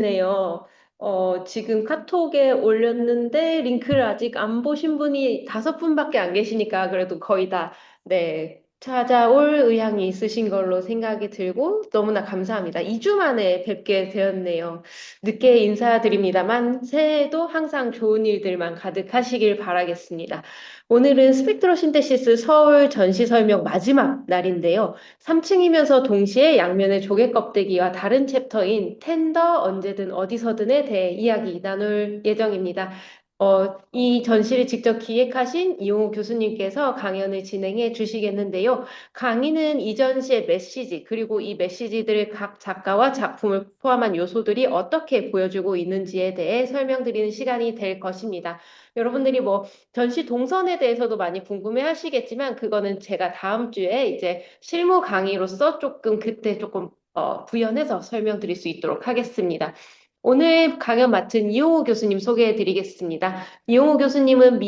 네요. 지금 카톡에 올렸는데 링크를 아직 안 보신 분이 5분밖에 안 계시니까 그래도 거의 다, 네, 찾아올 의향이 있으신 걸로 생각이 들고 너무나 감사합니다. 2주 만에 뵙게 되었네요. 늦게 인사드립니다만 새해에도 항상 좋은 일들만 가득하시길 바라겠습니다. 오늘은 스펙트로신테시스 서울 전시 설명 마지막 날인데요. 3층이면서 동시에 양면의 조개 껍데기와 다른 챕터인 텐더 언제든 어디서든에 대해 이야기 나눌 예정입니다. 이 전시를 직접 기획하신 이용우 교수님께서 강연을 진행해 주시겠는데요. 강의는 이 전시의 메시지, 그리고 이 메시지들을 각 작가와 작품을 포함한 요소들이 어떻게 보여주고 있는지에 대해 설명드리는 시간이 될 것입니다. 여러분들이 뭐 전시 동선에 대해서도 많이 궁금해 하시겠지만, 그거는 제가 다음 주에 이제 실무 강의로서 조금 그때 조금 부연해서 설명드릴 수 있도록 하겠습니다. 오늘 강연 맡은 이용호 교수님 소개해 드리겠습니다. 이용호 교수님은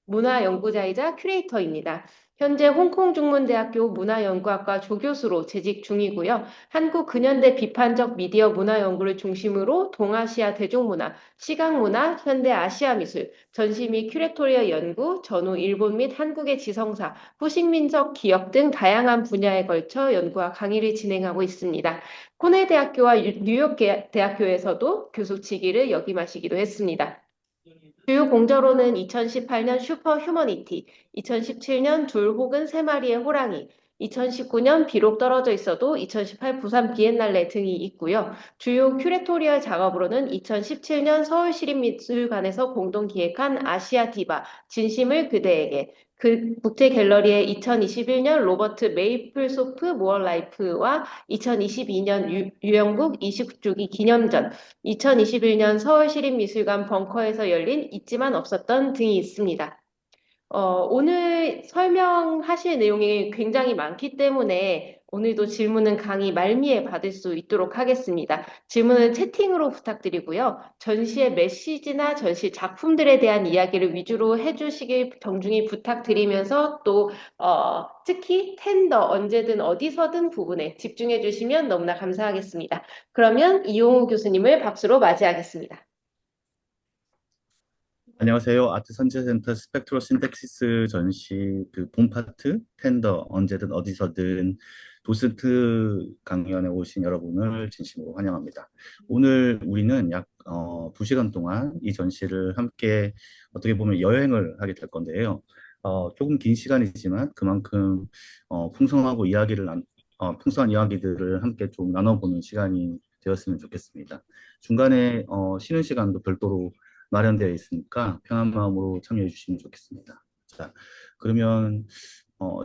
문화 연구자이자 큐레이터입니다. 현재 홍콩 중문대학교 문화연구학과 조교수로 재직 중이고요. 한국 근현대 비판적 미디어 문화 연구를 중심으로 동아시아 대중문화, 시각문화, 현대 아시아 미술, 전시 및 큐레토리얼 연구, 전후 일본 및 한국의 지성사, 후식민족 기억 등 다양한 분야에 걸쳐 연구와 강의를 진행하고 있습니다. 코넬 대학교와 뉴욕 대학교에서도 교수 직위를 역임하시기도 했습니다. 주요 공저로는 2018년 슈퍼 휴머니티, 2017년 둘 혹은 세 마리의 호랑이, 2019년 비록 떨어져 있어도 2018 부산 비엔날레 등이 있고요. 주요 큐레토리얼 작업으로는 2017년 서울시립미술관에서 공동 기획한 아시아 디바, 진심을 그대에게, 그 국제 갤러리의 2021년 로버트 메이플소프 모어 라이프와 2022년 유영국 20주기 기념전, 2021년 서울시립미술관 벙커에서 열린 있지만 없었던 등이 있습니다. 오늘 설명하실 내용이 굉장히 많기 때문에 오늘도 질문은 강의 말미에 받을 수 있도록 하겠습니다. 질문은 채팅으로 부탁드리고요. 전시의 메시지나 전시 작품들에 대한 이야기를 위주로 해주시길 정중히 부탁드리면서 또 특히 텐더 언제든 어디서든 부분에 집중해 주시면 너무나 감사하겠습니다. 그러면 이용우 교수님을 박수로 맞이하겠습니다. 안녕하세요. 아트선체센터 스펙트로 신텍시스 전시 그 본 파트 텐더 언제든 어디서든 도슨트 강연에 오신 여러분을 진심으로 환영합니다. 오늘 우리는 약 2시간 동안 이 전시를 함께 어떻게 보면 여행을 하게 될 건데요. 조금 긴 시간이지만 그만큼 풍성한 이야기들을 함께 좀 나눠보는 시간이 되었으면 좋겠습니다. 중간에 쉬는 시간도 별도로 마련되어 있으니까 편한 마음으로 참여해 주시면 좋겠습니다. 자, 그러면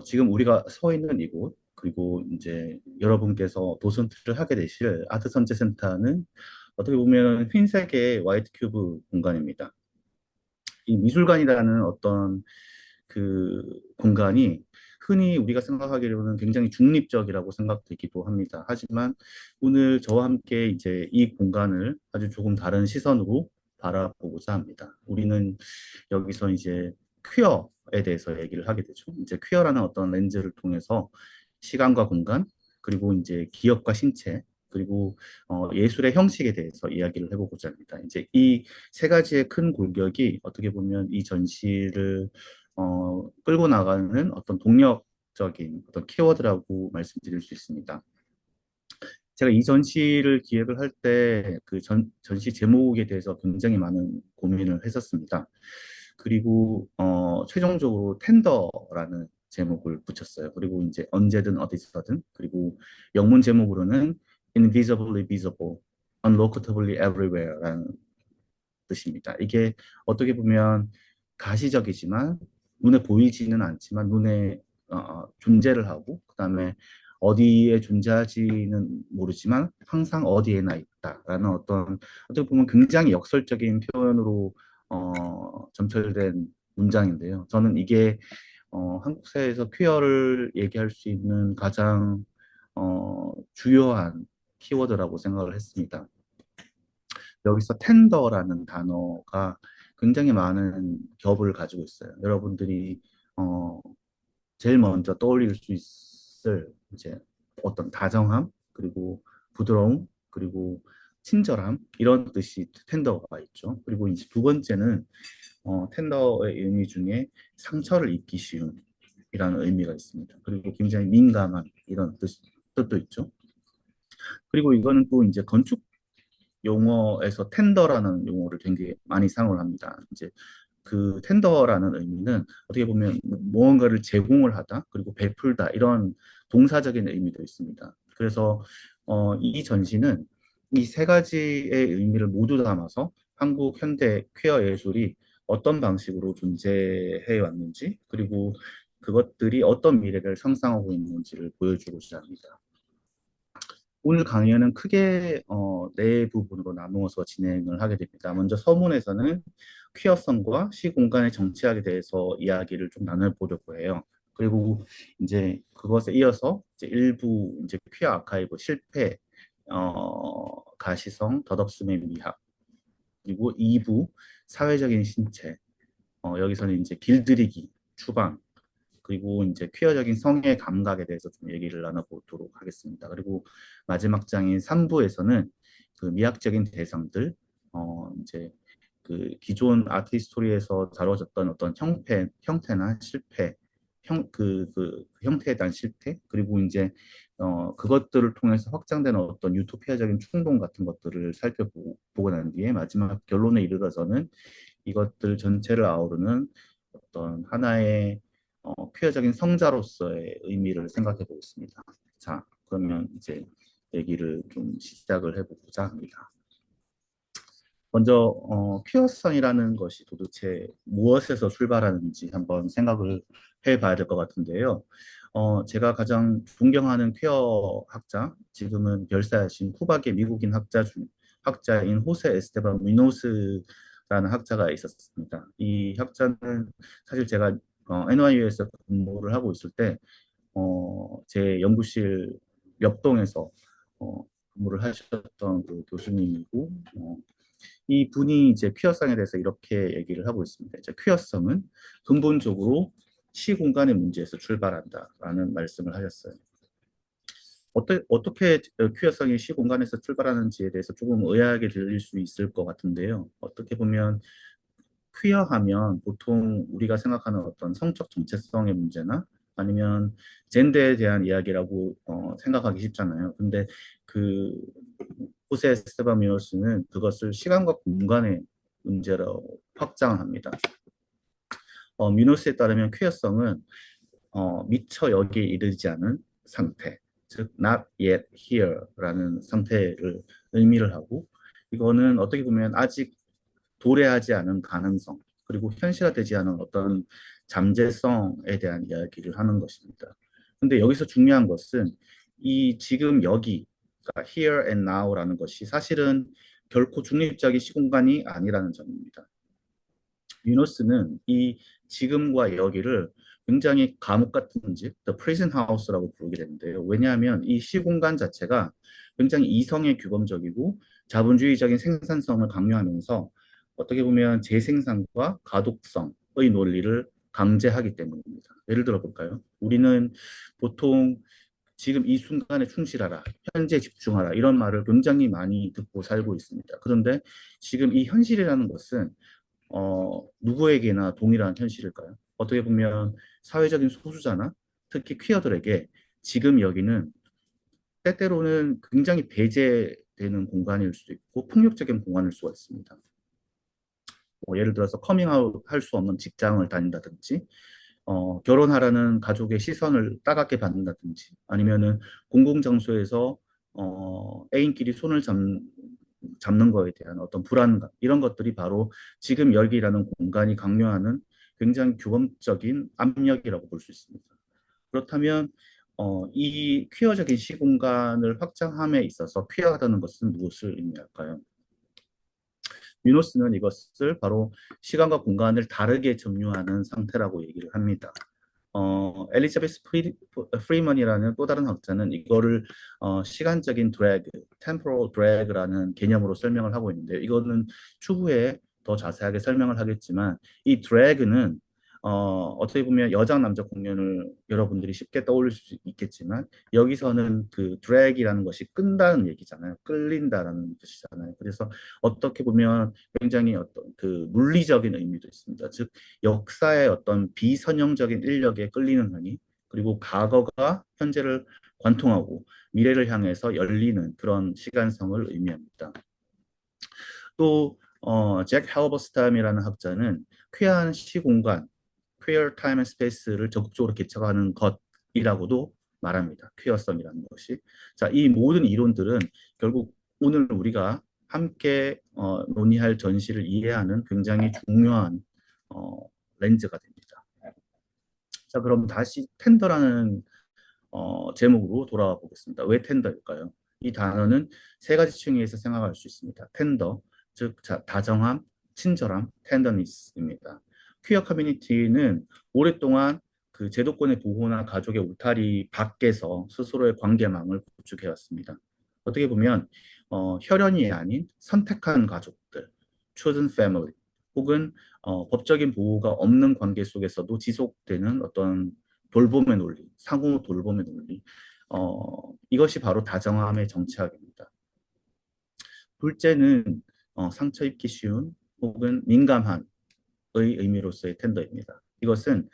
지금 우리가 서 있는 이곳, 그리고 이제 여러분께서 도슨트를 하게 되실 아트선체센터는 어떻게 보면 흰색의 화이트 큐브 공간입니다. 이 미술관이라는 어떤 그 공간이 흔히 우리가 생각하기로는 굉장히 중립적이라고 생각되기도 합니다. 하지만 오늘 저와 함께 이제 이 공간을 아주 조금 다른 시선으로 바라보고자 합니다. 우리는 여기서 이제 퀴어에 대해서 얘기를 하게 되죠. 이제 퀴어라는 어떤 렌즈를 통해서 시간과 공간, 그리고 이제 기억과 신체, 그리고 예술의 형식에 대해서 이야기를 해보고자 합니다. 이제 이 세 가지의 큰 골격이 어떻게 보면 이 전시를 끌고 나가는 어떤 동력적인 어떤 키워드라고 말씀드릴 수 있습니다. 제가 이 전시를 기획을 할 때 그 전시 제목에 대해서 굉장히 많은 고민을 했었습니다. 그리고 최종적으로 텐더라는 제목을 붙였어요. 그리고 이제 언제든 어디서든, 그리고 영문 제목으로는 invisibly visible, unlocatably everywhere라는 뜻입니다. 이게 어떻게 보면 가시적이지만 눈에 보이지는 않지만 눈에 존재를 하고, 그다음에 어디에 존재하지는 모르지만 항상 어디에나 있다라는 어떻게 보면 굉장히 역설적인 표현으로 점철된 문장인데요. 저는 이게 한국 사회에서 퀴어를 얘기할 수 있는 가장 주요한 키워드라고 생각을 했습니다. 여기서 텐더라는 단어가 굉장히 많은 겹을 가지고 있어요. 여러분들이 어, 제일 먼저 떠올릴 수 있을 이제 어떤 다정함, 그리고 부드러움, 그리고 친절함 이런 뜻이 텐더가 있죠. 그리고 이제 두 번째는 텐더의 의미 중에 상처를 입기 쉬운 이라는 의미가 있습니다. 그리고 굉장히 민감한 이런 뜻도 있죠. 그리고 이거는 또 이제 건축 용어에서 텐더라는 용어를 굉장히 많이 사용을 합니다. 이제 그 텐더라는 의미는 어떻게 보면 무언가를 제공을 하다 그리고 베풀다 이런 동사적인 의미도 있습니다. 그래서 이 전시는 이 세 가지의 의미를 모두 담아서 한국 현대 퀘어 예술이 어떤 방식으로 존재해 왔는지 그리고 그것들이 어떤 미래를 상상하고 있는지를 보여주고자 합니다. 오늘 강의는 크게 네 부분으로 나누어서 진행을 하게 됩니다. 먼저 서문에서는 퀴어성과 시공간의 정치학에 대해서 이야기를 좀 나눠보려고 해요. 그리고 이제 그것에 이어서 이제 일부 이제 퀴어 아카이브 실패, 가시성, 덧없음의 미학, 그리고 2부 사회적인 신체, 여기서는 이제 길들이기, 추방, 그리고 이제 퀴어적인 성의 감각에 대해서 좀 얘기를 나눠보도록 하겠습니다. 그리고 마지막 장인 3부에서는 그 미학적인 대상들, 이제 그 기존 아트히스토리에서 다뤄졌던 어떤 형태나 실패, 그 형태에 대한 실패, 그리고 이제 그것들을 통해서 확장되는 어떤 유토피아적인 충동 같은 것들을 살펴보고 난 뒤에 마지막 결론에 이르러서는 이것들 전체를 아우르는 어떤 하나의 퀴어적인 성자로서의 의미를 생각해 보겠습니다. 자, 그러면 이제 얘기를 좀 시작을 해보고자 합니다. 먼저 퀴어성이라는 것이 도대체 무엇에서 출발하는지 한번 생각을 해봐야 될 것 같은데요. 제가 가장 존경하는 퀴어 학자, 지금은 별세하신 쿠박의 미국인 학자인 호세 에스테반 미노스라는 학자가 있었습니다. 이 학자는 사실 제가 NYU에서 근무를 하고 있을 때, 제 연구실 옆동에서 근무를 하셨던 그 교수님이고, 이 분이 이제 퀴어성에 대해서 이렇게 얘기를 하고 있습니다. 이제 퀴어성은 근본적으로 시공간의 문제에서 출발한다라는 말씀을 하셨어요. 어떻게 퀴어성이 시공간에서 출발하는지에 대해서 조금 의아하게 들릴 수 있을 것 같은데요. 어떻게 보면 퀴어하면 보통 우리가 생각하는 어떤 성적 정체성의 문제나 아니면 젠더에 대한 이야기라고 생각하기 쉽잖아요. 근데 그 호세 스테반 미오스는 그것을 시간과 공간의 문제로 확장을 합니다. 미노스에 따르면 퀴어성은 미처 여기에 이르지 않은 상태, 즉 not yet here라는 상태를 의미를 하고 이거는 어떻게 보면 아직 도래하지 않은 가능성 그리고 현실화되지 않은 어떤 잠재성에 대한 이야기를 하는 것입니다. 근데 여기서 중요한 것은 이 지금 여기 그러니까 here and now라는 것이 사실은 결코 중립적인 시공간이 아니라는 점입니다. 유노스는 이 지금과 여기를 굉장히 감옥 같은 집, The Prison House라고 부르게 되는데요. 왜냐하면 이 시공간 자체가 굉장히 이성의 규범적이고 자본주의적인 생산성을 강요하면서 어떻게 보면 재생산과 가독성의 논리를 강제하기 때문입니다. 예를 들어 볼까요? 우리는 보통 지금 이 순간에 충실하라, 현재 집중하라 이런 말을 굉장히 많이 듣고 살고 있습니다. 그런데 지금 이 현실이라는 것은 누구에게나 동일한 현실일까요? 어떻게 보면 사회적인 소수자나 특히 퀴어들에게 지금 여기는 때때로는 굉장히 배제되는 공간일 수도 있고 폭력적인 공간일 수가 있습니다. 예를 들어서 커밍아웃 할 수 없는 직장을 다닌다든지 결혼하라는 가족의 시선을 따갑게 받는다든지 아니면은 공공장소에서 애인끼리 잡는 거에 대한 어떤 불안감 이런 것들이 바로 지금 열기라는 공간이 강요하는 굉장히 규범적인 압력이라고 볼 수 있습니다. 그렇다면 이 퀴어적인 시공간을 확장함에 있어서 퀴어하다는 것은 무엇을 의미할까요? 유노스는 이것을 바로 시간과 공간을 다르게 점유하는 상태라고 얘기를 합니다. 엘리자베스 프리먼이라는 또 다른 학자는 이거를 시간적인 드래그, temporal drag라는 개념으로 설명을 하고 있는데 이거는 추후에 더 자세하게 설명을 하겠지만 이 드래그는 어떻게 보면 여장 남자 공연을 여러분들이 쉽게 떠올릴 수 있겠지만 여기서는 그 드래그라는 것이 끈다는 얘기잖아요. 끌린다라는 뜻이잖아요. 그래서 어떻게 보면 굉장히 어떤 그 물리적인 의미도 있습니다. 즉 역사의 어떤 비선형적인 인력에 끌리는 흔히 그리고 과거가 현재를 관통하고 미래를 향해서 열리는 그런 시간성을 의미합니다. 또 잭 할버스탐이라는 학자는 쾌한 시공간, queer time and space를 적극적으로 개척하는 것이라고도 말합니다. 퀴어성이라는 것이. 자, 이 모든 이론들은 결국 오늘 우리가 함께 논의할 전시를 이해하는 굉장히 중요한 어, 렌즈가 됩니다. 자, 그럼 다시 텐더라는 제목으로 돌아와 보겠습니다. 왜 텐더일까요? 이 단어는 세 가지 층위에서 생각할 수 있습니다. 텐더, 즉 다정함, 친절함, 텐더니스입니다. 퀴어 커뮤니티는 오랫동안 그 제도권의 보호나 가족의 울타리 밖에서 스스로의 관계망을 구축해왔습니다. 어떻게 보면 혈연이 아닌 선택한 가족들, chosen family, 혹은 법적인 보호가 없는 관계 속에서도 지속되는 어떤 돌봄의 논리, 상호 돌봄의 논리, 이것이 바로 다정함의 정치학입니다. 둘째는 상처 입기 쉬운 혹은 민감한의 의미로서의 텐더입니다. 이것은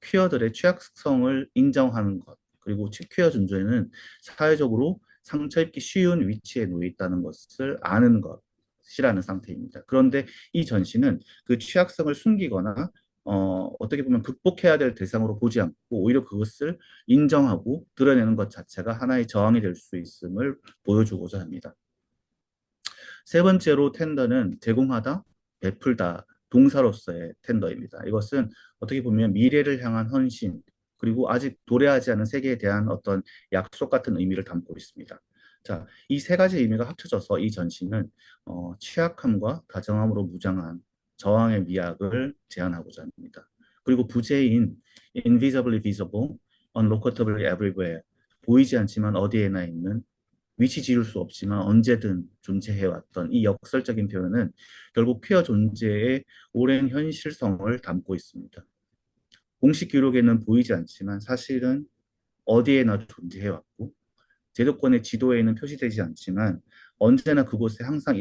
퀴어들의 취약성을 인정하는 것, 그리고 퀴어 존재는 사회적으로 상처 입기 쉬운 위치에 놓여 있다는 것을 아는 것이라는 상태입니다. 그런데 이 전시는 그 취약성을 숨기거나 어떻게 보면 극복해야 될 대상으로 보지 않고 오히려 그것을 인정하고 드러내는 것 자체가 하나의 저항이 될 수 있음을 보여주고자 합니다. 세 번째로 텐더는 제공하다, 베풀다, 동사로서의 텐더입니다. 이것은 어떻게 보면 미래를 향한 헌신, 그리고 아직 도래하지 않은 세계에 대한 어떤 약속 같은 의미를 담고 있습니다. 자, 이 세 가지 의미가 합쳐져서 이 전시는 취약함과 다정함으로 무장한 저항의 미학을 제안하고자 합니다. 그리고 부제인 invisibly visible, unlocatably everywhere, 보이지 않지만 어디에나 있는 위치 지을 수 없지만 언제든 존재해왔던 이 역설적인 표현은 결국 퀴어 존재의 오랜 현실성을 담고 있습니다. 공식 기록에는 보이지 않지만 사실은 어디에나 존재해왔고 제도권의 지도에는 표시되지 않지만 언제나 그곳에 항상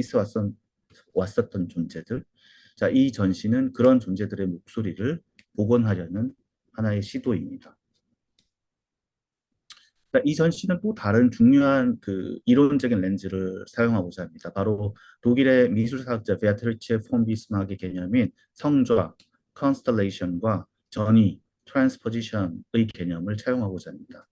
왔었던 존재들. 자, 이 전시는 그런 존재들의 목소리를 복원하려는 하나의 시도입니다. 이 전시는 또 다른 중요한 그 이론적인 렌즈를 사용하고자 합니다. 바로 독일의 미술사학자 베아트리체 폰 비스마르크의 개념인 성좌, 컨스텔레이션과 전이, 트랜스포지션의 개념을 차용하고자 합니다.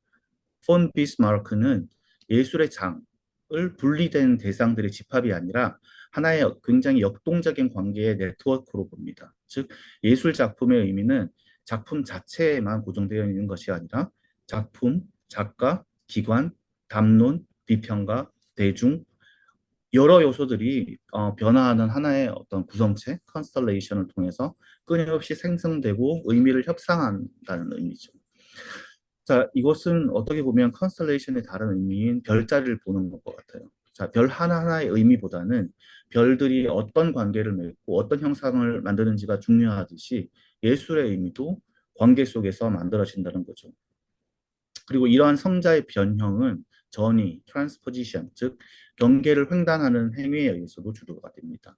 폰 비스마르크는 예술의 장을 분리된 대상들의 집합이 아니라 하나의 굉장히 역동적인 관계의 네트워크로 봅니다. 즉, 예술 작품의 의미는 작품 자체에만 고정되어 있는 것이 아니라 작품, 작가, 기관, 담론, 비평가, 대중 여러 요소들이 변화하는 하나의 어떤 구성체, 컨스텔레이션을 통해서 끊임없이 생성되고 의미를 협상한다는 의미죠. 자, 이것은 어떻게 보면 컨스텔레이션의 다른 의미인 별자리를 보는 것 같아요. 자, 별 하나하나의 의미보다는 별들이 어떤 관계를 맺고 어떤 형상을 만드는지가 중요하듯이 예술의 의미도 관계 속에서 만들어진다는 거죠. 그리고 이러한 성자의 변형은 전이, 트랜스포지션, 즉 경계를 횡단하는 행위에 의해서도 주도가 됩니다.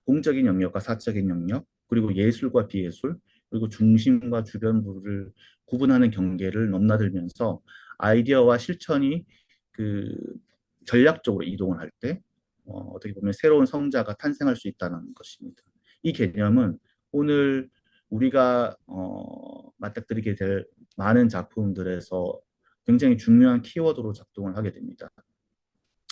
공적인 영역과 사적인 영역, 그리고 예술과 비예술, 그리고 중심과 주변부를 구분하는 경계를 넘나들면서 아이디어와 실천이 그 전략적으로 이동을 할 때 어떻게 보면 새로운 성자가 탄생할 수 있다는 것입니다. 이 개념은 오늘 우리가 맞닥뜨리게 될 많은 작품들에서 굉장히 중요한 키워드로 작동을 하게 됩니다.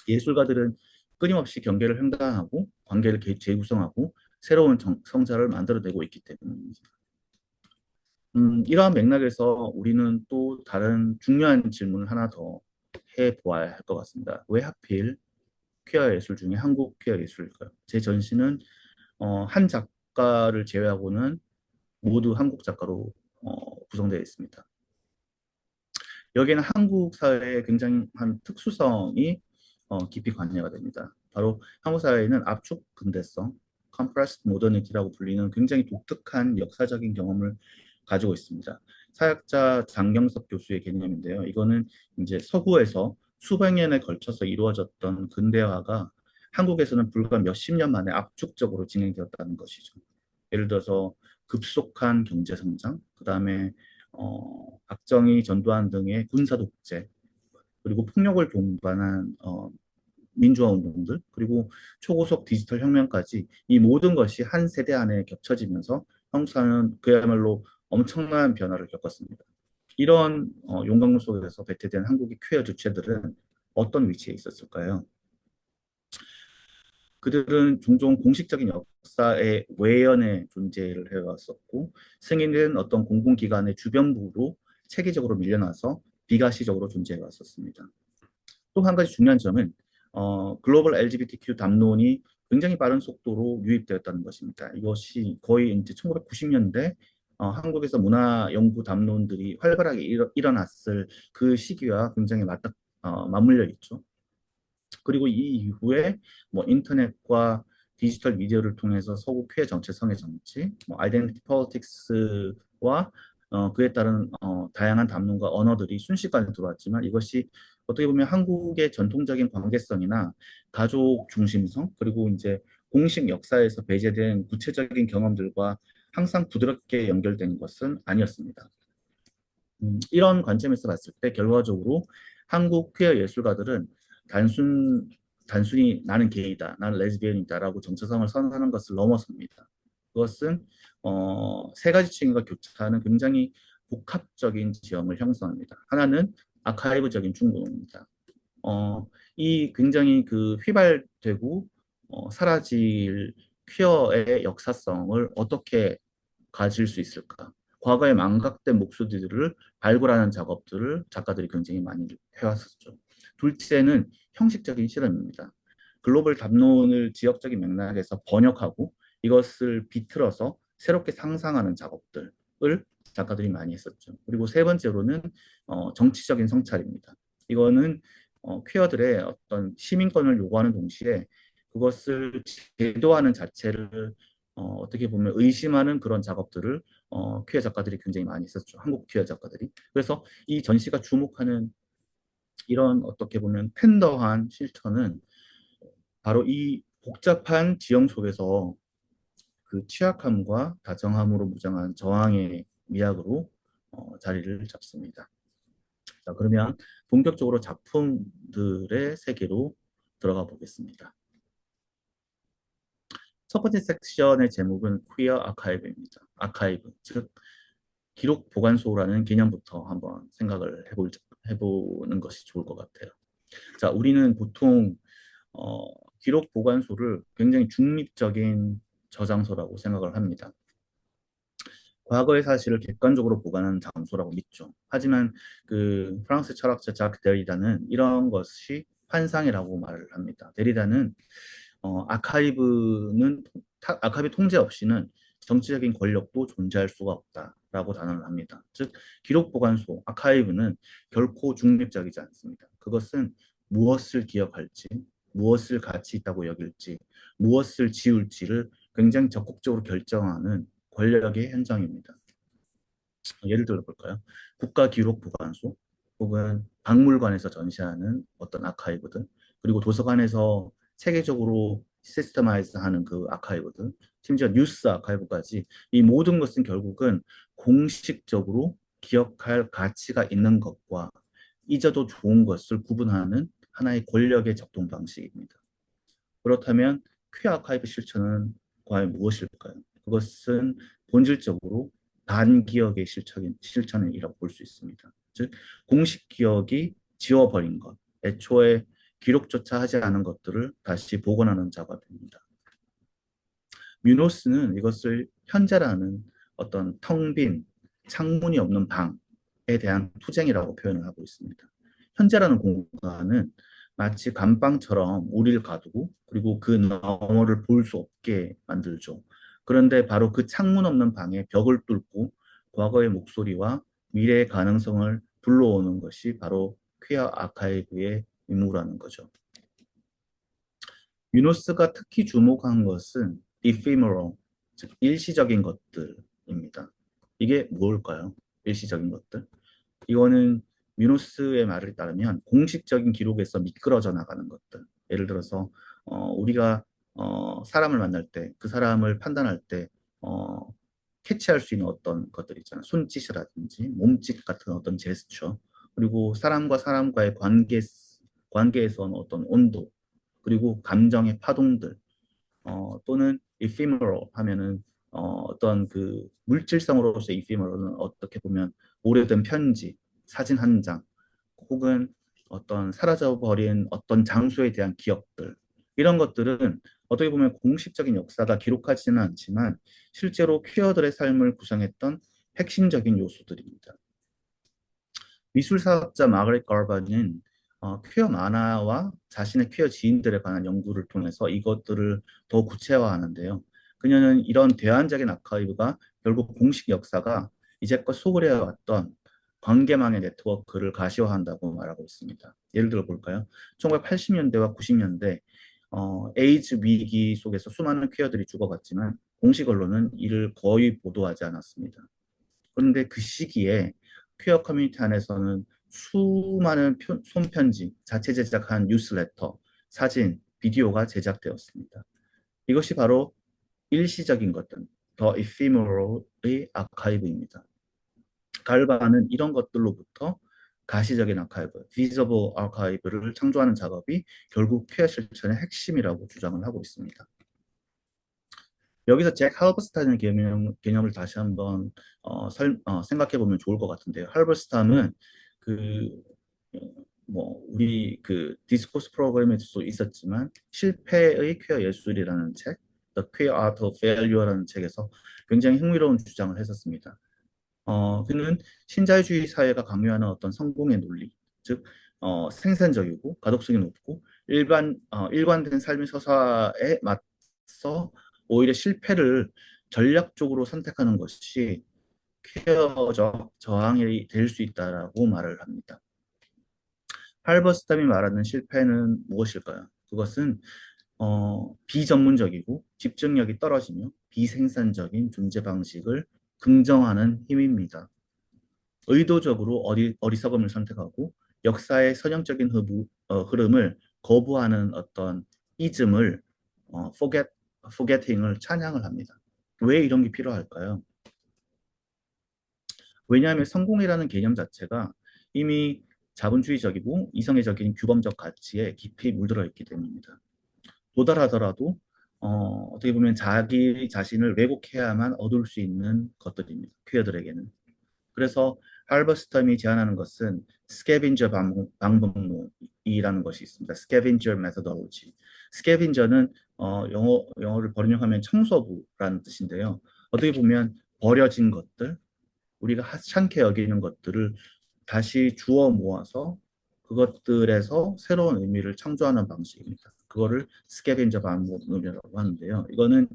예술가들은 끊임없이 경계를 횡단하고 관계를 재구성하고 새로운 성자를 만들어내고 있기 때문입니다. 이러한 맥락에서 우리는 또 다른 중요한 질문을 하나 더 해보아야 할 것 같습니다. 왜 하필 퀴어 예술 중에 한국 퀴어 예술일까요? 제 전시는 한 작가를 제외하고는 모두 한국 작가로 구성되어 있습니다. 여기에는 한국 사회의 굉장한 특수성이 깊이 관여가 됩니다. 바로 한국 사회에는 압축 근대성, compressed modernity라고 불리는 굉장히 독특한 역사적인 경험을 가지고 있습니다. 사학자 장경석 교수의 개념인데요. 이거는 이제 서구에서 수백 년에 걸쳐서 이루어졌던 근대화가 한국에서는 불과 몇십 년 만에 압축적으로 진행되었다는 것이죠. 예를 들어서 급속한 경제 성장, 그다음에 박정희, 전두환 등의 군사 독재, 그리고 폭력을 동반한 민주화 운동들, 그리고 초고속 디지털 혁명까지 이 모든 것이 한 세대 안에 겹쳐지면서 한국 사회는 그야말로 엄청난 변화를 겪었습니다. 이런 용광로 속에서 배치된 한국의 퀴어 주체들은 어떤 위치에 있었을까요? 그들은 종종 공식적인 역사의 외연의 존재를 해왔었고, 승인된 어떤 공공기관의 주변부로 체계적으로 밀려나서 비가시적으로 존재해왔었습니다. 또 한 가지 중요한 점은 글로벌 LGBTQ 담론이 굉장히 빠른 속도로 유입되었다는 것입니다. 이것이 거의 이제 1990년대 한국에서 문화 연구 담론들이 활발하게 일어났을 그 시기와 굉장히 맞물려 있죠. 그리고 이 이후에 뭐 인터넷과 디지털 미디어를 통해서 서구 퀘어 정체성의 정치, 뭐 아이덴티티 폴리틱스와 그에 따른 다양한 담론과 언어들이 순식간에 들어왔지만 이것이 어떻게 보면 한국의 전통적인 관계성이나 가족 중심성 그리고 이제 공식 역사에서 배제된 구체적인 경험들과 항상 부드럽게 연결된 것은 아니었습니다. 이런 관점에서 봤을 때 결과적으로 한국 퀘어 예술가들은 단순, 단순히 나는 게이다, 나는 레즈비언이다라고 정체성을 선언하는 것을 넘어섭니다. 그것은 세 가지 층과 교차하는 굉장히 복합적인 지형을 형성합니다. 하나는 아카이브적인 중국입니다. 이 굉장히 그 휘발되고 사라질 퀴어의 역사성을 어떻게 가질 수 있을까? 과거의 망각된 목소리들을 발굴하는 작업들을 작가들이 굉장히 많이 해왔었죠. 둘째는 형식적인 실험입니다. 글로벌 담론을 지역적인 맥락에서 번역하고 이것을 비틀어서 새롭게 상상하는 작업들을 작가들이 많이 했었죠. 그리고 세 번째로는 정치적인 성찰입니다. 이거는 퀘어들의 어떤 시민권을 요구하는 동시에 그것을 제도하는 자체를 어떻게 보면 의심하는 그런 작업들을 퀴어 작가들이 굉장히 많이 했었죠. 한국 퀴어 작가들이. 그래서 이 전시가 주목하는 이런 어떻게 보면 텐더한 실천은 바로 이 복잡한 지형 속에서 그 취약함과 다정함으로 무장한 저항의 미학으로 자리를 잡습니다. 자, 그러면 본격적으로 작품들의 세계로 들어가 보겠습니다. 첫 번째 섹션의 제목은 퀴어 아카이브입니다. 아카이브, 즉 기록 보관소라는 개념부터 한번 해보는 것이 좋을 것 같아요. 자, 우리는 보통 어, 기록 보관소를 굉장히 중립적인 저장소라고 생각을 합니다. 과거의 사실을 객관적으로 보관하는 장소라고 믿죠. 하지만 그 프랑스 철학자 자크 데리다는 이런 것이 환상이라고 말을 합니다. 데리다는 아카이브 통제 없이는 정치적인 권력도 존재할 수가 없다라고 단언을 합니다. 즉 기록 보관소 아카이브는 결코 중립적이지 않습니다. 그것은 무엇을 기억할지, 무엇을 가치 있다고 여길지, 무엇을 지울지를 굉장히 적극적으로 결정하는 권력의 현장입니다. 예를 들어 볼까요? 국가기록보관소 혹은 박물관에서 전시하는 어떤 아카이브들 그리고 도서관에서 체계적으로 시스테마이즈하는 그 아카이브들 심지어 뉴스 아카이브까지 이 모든 것은 결국은 공식적으로 기억할 가치가 있는 것과 잊어도 좋은 것을 구분하는 하나의 권력의 작동 방식입니다. 그렇다면 퀴어 아카이브 실천은 과연 무엇일까요? 그것은 본질적으로 반기억의 실천이라고 볼 수 있습니다. 즉, 공식 기억이 지워버린 것, 애초에 기록조차 하지 않은 것들을 다시 복원하는 작업입니다. 뮤노스는 이것을 현재라는 어떤 텅 빈 창문이 없는 방에 대한 투쟁이라고 표현을 하고 있습니다. 현재라는 공간은 마치 감방처럼 우리를 가두고 그리고 그 너머를 볼 수 없게 만들죠. 그런데 바로 그 창문 없는 방에 벽을 뚫고 과거의 목소리와 미래의 가능성을 불러오는 것이 바로 퀴어 아카이브의 임무라는 거죠. 유노스가 특히 주목한 것은 ephemeral, 즉 일시적인 것들입니다. 이게 뭘까요? 일시적인 것들. 이거는 미노스의 말을 따르면 공식적인 기록에서 미끄러져 나가는 것들. 예를 들어서 우리가 사람을 만날 때, 그 사람을 판단할 때 어, 캐치할 수 있는 어떤 것들 있잖아요. 손짓이라든지 몸짓 같은 어떤 제스처, 그리고 사람과 사람과의 관계에서는 어떤 온도, 그리고 감정의 파동들, 또는 ephemeral 하면은 어떤 그 물질성으로서의 ephemeral은 어떻게 보면 오래된 편지, 사진 한 장, 혹은 어떤 사라져버린 어떤 장소에 대한 기억들, 이런 것들은 어떻게 보면 공식적인 역사가 기록하지는 않지만 실제로 퀴어들의 삶을 구성했던 핵심적인 요소들입니다. 미술사학자 마거릿 가바는 퀴어 만화와 자신의 퀴어 지인들에 관한 연구를 통해서 이것들을 더 구체화하는데요. 그녀는 이런 대안적인 아카이브가 결국 공식 역사가 이제껏 소홀해 왔던 관계망의 네트워크를 가시화한다고 말하고 있습니다. 예를 들어 볼까요? 1980년대와 90년대 에이즈 위기 속에서 수많은 퀴어들이 죽어갔지만 공식 언론은 이를 거의 보도하지 않았습니다. 그런데 그 시기에 퀴어 커뮤니티 안에서는 수많은 손편지, 자체 제작한 뉴스레터, 사진, 비디오가 제작되었습니다. 이것이 바로 일시적인 것들, 더 ephemeral의 아카이브입니다. 갈바는 이런 것들로부터 가시적인 아카이브, visible 아카이브를 창조하는 작업이 결국 퀴어 실천의 핵심이라고 주장을 하고 있습니다. 여기서 잭 할버스타는 개념을 다시 한번 생각해 보면 좋을 것 같은데요. 할버스타는 그, 어, 우리 그 디스코스 프로그램에도 있었지만 실패의 퀴어 예술이라는 책, The Queer Art of Failure라는 책에서 굉장히 흥미로운 주장을 했었습니다. 그는 신자유주의 사회가 강요하는 어떤 성공의 논리, 즉 생산적이고 가독성이 높고 일관된 삶의 서사에 맞서 오히려 실패를 전략적으로 선택하는 것이 퀘어적 저항이 될 수 있다라고 말을 합니다. 할버스tam이 말하는 실패는 무엇일까요? 그것은 비전문적이고 집중력이 떨어지며 비생산적인 존재 방식을 긍정하는 힘입니다. 의도적으로 어리석음을 선택하고 역사의 선형적인 흐름을 거부하는 어떤 이즘을 forgetting을 찬양을 합니다. 왜 이런 게 필요할까요? 왜냐하면 성공이라는 개념 자체가 이미 자본주의적이고 이성애적인 규범적 가치에 깊이 물들어 있기 때문입니다. 도달하더라도 어떻게 보면 자기 자신을 왜곡해야만 얻을 수 있는 것들입니다. 퀴어들에게는. 그래서 할버스텀이 제안하는 것은 스캐빈저 방법론이라는 것이 있습니다. 스캐빈저 메서돌로지. 스캐빈저는 영어를 번역하면 청소부라는 뜻인데요. 어떻게 보면 버려진 것들, 우리가 하찮게 여기는 것들을 다시 주워 모아서 그것들에서 새로운 의미를 창조하는 방식입니다. 그거를 스캐빈저 방법론이라고 하는데요. 이거는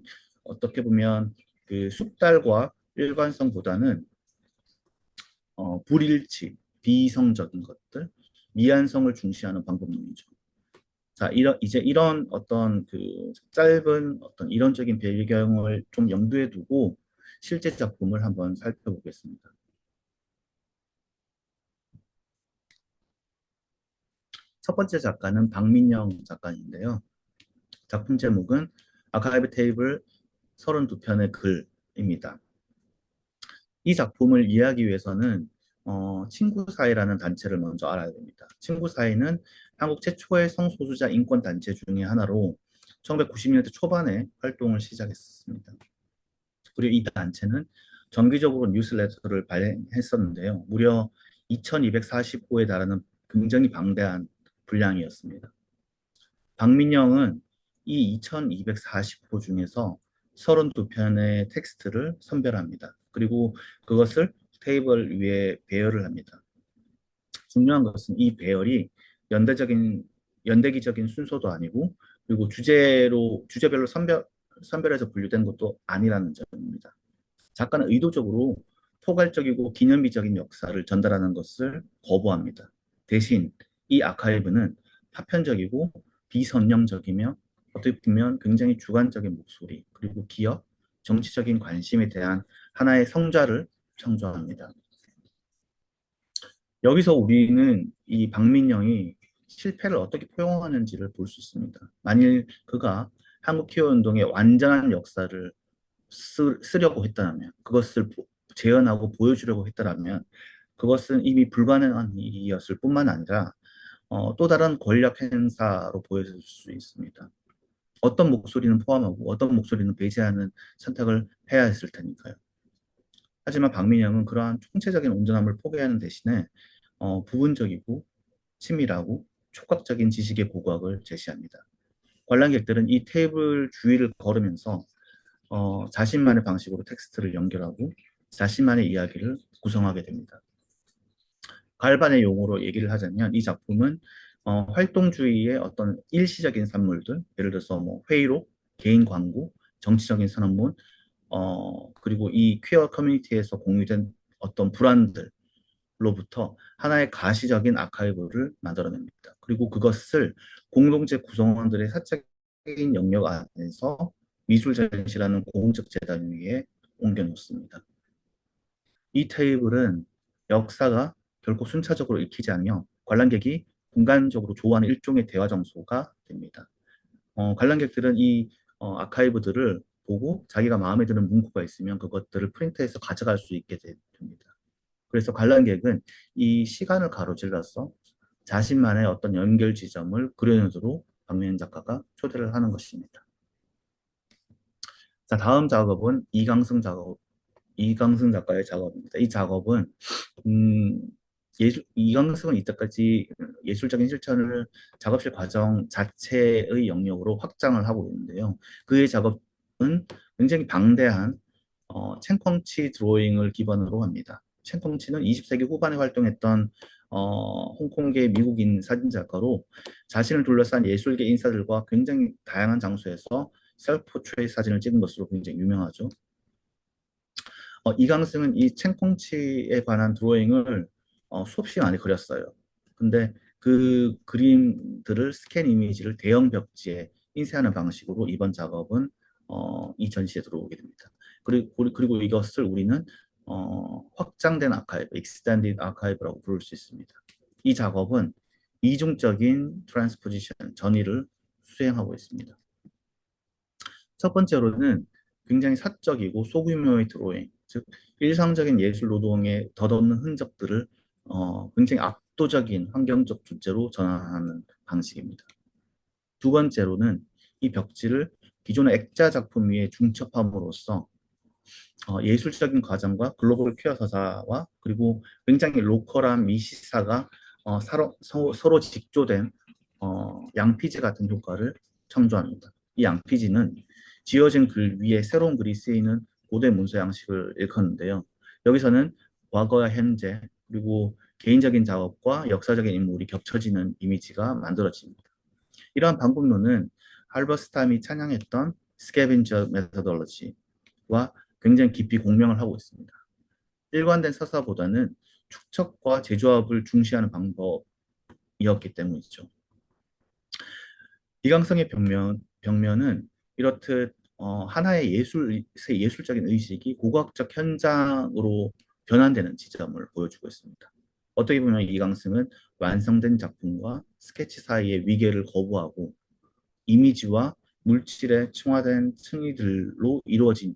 어떻게 보면 그 숙달과 일관성보다는 불일치, 비이성적인 것들, 미안성을 중시하는 방법론이죠. 자, 이제 이런 어떤 그 짧은 어떤 이론적인 배경을 좀 염두에 두고 실제 작품을 한번 살펴보겠습니다. 첫 번째 작가는 박민영 작가인데요. 작품 제목은 아카이브 테이블 32편의 글입니다. 이 작품을 이해하기 위해서는 친구사회라는 단체를 먼저 알아야 됩니다. 친구사회는 한국 최초의 성소수자 인권단체 중의 하나로 1990년대 초반에 활동을 시작했습니다. 그리고 이 단체는 정기적으로 뉴스레터를 발행했었는데요. 무려 2245에 달하는 굉장히 방대한 분량이었습니다. 박민영은 이 2240호 중에서 32편의 텍스트를 선별합니다. 그리고 그것을 테이블 위에 배열을 합니다. 중요한 것은 이 배열이 연대적인 연대기적인 순서도 아니고, 그리고 주제별로 선별해서 분류된 것도 아니라는 점입니다. 작가는 의도적으로 포괄적이고 기념비적인 역사를 전달하는 것을 거부합니다. 대신 이 아카이브는 파편적이고 비선명적이며 어떻게 보면 굉장히 주관적인 목소리, 그리고 기업, 정치적인 관심에 대한 하나의 성좌를 창조합니다. 여기서 우리는 이 박민영이 실패를 어떻게 포용하는지를 볼 수 있습니다. 만일 그가 한국 키어 운동의 완전한 역사를 쓰려고 했다면, 그것을 재현하고 보여주려고 했다면, 그것은 이미 불가능한 일이었을 뿐만 아니라 또 다른 권력 행사로 보여질 수 있습니다. 어떤 목소리는 포함하고 어떤 목소리는 배제하는 선택을 해야 했을 테니까요. 하지만 박민영은 그러한 총체적인 온전함을 포기하는 대신에 부분적이고 치밀하고 촉각적인 지식의 고각을 제시합니다. 관람객들은 이 테이블 주위를 걸으면서 자신만의 방식으로 텍스트를 연결하고 자신만의 이야기를 구성하게 됩니다. 갈반의 용어로 얘기를 하자면 이 작품은 활동주의의 어떤 일시적인 산물들, 예를 들어서 뭐 회의록, 개인 광고, 정치적인 선언문, 그리고 이 퀴어 커뮤니티에서 공유된 어떤 불안들로부터 하나의 가시적인 아카이브를 만들어냅니다. 그리고 그것을 공동체 구성원들의 사적인 영역 안에서 미술 전시라는 공적 재단 위에 옮겨놓습니다. 이 테이블은 역사가 결코 순차적으로 읽히지 않으며 관람객이 공간적으로 좋아하는 일종의 대화 장소가 됩니다. 관람객들은 이 아카이브들을 보고 자기가 마음에 드는 문구가 있으면 그것들을 프린트해서 가져갈 수 있게 됩니다. 그래서 관람객은 이 시간을 가로질러서 자신만의 어떤 연결 지점을 그려내도록 박민현 작가가 초대를 하는 것입니다. 자, 다음 작업은 이강승 작가의 작업입니다. 이 작업은 음, 이강승은 이때까지 예술적인 실천을 작업실 과정 자체의 영역으로 확장을 하고 있는데요. 그의 작업은 굉장히 방대한 챙컹치 드로잉을 기반으로 합니다. 챙컹치는 20세기 후반에 활동했던 홍콩계 미국인 사진작가로 자신을 둘러싼 예술계 인사들과 굉장히 다양한 장소에서 셀프 포트레이 사진을 찍은 것으로 굉장히 유명하죠. 이강승은 이 챙콩치에 관한 드로잉을 수없이 많이 그렸어요. 근데 그 그림들을 스캔 이미지를 대형 벽지에 인쇄하는 방식으로 이번 작업은 이 전시에 들어오게 됩니다. 그리고 이것을 우리는 확장된 아카이브, extended archive라고 부를 수 있습니다. 이 작업은 이중적인 트랜스포지션, 전이를 수행하고 있습니다. 첫 번째로는 굉장히 사적이고 소규모의 드로잉, 즉 일상적인 예술 노동에 덧없는 흔적들을 굉장히 압도적인 환경적 주제로 전환하는 방식입니다. 두 번째로는 이 벽지를 기존의 액자 작품 위에 중첩함으로써 예술적인 과정과 글로벌 퀴어 서사와 그리고 굉장히 로컬한 미시사가 서로 직조된 양피지 같은 효과를 창조합니다. 이 양피지는 지어진 글 위에 새로운 글이 쓰이는 고대 문서 양식을 일컫는데요. 여기서는 과거와 현재 그리고 개인적인 작업과 역사적인 인물이 겹쳐지는 이미지가 만들어집니다. 이러한 방법론은 할버스탐이 찬양했던 스캐벤저 메서돌로지와 굉장히 깊이 공명을 하고 있습니다. 일관된 서사보다는 축척과 재조합을 중시하는 방법이었기 때문이죠. 이강성의 벽면은 이렇듯 하나의 예술적인 의식이 고고학적 현장으로 변환되는 지점을 보여주고 있습니다. 어떻게 보면 이강승은 완성된 작품과 스케치 사이의 위계를 거부하고 이미지와 물질의 층화된 층위들로 이루어진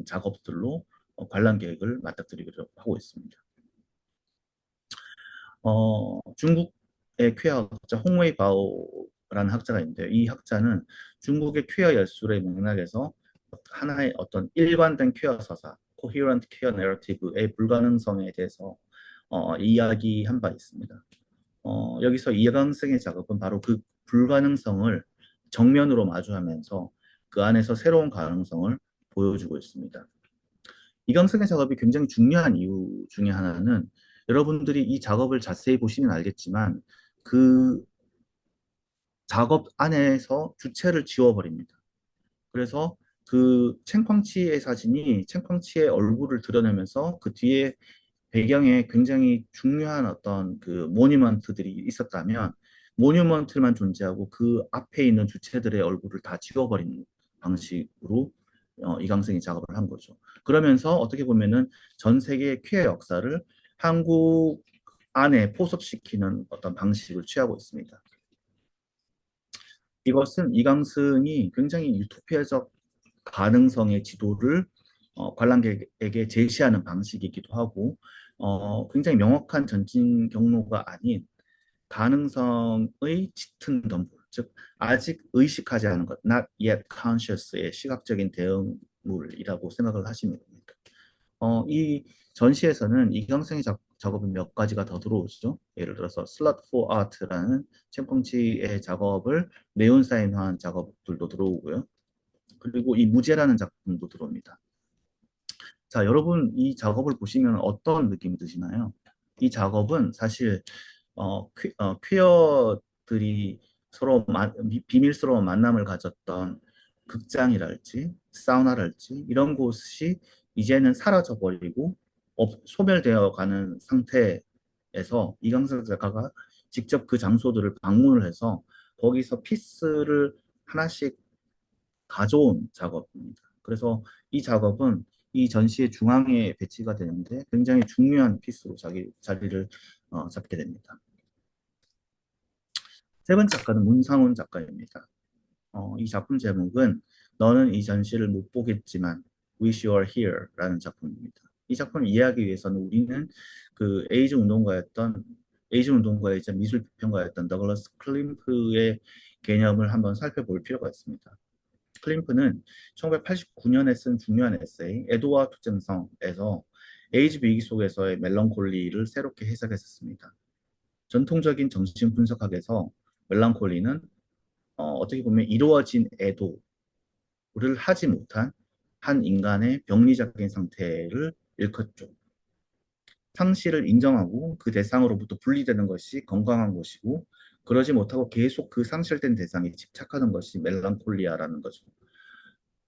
작업들로 관람객을 맞닥뜨리기로 하고 있습니다. 중국의 퀴어 학자 홍웨이 바오라는 학자가 있는데요. 이 학자는 중국의 퀴어 예술의 맥락에서 하나의 어떤 일관된 퀴어 서사, coherent queer narrative의 불가능성에 대해서 이야기한 바 있습니다. 여기서 이강승의 작업은 바로 그 불가능성을 정면으로 마주하면서 그 안에서 새로운 가능성을 보여주고 있습니다. 이강승의 작업이 굉장히 중요한 이유 중에 하나는 여러분들이 이 작업을 자세히 보시면 알겠지만 그 작업 안에서 주체를 지워버립니다. 그래서 그 챙쾅치의 사진이 챙쾅치의 얼굴을 드러내면서 그 뒤에 배경에 굉장히 중요한 어떤 그 모니먼트들이 있었다면 모뉴먼트만 존재하고 그 앞에 있는 주체들의 얼굴을 다 지워버리는 방식으로 이강승이 작업을 한 거죠. 그러면서 어떻게 보면은 전 세계의 퀴어 역사를 한국 안에 포섭시키는 어떤 방식을 취하고 있습니다. 이것은 이강승이 굉장히 유토피아적 가능성의 지도를 관람객에게 제시하는 방식이기도 하고 굉장히 명확한 전진 경로가 아닌 가능성의 짙은 덤불, 즉 아직 의식하지 않은 것, not yet conscious의 시각적인 대응물이라고 생각을 하시면 됩니다. 이 전시에서는 이강성의 작업은 몇 가지가 더 들어오죠. 예를 들어서 Slut for Art라는 챔펑치의 작업을 네온사인화한 작업들도 들어오고요. 그리고 이 무제라는 작품도 들어옵니다. 자, 여러분 이 작업을 보시면 어떤 느낌이 드시나요? 이 작업은 사실 퀴어들이 서로 비밀스러운 만남을 가졌던 극장이랄지 사우나랄지 이런 곳이 이제는 사라져버리고 소멸되어 가는 상태에서 이강석 작가가 직접 그 장소들을 방문을 해서 거기서 피스를 하나씩 가져온 작업입니다. 그래서 이 작업은 이 전시의 중앙에 배치가 되는데 굉장히 중요한 피스로 자리를 잡게 됩니다. 세 번째 작가는 문상훈 작가입니다. 이 작품 제목은 너는 이 전시를 못 보겠지만 Wish You Were Here라는 작품입니다. 이 작품을 이해하기 위해서는 우리는 그 에이즈 운동가이자 미술 비평가였던 더글라스 클림프의 개념을 한번 살펴볼 필요가 있습니다. 클림프는 1989년에 쓴 중요한 에세이 에드와 투쟁성에서 에이즈 위기 속에서의 멜랑콜리를 새롭게 해석했었습니다. 전통적인 정신 분석학에서 멜랑콜리는 어떻게 보면 이루어진 애도를 하지 못한 한 인간의 병리적인 상태를 일컫죠. 상실을 인정하고 그 대상으로부터 분리되는 것이 건강한 것이고 그러지 못하고 계속 그 상실된 대상에 집착하는 것이 멜랑콜리아라는 거죠.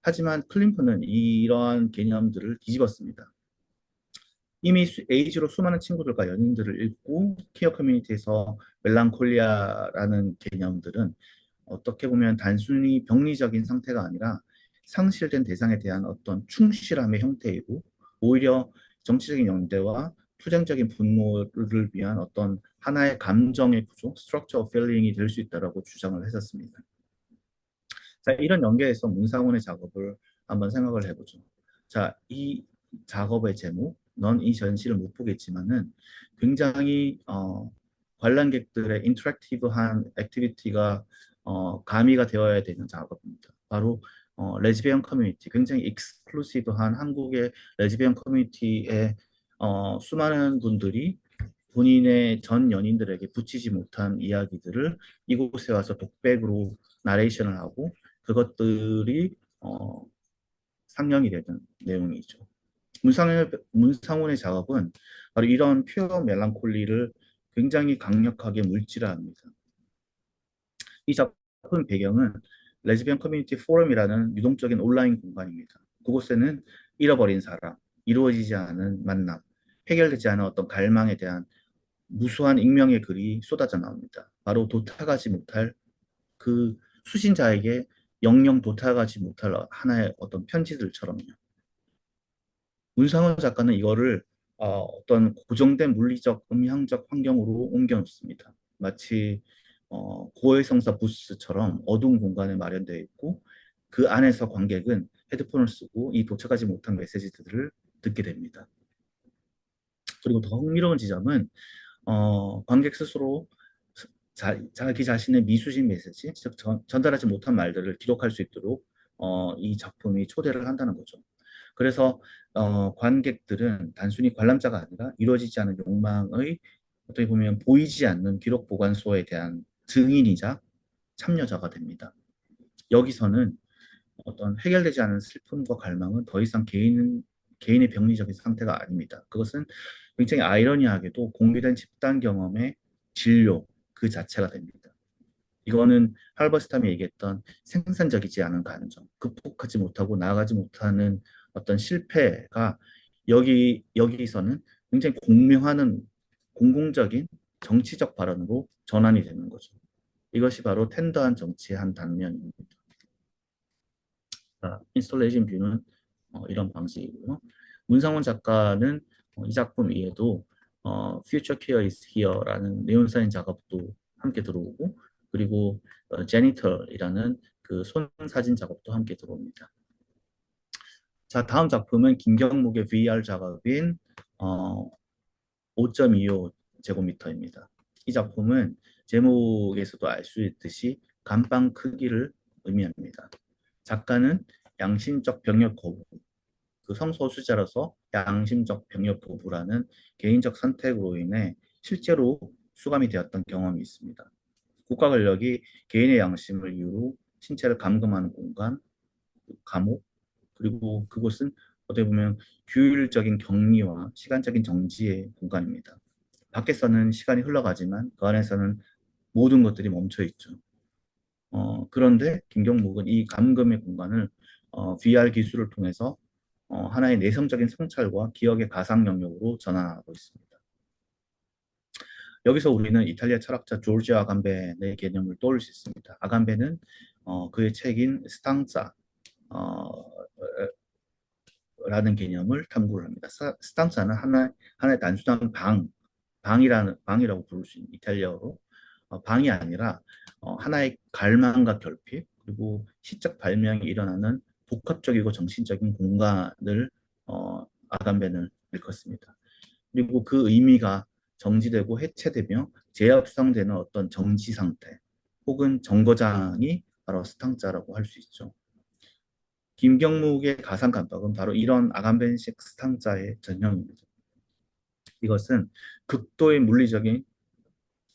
하지만 클림프는 이러한 개념들을 뒤집었습니다. 이미 에이즈로 수많은 친구들과 연인들을 잃고 케어 커뮤니티에서 멜랑콜리아라는 개념들은 어떻게 보면 단순히 병리적인 상태가 아니라 상실된 대상에 대한 어떤 충실함의 형태이고 오히려 정치적인 연대와 투쟁적인 분노를 위한 어떤 하나의 감정의 구조, structure of feeling이 될 수 있다고 주장을 했었습니다. 자, 이런 연계에서 문상훈의 작업을 한번 생각을 해보죠. 자, 이 작업의 제목, 넌 이 전시를 못 보겠지만은 굉장히 관람객들의 인터랙티브한 액티비티가 가미가 되어야 되는 작업입니다. 바로 레즈비언 커뮤니티, 굉장히 익스클루시브한 한국의 레즈비언 커뮤니티의 수많은 분들이 본인의 전 연인들에게 붙이지 못한 이야기들을 이곳에 와서 독백으로 나레이션을 하고 그것들이 상영이 되는 내용이죠. 문상훈의 작업은 바로 이런 퓨어 멜랑콜리를 굉장히 강력하게 물질화합니다. 이 작품 배경은 레즈비언 커뮤니티 포럼이라는 유동적인 온라인 공간입니다. 그곳에는 잃어버린 사람, 이루어지지 않은 만남, 해결되지 않은 어떤 갈망에 대한 무수한 익명의 글이 쏟아져 나옵니다. 바로 도착하지 못할 그 수신자에게 영영 도착하지 못할 하나의 어떤 편지들처럼요. 문상훈 작가는 이거를 어떤 고정된 물리적, 음향적 환경으로 옮겨 놓습니다. 마치 고해성사 부스처럼 어두운 공간에 마련되어 있고 그 안에서 관객은 헤드폰을 쓰고 이 도착하지 못한 메시지들을 듣게 됩니다. 그리고 더 흥미로운 지점은 관객 스스로 자기 자신의 미수진 메시지, 즉 전달하지 못한 말들을 기록할 수 있도록 이 작품이 초대를 한다는 거죠. 그래서 관객들은 단순히 관람자가 아니라 이루어지지 않은 욕망의 어떻게 보면 보이지 않는 기록 보관소에 대한 증인이자 참여자가 됩니다. 여기서는 어떤 해결되지 않은 슬픔과 갈망은 더 이상 개인의 병리적인 상태가 아닙니다. 그것은 굉장히 아이러니하게도 공유된 집단 경험의 진료 그 자체가 됩니다. 이거는 할버스탐이 얘기했던 생산적이지 않은 감정, 극복하지 못하고 나아가지 못하는 어떤 실패가 여기서는 굉장히 공명하는 공공적인 정치적 발언으로 전환이 되는 거죠. 이것이 바로 텐더한 정치의 한 단면입니다. 인스톨레이션 뷰는 이런 방식이고요. 문상훈 작가는 이 작품 이에도 Future Care is Here라는 네온사인 작업도 함께 들어오고 그리고 제니털이라는 그 손 사진 작업도 함께 들어옵니다. 자, 다음 작품은 김경목의 VR 작업인 5.25 제곱미터입니다. 이 작품은 제목에서도 알 수 있듯이 감방 크기를 의미합니다. 작가는 양심적 병역 거부, 그 성소수자로서 양심적 병역 거부라는 개인적 선택으로 인해 실제로 수감이 되었던 경험이 있습니다. 국가 권력이 개인의 양심을 이유로 신체를 감금하는 공간, 감옥, 그리고 그곳은 어떻게 보면 규율적인 격리와 시간적인 정지의 공간입니다. 밖에서는 시간이 흘러가지만 그 안에서는 모든 것들이 멈춰 있죠. 그런데 김경목은 이 감금의 공간을 VR 기술을 통해서 하나의 내성적인 성찰과 기억의 가상 영역으로 전환하고 있습니다. 여기서 우리는 이탈리아 철학자 조르지오 아감베의 개념을 떠올릴 수 있습니다. 아감베는 그의 책인 스탕자 라는 개념을 탐구를 합니다. 스탕자는 하나의 단순한 방이라고 부를 수 있는 이탈리아어로 방이 아니라 하나의 갈망과 결핍 그리고 시적 발명이 일어나는 복합적이고 정신적인 공간을 아감베는 일컫습니다. 그리고 그 의미가 정지되고 해체되며 재합성되는 어떤 정지 상태 혹은 정거장이 바로 스탕자라고 할 수 있죠. 김경묵의 가상 감각은 바로 이런 아감벤식 스탕자의 전형입니다. 이것은 극도의 물리적인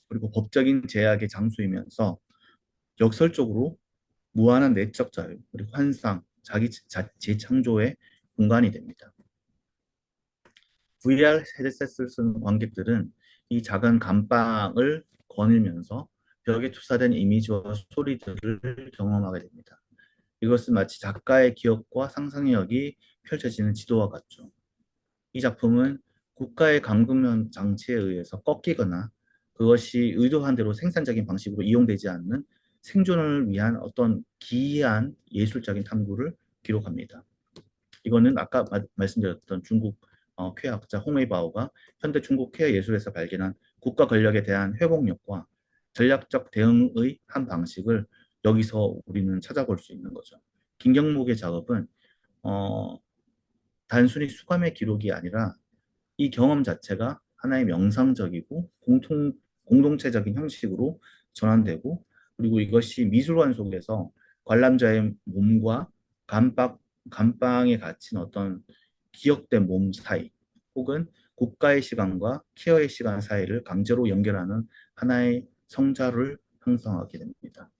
그리고 법적인 제약의 장소이면서 역설적으로 무한한 내적 자유 그리고 환상, 재창조의 공간이 됩니다. VR 헤드셋을 쓴 관객들은 이 작은 감방을 거닐면서 벽에 투사된 이미지와 소리들을 경험하게 됩니다. 이것은 마치 작가의 기억과 상상력이 펼쳐지는 지도와 같죠. 이 작품은 국가의 감금 장치에 의해서 꺾이거나 그것이 의도한 대로 생산적인 방식으로 이용되지 않는 생존을 위한 어떤 기이한 예술적인 탐구를 기록합니다. 이거는 아까 말씀드렸던 중국 쾌학자 홍웨이바오가 현대 중국 쾌해 예술에서 발견한 국가 권력에 대한 회복력과 전략적 대응의 한 방식을 여기서 우리는 찾아볼 수 있는 거죠. 김경목의 작업은 어, 단순히 수감의 기록이 아니라 이 경험 자체가 하나의 명상적이고 공동체적인 형식으로 전환되고 그리고 이것이 미술관 속에서 관람자의 몸과 감방, 감방에 갇힌 어떤 기억된 몸 사이 혹은 국가의 시간과 케어의 시간 사이를 강제로 연결하는 하나의 성자를 형성하게 됩니다.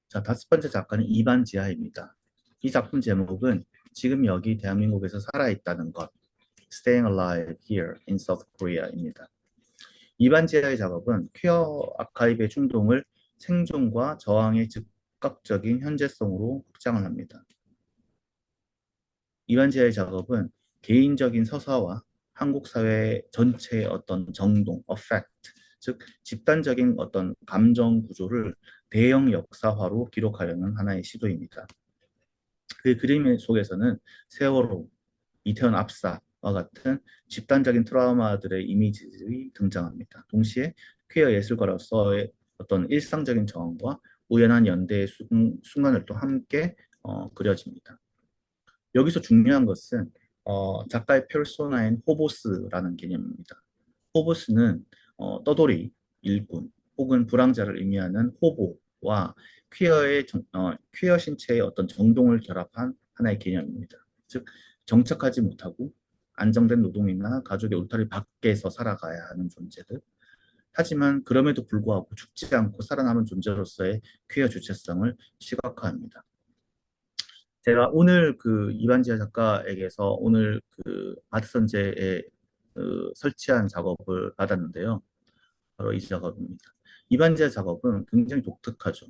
자, 다섯 번째 작가는 이반지하입니다. 이 작품 제목은 지금 여기 대한민국에서 살아있다는 것, Staying Alive Here in South Korea입니다. 이반지하의 작업은 퀴어 아카이브의 충동을 생존과 저항의 즉각적인 현재성으로 확장을 합니다. 이반지하의 작업은 개인적인 서사와 한국 사회 전체의 어떤 정동, effect, 즉 집단적인 어떤 감정 구조를 대형 역사화로 기록하려는 하나의 시도입니다. 그 그림 속에서는 세월호, 이태원 압사와 같은 집단적인 트라우마들의 이미지들이 등장합니다. 동시에 퀴어 예술가로서의 어떤 일상적인 저항과 우연한 연대의 순간을 또 함께 그려집니다. 여기서 중요한 것은 작가의 페르소나인 호보스라는 개념입니다. 호보스는 떠돌이, 일꾼 혹은 불황자를 의미하는 호보와 퀴어 신체의 어떤 정동을 결합한 하나의 개념입니다. 즉 정착하지 못하고 안정된 노동이나 가족의 울타리 밖에서 살아가야 하는 존재들. 하지만 그럼에도 불구하고 죽지 않고 살아남은 존재로서의 퀴어 주체성을 시각화합니다. 제가 오늘 그 이반지아 작가에게서 오늘 그 아트 선재에 설치한 작업을 받았는데요. 바로 이 작업입니다. 이반지아 작업은 굉장히 독특하죠.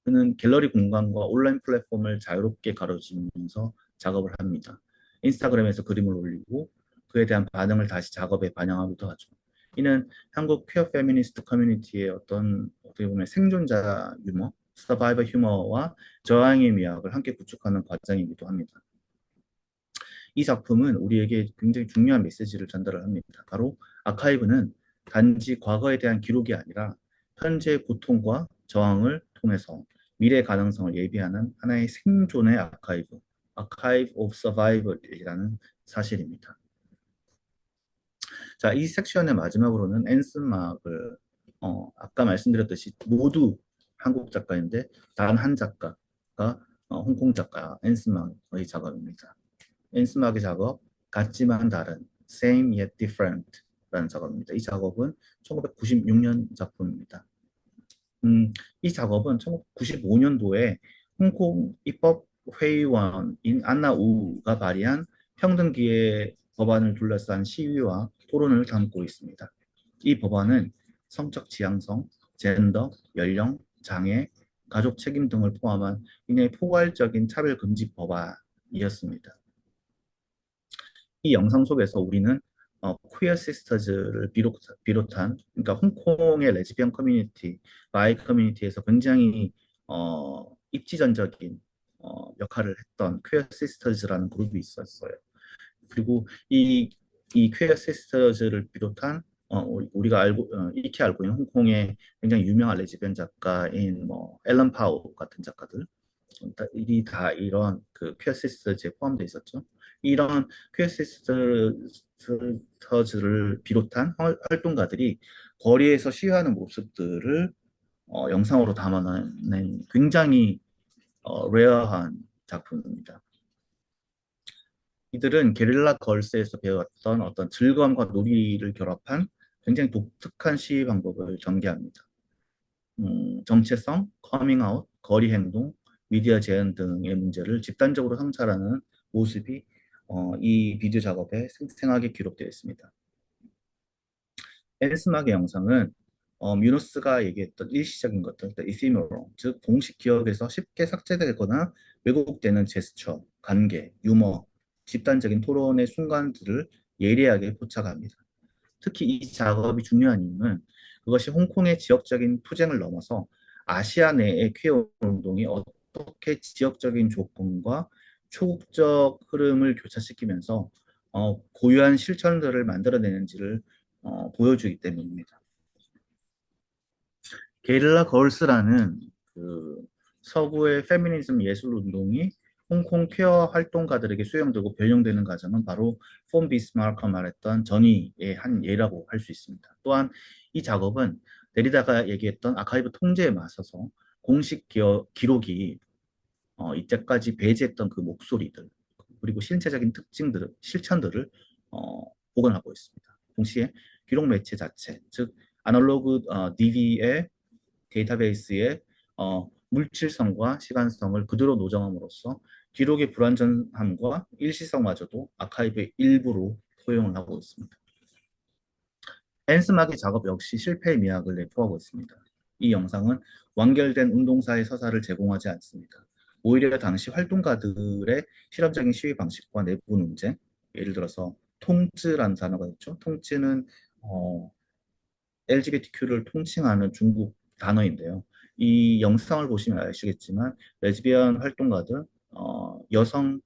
그는 갤러리 공간과 온라인 플랫폼을 자유롭게 가로지면서 작업을 합니다. 인스타그램에서 그림을 올리고 그에 대한 반응을 다시 작업에 반영하기도 하죠. 이는 한국 퀘어 페미니스트 커뮤니티의 어떻게 보면 생존자 유머, 서바이벌 휴머와 저항의 미학을 함께 구축하는 과정이기도 합니다. 이 작품은 우리에게 굉장히 중요한 메시지를 전달을 합니다. 바로 아카이브는 단지 과거에 대한 기록이 아니라 현재의 고통과 저항을 통해서 미래 가능성을 예비하는 하나의 생존의 아카이브, Archive of Survival이라는 사실입니다. 자, 이 섹션의 마지막으로는 앤슨막을 아까 말씀드렸듯이 모두 한국 작가인데 단 한 작가가 홍콩 작가 앤슨막의 작업입니다. 앤슨막의 작업 같지만 다른 Same Yet Different 라는 작업입니다. 이 작업은 1996년 작품입니다. 이 작업은 1995년도에 홍콩 입법회의원인 안나 우가 발의한 평등기회 법안을 둘러싼 시위와 토론을 담고 있습니다. 이 법안은 성적 지향성, 젠더, 연령, 장애, 가족 책임 등을 포함한 굉장히 포괄적인 차별금지 법안이었습니다. 이 영상 속에서 우리는 퀘어 시스터즈를 비롯한 그러니까 홍콩의 레즈비언 커뮤니티, 바이 커뮤니티에서 굉장히 입지전적인 역할을 했던 퀘어 시스터즈라는 그룹이 있었어요. 그리고 이 퀘어 시스터즈를 비롯한 우리가 익히 알고 있는 홍콩의 굉장히 유명한 레즈비언 작가인 뭐 앨런 파우 같은 작가들 이 다 이런 그 퀘어 시스터즈에 포함되어 있었죠. 이런 퀘어 시스터즈를 비롯한 활동가들이 거리에서 시위하는 모습들을 영상으로 담아낸 굉장히 레어한 작품입니다. 이들은 게릴라 걸스에서 배웠던 어떤 즐거움과 놀이를 결합한 굉장히 독특한 시위 방법을 전개합니다. 정체성, 커밍아웃, 거리 행동, 미디어 재현 등의 문제를 집단적으로 성찰하는 모습이 이 비디오 작업에 생생하게 기록되어 있습니다. 앤스막의 영상은 뮤노스가 얘기했던 일시적인 것들, ephemeral, 즉 공식 기억에서 쉽게 삭제되거나 왜곡되는 제스처, 관계, 유머, 집단적인 토론의 순간들을 예리하게 포착합니다. 특히 이 작업이 중요한 이유는 그것이 홍콩의 지역적인 투쟁을 넘어서 아시아 내의 퀘어 운동이 어떻게 지역적인 조건과 초국적 흐름을 교차시키면서 고유한 실천들을 만들어내는지를 보여주기 때문입니다. 게릴라 걸스라는 그 서구의 페미니즘 예술 운동이 홍콩 퀘어 활동가들에게 수용되고 변형되는 과정은 바로 폰 비스마르크가 말했던 전위의 한 예라고 할 수 있습니다. 또한 이 작업은 데리다가 얘기했던 아카이브 통제에 맞서서 공식 기록이 이때까지 배제했던 그 목소리들 그리고 신체적인 특징들, 실천들을 복원하고 있습니다. 동시에 기록 매체 자체, 즉 아날로그 DV의 데이터베이스의 물질성과 시간성을 그대로 노정함으로써 기록의 불완전함과 일시성마저도 아카이브의 일부로 포용을 하고 있습니다. 앤스막의 작업 역시 실패의 미학을 내포하고 있습니다. 이 영상은 완결된 운동사의 서사를 제공하지 않습니다. 오히려 당시 활동가들의 실험적인 시위 방식과 내부 논쟁, 예를 들어서 통쯔라는 단어가 있죠. 통쯔는 LGBTQ를 통칭하는 중국 단어인데요. 이 영상을 보시면 아시겠지만 레즈비언 활동가들, 여성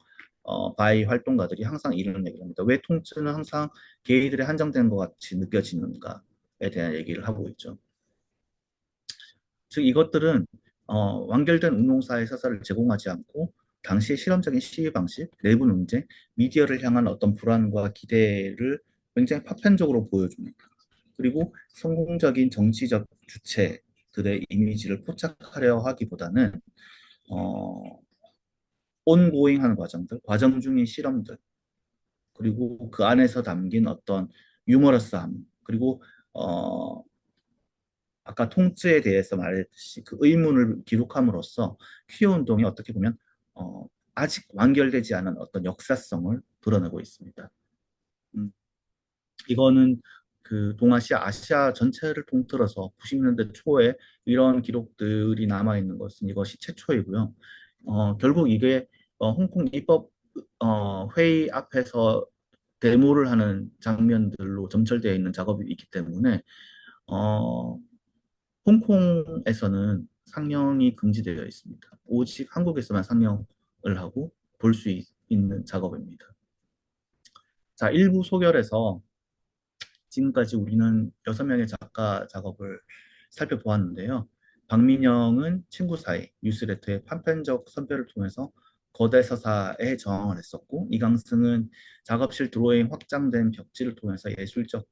바이 활동가들이 항상 이런 얘기를 합니다. 왜 통치는 항상 게이들에 한정된 것 같이 느껴지는가에 대한 얘기를 하고 있죠. 즉 이것들은 완결된 운동사의 서사를 제공하지 않고 당시의 실험적인 시위 방식, 내부 논쟁, 미디어를 향한 어떤 불안과 기대를 굉장히 파편적으로 보여줍니다. 그리고 성공적인 정치적 주체들의 이미지를 포착하려 하기보다는 어, 온고잉하는 과정들, 과정 중인 실험들, 그리고 그 안에서 담긴 어떤 유머러스함, 그리고 아까 통치에 대해서 말했듯이 그 의문을 기록함으로써 퀴어 운동이 어떻게 보면 아직 완결되지 않은 어떤 역사성을 드러내고 있습니다. 음, 이거는 그 동아시아, 아시아 전체를 통틀어서 90년대 초에 이런 기록들이 남아있는 것은 이것이 최초이고요. 결국 이게 홍콩 입법 회의 앞에서 데모를 하는 장면들로 점철되어 있는 작업이 있기 때문에 어, 홍콩에서는 상영이 금지되어 있습니다. 오직 한국에서만 상영을 하고 볼 수 있는 작업입니다. 자, 일부 소결에서 지금까지 우리는 6명의 작가 작업을 살펴보았는데요. 박민영은 친구 사이, 뉴스레터의 판편적 선별을 통해서 거대 서사에 저항을 했었고, 이강승은 작업실 드로잉 확장된 벽지를 통해서 예술적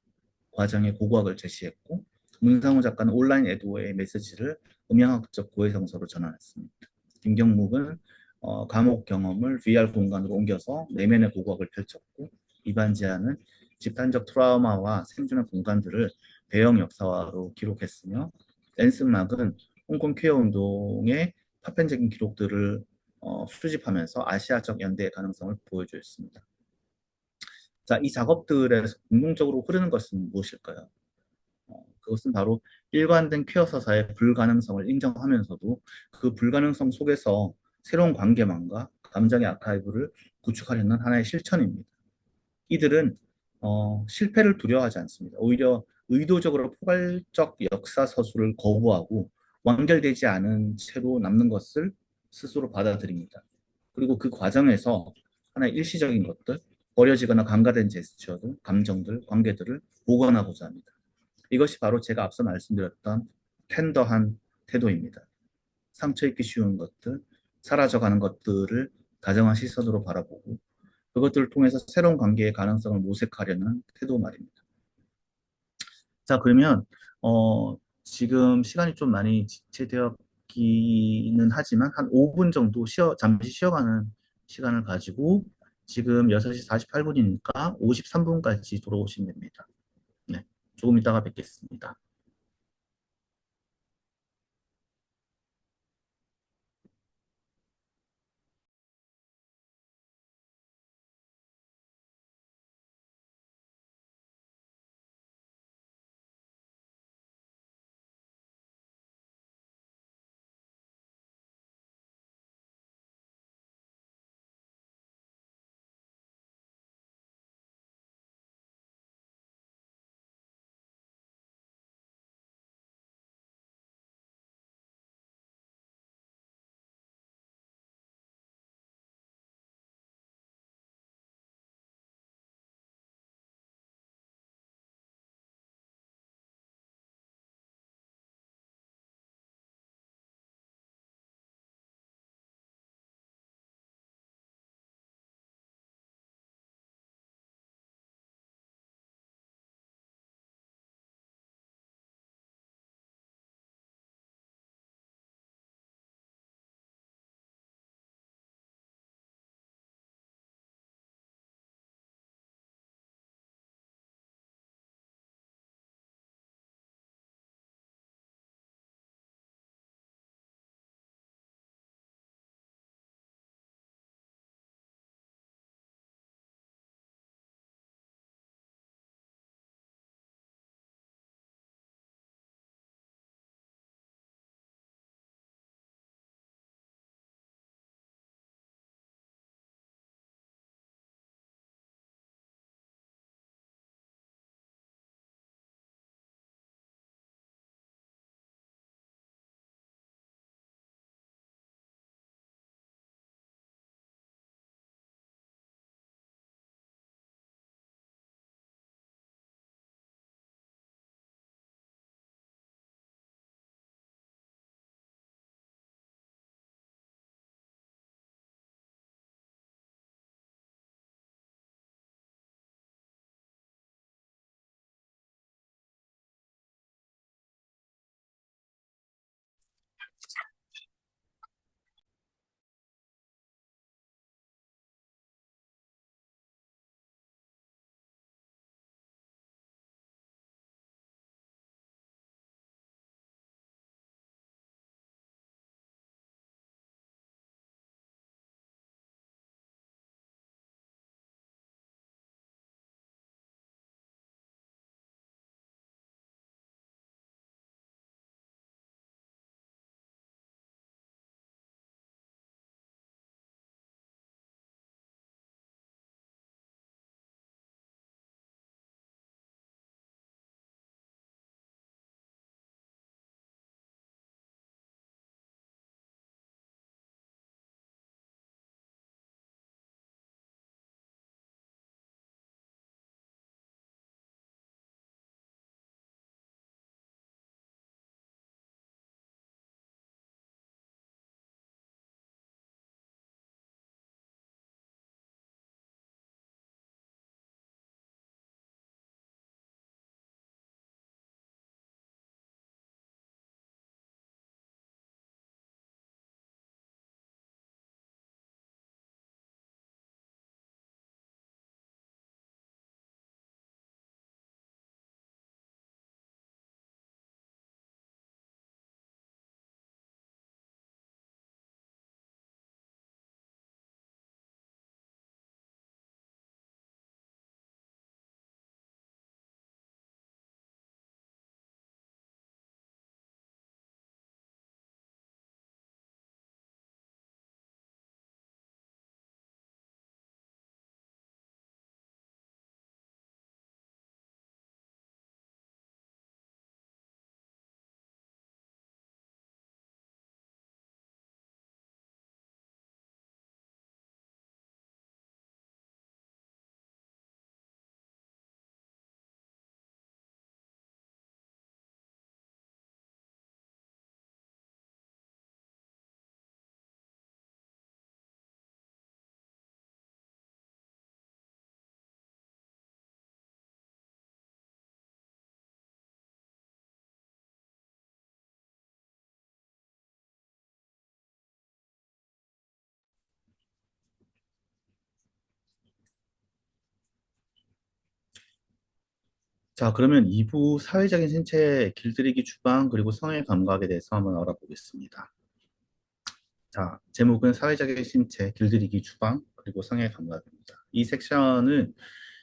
과정의 고고학을 제시했고, 문상우 작가는 온라인 에도의 메시지를 음향학적 고해성서로 전환했습니다. 김경묵은 감옥 경험을 VR 공간으로 옮겨서 내면의 고고학을 펼쳤고, 이반지하는 집단적 트라우마와 생존의 공간들을 배경 역사화로 기록했으며, 앤슨막은 홍콩 퀴어 운동의 파편적인 기록들을 수집하면서 아시아적 연대의 가능성을 보여주었습니다. 자, 이 작업들에서 공동적으로 흐르는 것은 무엇일까요? 그것은 바로 일관된 퀴어 서사의 불가능성을 인정하면서도 그 불가능성 속에서 새로운 관계망과 감정의 아카이브를 구축하려는 하나의 실천입니다. 이들은 실패를 두려워하지 않습니다. 오히려 의도적으로 포괄적 역사 서술을 거부하고 완결되지 않은 채로 남는 것을 스스로 받아들입니다. 그리고 그 과정에서 하나의 일시적인 것들, 버려지거나 간과된 제스처들, 감정들, 관계들을 보관하고자 합니다. 이것이 바로 제가 앞서 말씀드렸던 텐더한 태도입니다. 상처 입기 쉬운 것들, 사라져가는 것들을 다정한 시선으로 바라보고 그것들을 통해서 새로운 관계의 가능성을 모색하려는 태도 말입니다. 자, 그러면 지금 시간이 좀 많이 지체되었기는 하지만 한 5분 정도 잠시 쉬어가는 시간을 가지고 지금 6시 48분이니까 53분까지 돌아오시면 됩니다. 네, 조금 이따가 뵙겠습니다. 자, 그러면 2부 사회적인 신체 길들이기 주방 그리고 성의 감각에 대해서 한번 알아보겠습니다. 자, 제목은 사회적인 신체 길들이기 주방 그리고 성의 감각입니다. 이 섹션은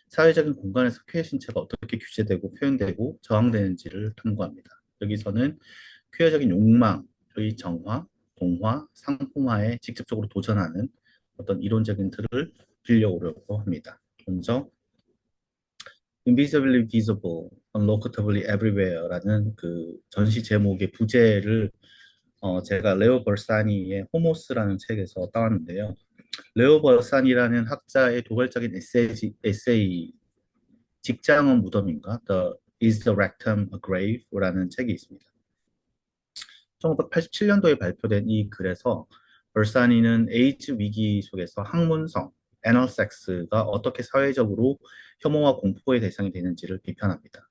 사회적인 공간에서 쾌의 신체가 어떻게 규제되고 표현되고 저항되는지를 탐구합니다. 여기서는 쾌어적인 욕망의 정화, 동화, 상품화에 직접적으로 도전하는 어떤 이론적인 틀을 빌려오려고 합니다. 먼저 Invisibly Visible, Unlocatably Everywhere라는 그 전시 제목의 부제를 제가 레오 벌사니의 호모스라는 책에서 따왔는데요. 레오 벌산이라는 학자의 도발적인 에세이 직장은 무덤인가? Is the Rectum a Grave?라는 책이 있습니다. 1987년도에 발표된 이 글에서 벌산이는 에이즈 위기 속에서 항문성, 애널섹스가 어떻게 사회적으로 혐오와 공포의 대상이 되는지를 비판합니다.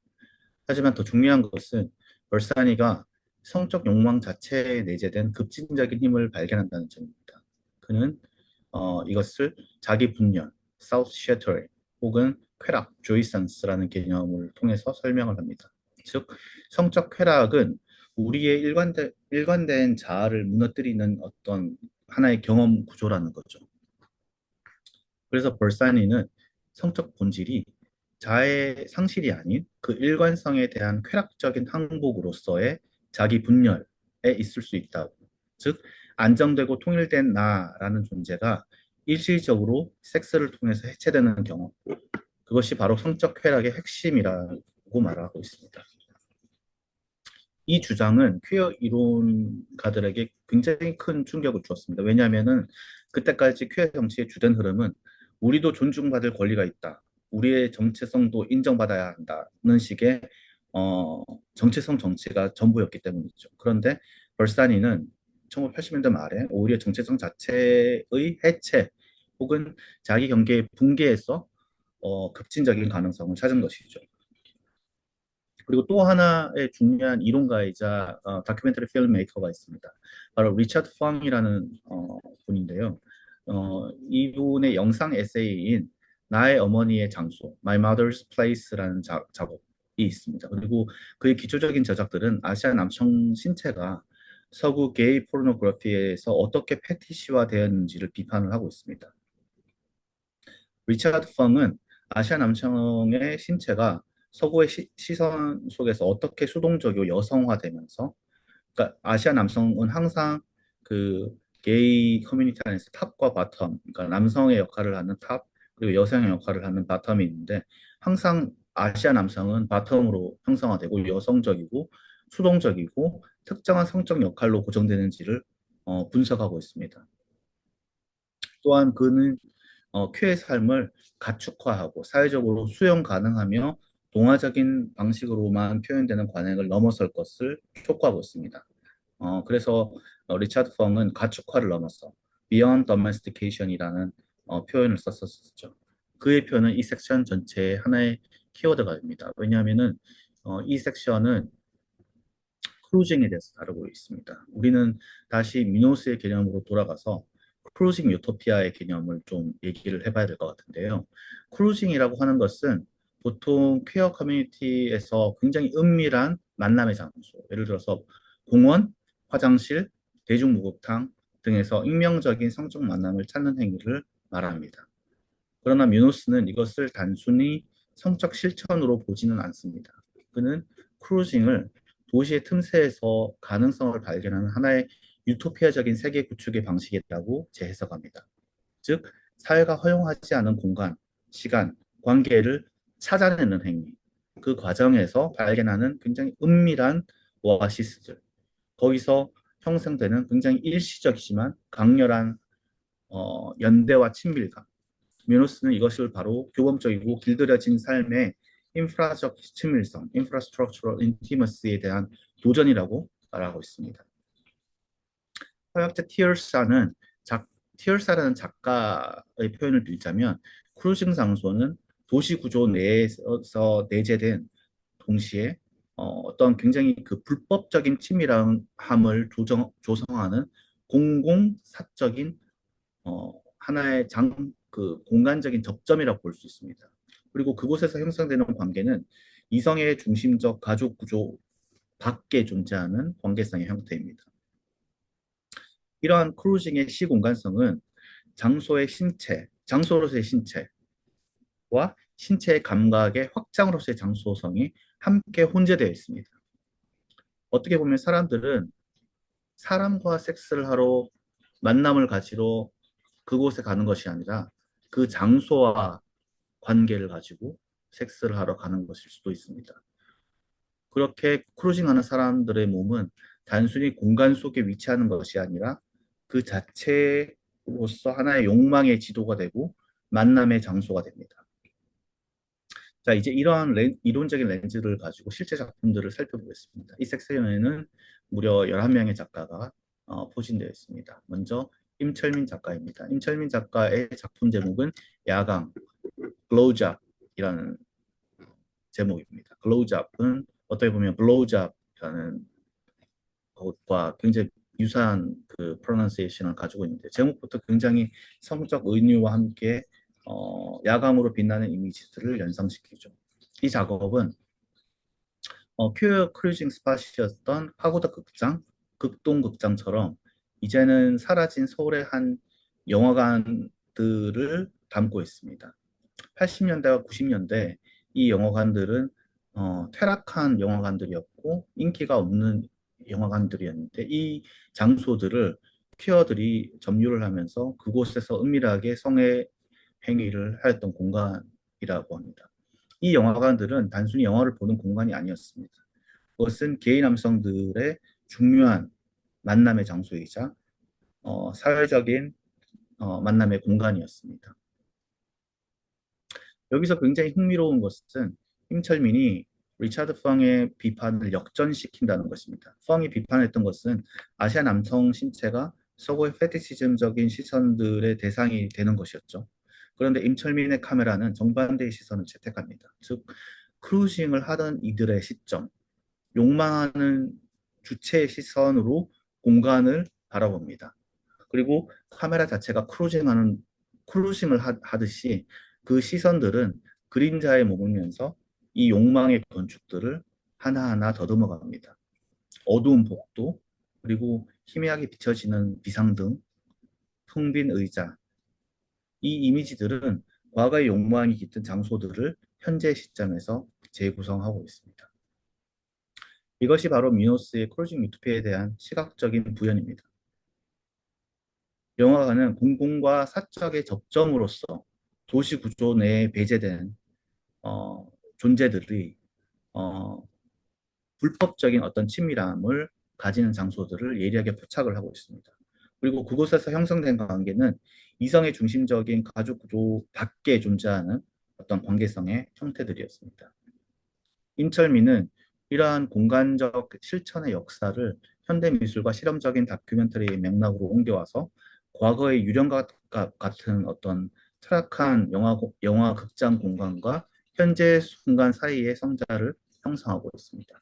하지만 더 중요한 것은 벌산이가 성적 욕망 자체에 내재된 급진적인 힘을 발견한다는 점입니다. 그는 이것을 자기 분열, self shattering 혹은 쾌락, 조이선스라는 개념을 통해서 설명을 합니다. 즉, 성적 쾌락은 우리의 일관된 자아를 무너뜨리는 어떤 하나의 경험 구조라는 거죠. 그래서 벌사니는 성적 본질이 자아의 상실이 아닌 그 일관성에 대한 쾌락적인 항복으로서의 자기 분열에 있을 수 있다고. 즉, 안정되고 통일된 나라는 존재가 일시적으로 섹스를 통해서 해체되는 경험. 그것이 바로 성적 쾌락의 핵심이라고 말하고 있습니다. 이 주장은 퀴어 이론가들에게 굉장히 큰 충격을 주었습니다. 왜냐하면은 그때까지 퀴어 정치의 주된 흐름은 우리도 존중받을 권리가 있다. 우리의 정체성도 인정받아야 한다는 식의 정체성 정치가 전부였기 때문이죠. 그런데 벌사니는 1980년대 말에 오히려 정체성 자체의 해체 혹은 자기 경계의 붕괴에서 급진적인 가능성을 찾은 것이죠. 그리고 또 하나의 중요한 이론가이자 다큐멘터리 필름메이커가 있습니다. 바로 리처드 펑이라는 분인데요. 이분의 영상 에세이인 나의 어머니의 장소, My Mother's Place라는 작업이 있습니다. 그리고 그의 기초적인 저작들은 아시아 남성 신체가 서구 게이 포르노그래피에서 어떻게 패티시화 되었는지를 비판을 하고 있습니다. 리차드 펑은 아시아 남성의 신체가 서구의 시선 속에서 어떻게 수동적이고 여성화되면서, 그러니까 아시아 남성은 항상 그 게이 커뮤니티 안에서 탑과 바텀, 그러니까 남성의 역할을 하는 탑, 그리고 여성의 역할을 하는 바텀이 있는데, 항상 아시아 남성은 바텀으로 형성화되고 여성적이고 수동적이고 특정한 성적 역할로 고정되는지를 분석하고 있습니다. 또한 그는 큐의 삶을 가축화하고 사회적으로 수용 가능하며 동화적인 방식으로만 표현되는 관행을 넘어설 것을 촉구하고 있습니다. 그래서 리차드 펑은 가축화를 넘어서 Beyond Domestication이라는 표현을 썼었죠. 그의 표현은 이 섹션 전체의 하나의 키워드가 됩니다. 왜냐하면은 이 섹션은 크루징에 대해서 다루고 있습니다. 우리는 다시 미노스의 개념으로 돌아가서 크루징 유토피아의 개념을 좀 얘기를 해봐야 될 것 같은데요. 크루징이라고 하는 것은 보통 퀘어 커뮤니티에서 굉장히 은밀한 만남의 장소, 예를 들어서 공원, 화장실, 대중목욕탕 등에서 익명적인 성적 만남을 찾는 행위를 말합니다. 그러나 뮤노스는 이것을 단순히 성적 실천으로 보지는 않습니다. 그는 크루징을 도시의 틈새에서 가능성을 발견하는 하나의 유토피아적인 세계 구축의 방식이라고 재해석합니다. 즉, 사회가 허용하지 않은 공간, 시간, 관계를 찾아내는 행위. 그 과정에서 발견하는 굉장히 은밀한 오아시스들. 거기서 형성되는 굉장히 일시적이지만 강렬한 연대와 친밀감. 뮤노스는 이것을 바로 교범적이고 길들여진 삶의 인프라적 친밀성, 인프라스트럭처럴 인티머시에 대한 도전이라고 말하고 있습니다. 서약자 티얼사라는 작가의 표현을 빌자면 크루징 장소는 도시 구조 내에서 내재된 동시에 어떤 굉장히 그 불법적인 친밀함을 조성하는 공공사적인 하나의 그 공간적인 접점이라고 볼 수 있습니다. 그리고 그곳에서 형성되는 관계는 이성의 중심적 가족 구조 밖에 존재하는 관계성의 형태입니다. 이러한 크루징의 시공간성은 장소로서의 신체와 신체의 감각의 확장으로서의 장소성이 함께 혼재되어 있습니다. 어떻게 보면 사람들은 사람과 섹스를 하러 만남을 가지러 그곳에 가는 것이 아니라 그 장소와 관계를 가지고 섹스를 하러 가는 것일 수도 있습니다. 그렇게 크루징하는 사람들의 몸은 단순히 공간 속에 위치하는 것이 아니라 그 자체로서 하나의 욕망의 지도가 되고 만남의 장소가 됩니다. 자, 이제 이러한 이론적인 렌즈를 가지고 실제 작품들을 살펴보겠습니다. 이 섹션에는 무려 11명의 작가가 포진되어 있습니다. 먼저 임철민 작가입니다. 임철민 작가의 작품 제목은 야광, 글로우잡이라는 제목입니다. 글로우잡은 어떻게 보면 블로우잡이라는 것과 굉장히 유사한 그 프로넌세이션을 가지고 있는데 제목부터 굉장히 성적 은유와 함께 야광으로 빛나는 이미지들을 연상시키죠. 이 작업은 큐어 크루징 스팟이었던 파고다 극장, 극동극장처럼 이제는 사라진 서울의 한 영화관들을 담고 있습니다. 80년대와 90년대 이 영화관들은 퇴락한 영화관들이었고 인기가 없는 영화관들이었는데 이 장소들을 퀴어들이 점유를 하면서 그곳에서 은밀하게 성의 행위를 하였던 공간이라고 합니다. 이 영화관들은 단순히 영화를 보는 공간이 아니었습니다. 그것은 게이 남성들의 중요한 만남의 장소이자 사회적인 만남의 공간이었습니다. 여기서 굉장히 흥미로운 것은 임철민이 리차드 펑의 비판을 역전시킨다는 것입니다. 펑이 비판했던 것은 아시아 남성 신체가 서구의 페티시즘적인 시선들의 대상이 되는 것이었죠. 그런데 임철민의 카메라는 정반대의 시선을 채택합니다. 즉, 크루징을 하던 이들의 시점, 욕망하는 주체의 시선으로 공간을 바라봅니다. 그리고 카메라 자체가 크루징을 하듯이 그 시선들은 그림자에 머물면서 이 욕망의 건축들을 하나하나 더듬어 갑니다. 어두운 복도, 그리고 희미하게 비춰지는 비상등, 텅 빈 의자. 이 이미지들은 과거의 욕망이 깃든 장소들을 현재 시점에서 재구성하고 있습니다. 이것이 바로 미노스의 크루징 유토피아에 대한 시각적인 부연입니다. 영화관은 공공과 사적의 접점으로서 도시 구조 내에 배제된 어, 존재들이 어, 불법적인 어떤 친밀함을 가지는 장소들을 예리하게 포착을 하고 있습니다. 그리고 그곳에서 형성된 관계는 이성의 중심적인 가족 구조 밖에 존재하는 어떤 관계성의 형태들이었습니다. 임철민은 이러한 공간적 실천의 역사를 현대미술과 실험적인 다큐멘터리의 맥락으로 옮겨와서 과거의 유령과 같은 어떤 철학한 영화 극장 공간과 현재 순간 사이의 성자를 형성하고 있습니다.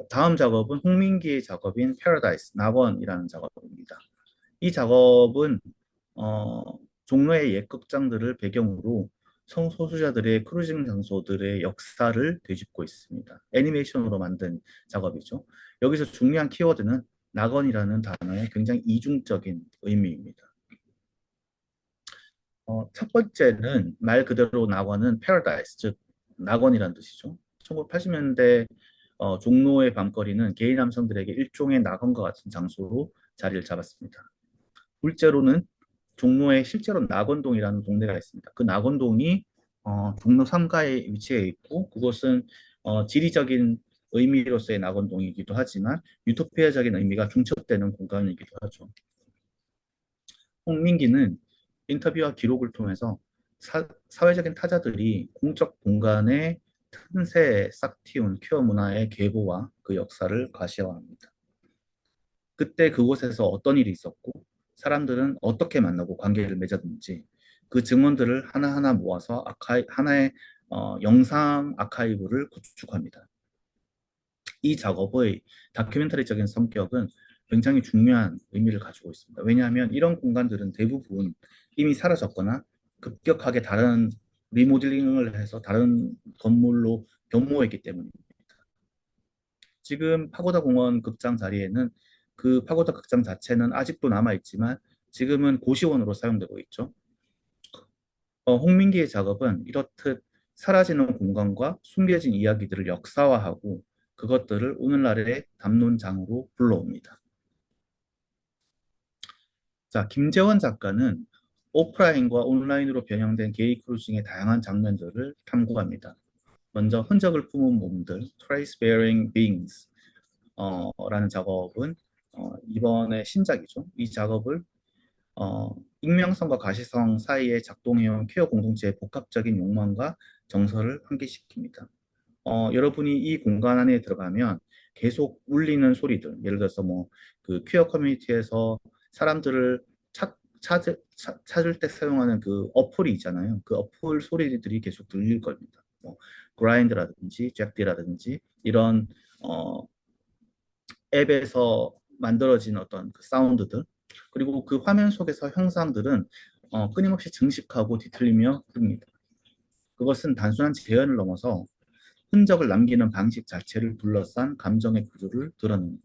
다음 작업은 홍민기의 작업인 패러다이스, 낙원이라는 작업입니다. 이 작업은 어, 종로의 옛 극장들을 배경으로 성소수자들의 크루징 장소들의 역사를 되짚고 있습니다. 애니메이션으로 만든 작업이죠. 여기서 중요한 키워드는 낙원이라는 단어의 굉장히 이중적인 의미입니다. 첫 번째는 말 그대로 낙원은 패러다이스, 즉 낙원이라는 뜻이죠. 1980년대 종로의 밤거리는 게이 남성들에게 일종의 낙원과 같은 장소로 자리를 잡았습니다. 둘째로는 종로에 실제로 낙원동이라는 동네가 있습니다. 그 낙원동이 종로 3가에 위치해 있고 그것은 지리적인 의미로서의 낙원동이기도 하지만 유토피아적인 의미가 중첩되는 공간이기도 하죠. 홍민기는 인터뷰와 기록을 통해서 사회적인 타자들이 공적 공간의 틈새에 싹 틔운 퀴어 문화의 계보와 그 역사를 가시화합니다. 그때 그곳에서 어떤 일이 있었고 사람들은 어떻게 만나고 관계를 맺었는지 그 증언들을 하나하나 모아서 하나의 영상 아카이브를 구축합니다. 이 작업의 다큐멘터리적인 성격은 굉장히 중요한 의미를 가지고 있습니다. 왜냐하면 이런 공간들은 대부분 이미 사라졌거나 급격하게 다른 리모델링을 해서 다른 건물로 변모했기 때문입니다. 지금 파고다 공원 극장 자리에는 그 파고다 극장 자체는 아직도 남아 있지만 지금은 고시원으로 사용되고 있죠. 홍민기의 작업은 이렇듯 사라지는 공간과 숨겨진 이야기들을 역사화하고 그것들을 오늘날의 담론장으로 불러옵니다. 자, 김재원 작가는 오프라인과 온라인으로 변형된 게이 크루징의 다양한 장면들을 탐구합니다. 먼저 흔적을 품은 몸들, Trace Bearing Beings 라는 작업은 이번에 신작이죠. 이 작업을 익명성과 가시성 사이에 작동해온 퀘어 공동체의 복합적인 욕망과 정서를 환기시킵니다. 여러분이 이 공간 안에 들어가면 계속 울리는 소리들, 예를 들어서 뭐 그 퀘어 커뮤니티에서 사람들을 찾을 때 사용하는 그 어플이 있잖아요. 그 어플 소리들이 계속 들릴 겁니다. 뭐 그라인드라든지 잭디라든지 이런 어, 앱에서 만들어진 어떤 그 사운드들 그리고 그 화면 속에서 형상들은 끊임없이 증식하고 뒤틀리며 뜹니다. 그것은 단순한 재현을 넘어서 흔적을 남기는 방식 자체를 둘러싼 감정의 구조를 드러냅니다.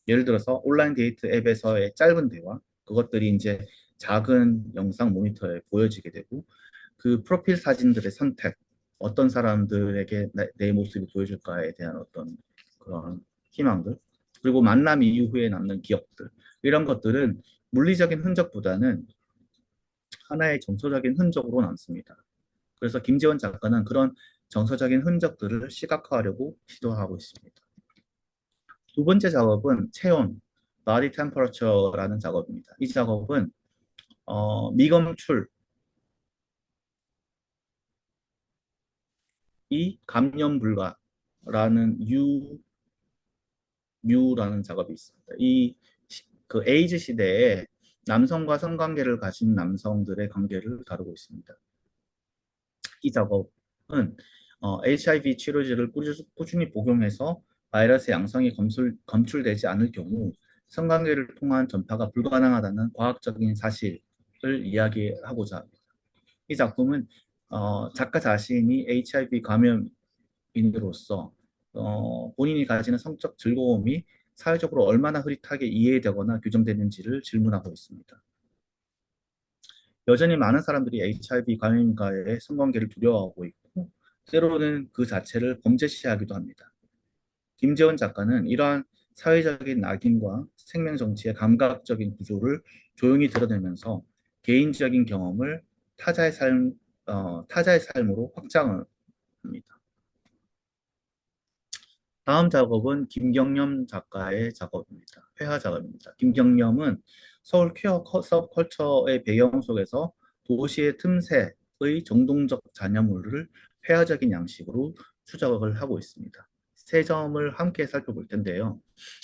예를 들어서 온라인 데이트 앱에서의 짧은 대화, 그것들이 이제 작은 영상 모니터에 보여지게 되고 그 프로필 사진들의 선택, 어떤 사람들에게 내 모습이 보여줄까에 대한 어떤 그런 희망들, 그리고 만남 이후에 남는 기억들, 이런 것들은 물리적인 흔적보다는 하나의 정서적인 흔적으로 남습니다. 그래서 김지원 작가는 그런 정서적인 흔적들을 시각화하려고 시도하고 있습니다. 두 번째 작업은 체온, body temperature라는 작업입니다. 이 작업은 미검출이 감염 불가라는 유라는 작업이 있습니다. 그 에이즈 시대에 남성과 성관계를 가진 남성들의 관계를 다루고 있습니다. 이 작업은 HIV 치료제를 꾸준히 복용해서 바이러스 양성이 검출되지 않을 경우 성관계를 통한 전파가 불가능하다는 과학적인 사실을 이야기하고자 합니다. 이 작품은 작가 자신이 HIV 감염인으로서 본인이 가지는 성적 즐거움이 사회적으로 얼마나 흐릿하게 이해되거나 규정되는지를 질문하고 있습니다. 여전히 많은 사람들이 HIV 감염과의 성관계를 두려워하고 있고 때로는 그 자체를 범죄시하기도 합니다. 김재원 작가는 이러한 사회적인 낙인과 생명 정치의 감각적인 구조를 조용히 드러내면서 개인적인 경험을 타자의 삶으로 확장을 합니다. 다음 작업은 김경념 작가의 작업입니다. 회화 작업입니다. 김경념은 서울 퀘어 서브컬처의 배경 속에서 도시의 틈새의 정동적 잔여물을 회화적인 양식으로 추적을 하고 있습니다. 세 점을 함께 살펴볼 텐데요.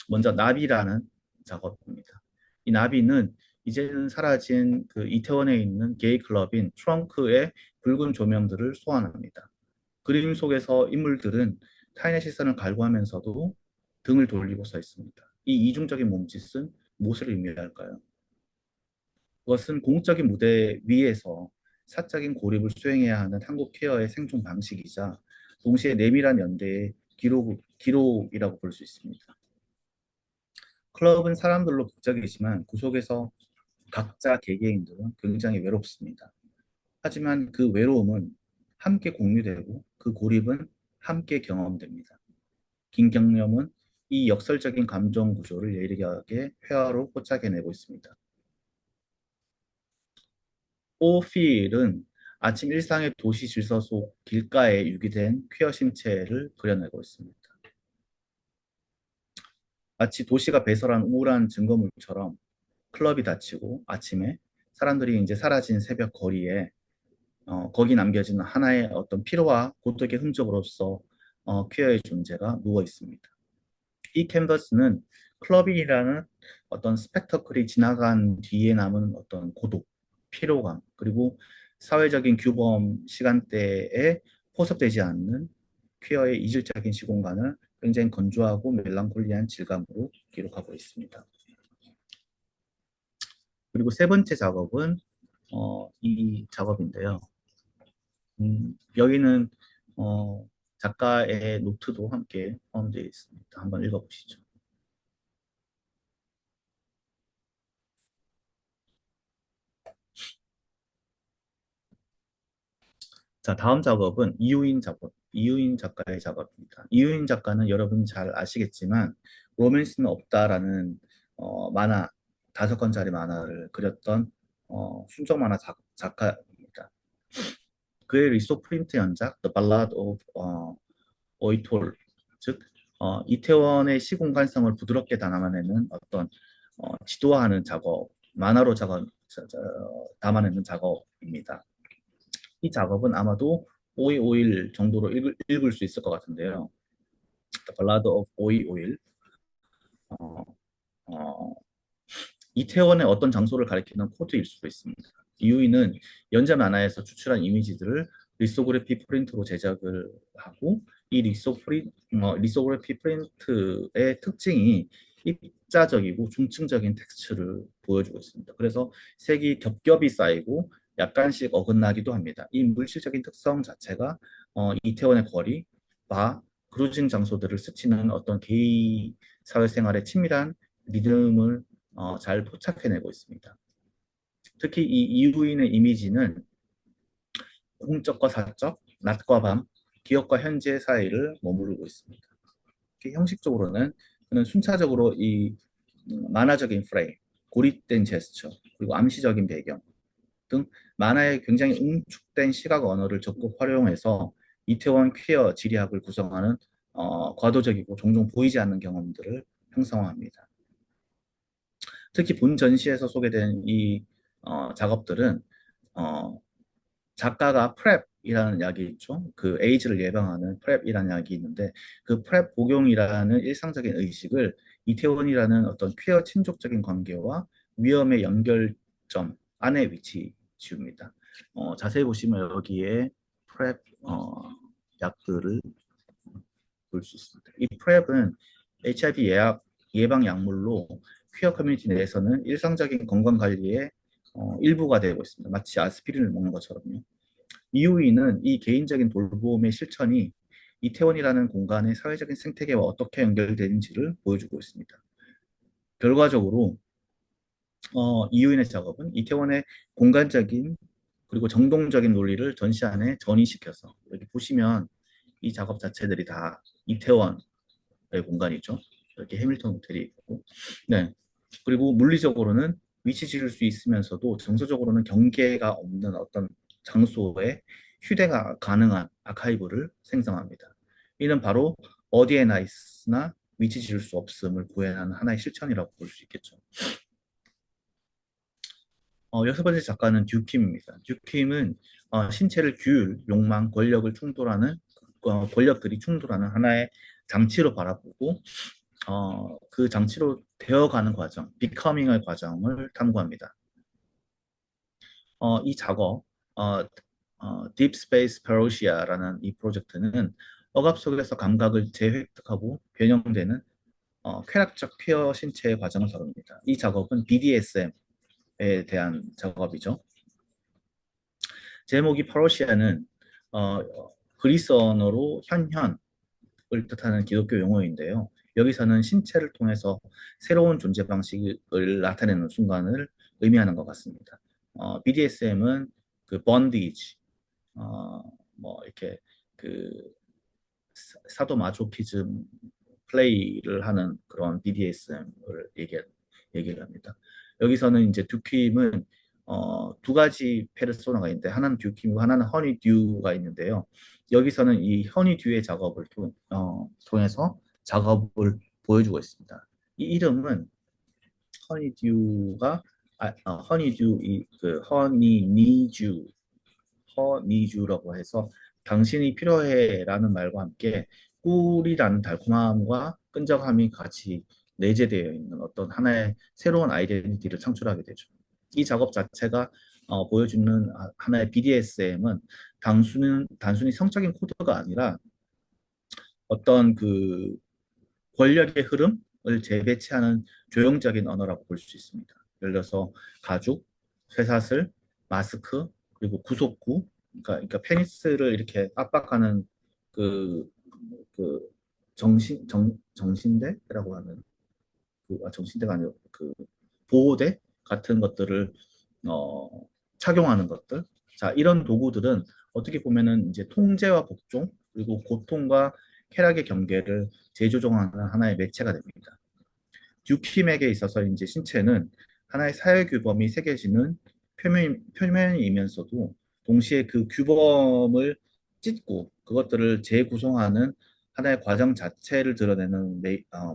먼저 나비라는 작업입니다. 이 나비는 이제는 사라진 그 이태원에 있는 게이 클럽인 트렁크의 붉은 조명들을 소환합니다. 그림 속에서 인물들은 타인의 시선을 갈구하면서도 등을 돌리고 서 있습니다. 이 이중적인 몸짓은 무엇을 의미할까요? 그것은 공적인 무대 위에서 사적인 고립을 수행해야 하는 한국 퀘어의 생존 방식이자 동시에 내밀한 연대의 기록이라고 볼 수 있습니다. 클럽은 사람들로 북적이지만 그 속에서 각자 개개인들은 굉장히 외롭습니다. 하지만 그 외로움은 함께 공유되고 그 고립은 함께 경험됩니다. 김경념은 이 역설적인 감정 구조를 예리하게 회화로 포착해내고 있습니다. 오필은 아침 일상의 도시 질서 속 길가에 유기된 퀴어 신체를 그려내고 있습니다. 마치 도시가 배설한 우울한 증거물처럼 클럽이 닫히고 아침에 사람들이 이제 사라진 새벽 거리에 거기 남겨진 하나의 어떤 피로와 고독의 흔적으로서 퀴어의 존재가 누워 있습니다. 이 캔버스는 클럽이라는 어떤 스펙터클이 지나간 뒤에 남은 어떤 고독, 피로감, 그리고 사회적인 규범 시간대에 포섭되지 않는 퀴어의 이질적인 시공간을 굉장히 건조하고 멜랑콜리한 질감으로 기록하고 있습니다. 그리고 세 번째 작업은 이 작업인데요. 여기는 어, 작가의 노트도 함께 포함되어 있습니다. 한번 읽어보시죠. 자, 다음 작업은 이유인 작업, 이유인 작가의 작업입니다. 이유인 작가는 여러분 잘 아시겠지만 로맨스는 없다라는 만화 5권짜리 만화를 그렸던 순정 만화 작가입니다. 그의 리소 프린트 연작 The Ballad of 오이톨, 즉 이태원의 시공간성을 부드럽게 담아내는 어떤 지도화하는 작업, 만화로 담아내는 작업입니다. 이 작업은 아마도 5일 정도로 읽을 수 있을 것 같은데요. The Ballad of 오이오일. 어, 어, 이태원의 어떤 장소를 가리키는 코드일 수도 있습니다. 이유이는 연재 만화에서 추출한 이미지들을 리소그래피 프린트로 제작을 하고 이 리소그래피 프린트의 특징이 입자적이고 중층적인 텍스처를 보여주고 있습니다. 그래서 색이 겹겹이 쌓이고 약간씩 어긋나기도 합니다. 이 물질적인 특성 자체가 이태원의 거리, 바, 크루징 장소들을 스치는 어떤 개인 사회생활의 친밀한 리듬을 잘 포착해내고 있습니다. 특히 이 이후인의 이미지는 공적과 사적, 낮과 밤, 기억과 현재 사이를 머무르고 있습니다. 형식적으로는 그는 순차적으로 이 만화적인 프레임, 고립된 제스처, 그리고 암시적인 배경 등 만화의 굉장히 응축된 시각 언어를 적극 활용해서 이태원 퀴어 지리학을 구성하는 과도적이고 종종 보이지 않는 경험들을 형성합니다. 특히 본 전시에서 소개된 이 작업들은 어, 작가가 프랩이라는 약이 있죠. 그 에이즈를 예방하는 프랩이라는 약이 있는데 그 프랩 복용이라는 일상적인 의식을 이태원이라는 어떤 퀴어 친족적인 관계와 위험의 연결점 안에 위치 지웁니다. 자세히 보시면 여기에 프랩 약들을 볼 수 있습니다. 이 프랩은 HIV 예방 약물로 퀴어 커뮤니티 내에서는 일상적인 건강 관리의 일부가 되고 있습니다. 마치 아스피린을 먹는 것처럼요. 이후이는 이 개인적인 돌봄의 실천이 이태원이라는 공간의 사회적인 생태계와 어떻게 연결되는지를 보여주고 있습니다. 결과적으로 이후인의 작업은 이태원의 공간적인 그리고 정동적인 논리를 전시 안에 전이시켜서 여기 보시면 이 작업 자체들이 다 이태원의 공간이죠. 이렇게 해밀턴 호텔이 있고, 네. 그리고 물리적으로는 위치 지을 수 있으면서도 정서적으로는 경계가 없는 어떤 장소에 휴대가 가능한 아카이브를 생성합니다. 이는 바로 어디에나 있으나 위치 지을 수 없음을 구현하는 하나의 실천이라고 볼 수 있겠죠. 6번째 작가는 듀킴입니다. 듀킴은 신체를 규율, 욕망, 권력들이 충돌하는 하나의 장치로 바라보고 그 장치로 되어가는 과정, 비커밍의 과정을 탐구합니다. 이 작업, Deep Space Parosia라는 이 프로젝트는 억압 속에서 감각을 재획득하고 변형되는 쾌락적 퀴어 신체의 과정을 다룹니다. 이 작업은 BDSM에 대한 작업이죠. 제목이 파로시아는 어, 그리스 언어로 현현을 뜻하는 기독교 용어인데요. 여기서는 신체를 통해서 새로운 존재 방식을 나타내는 순간을 의미하는 것 같습니다. BDSM은 그 번디지, 어, 뭐 이렇게 그 사도 마조키즘 플레이를 하는 그런 BDSM을 얘기를 합니다. 여기서는 이제 듀킴은 두 가지 페르소나가 있는데 하나는 듀킴이고 하나는 허니듀가 있는데요. 여기서는 이 허니듀의 작업을 통해서 작업을 보여주고 있습니다. 이 이름은 허니듀가 허니듀 그 허니주라고 해서 당신이 필요해라는 말과 함께 꿀이라는 달콤함과 끈적함이 같이 내재되어 있는 어떤 하나의 새로운 아이덴티티를 창출하게 되죠. 이 작업 자체가 보여주는 하나의 BDSM은 단순히 성적인 코드가 아니라 어떤 그 권력의 흐름을 재배치하는 조형적인 언어라고 볼 수 있습니다. 예를 들어서 가죽, 쇠사슬, 마스크, 그리고 구속구, 그러니까 페니스를 이렇게 압박하는 그, 그 정신대라고 하는 정신대가 아니고 그 보호대 같은 것들을 어, 착용하는 것들. 자, 이런 도구들은 어떻게 보면은 이제 통제와 복종 그리고 고통과 쾌락의 경계를 재조정하는 하나의 매체가 됩니다. 듀킴에게 있어서 이제 신체는 하나의 사회 규범이 새겨지는 표면이면서도 동시에 그 규범을 찢고 그것들을 재구성하는 하나의 과정 자체를 드러내는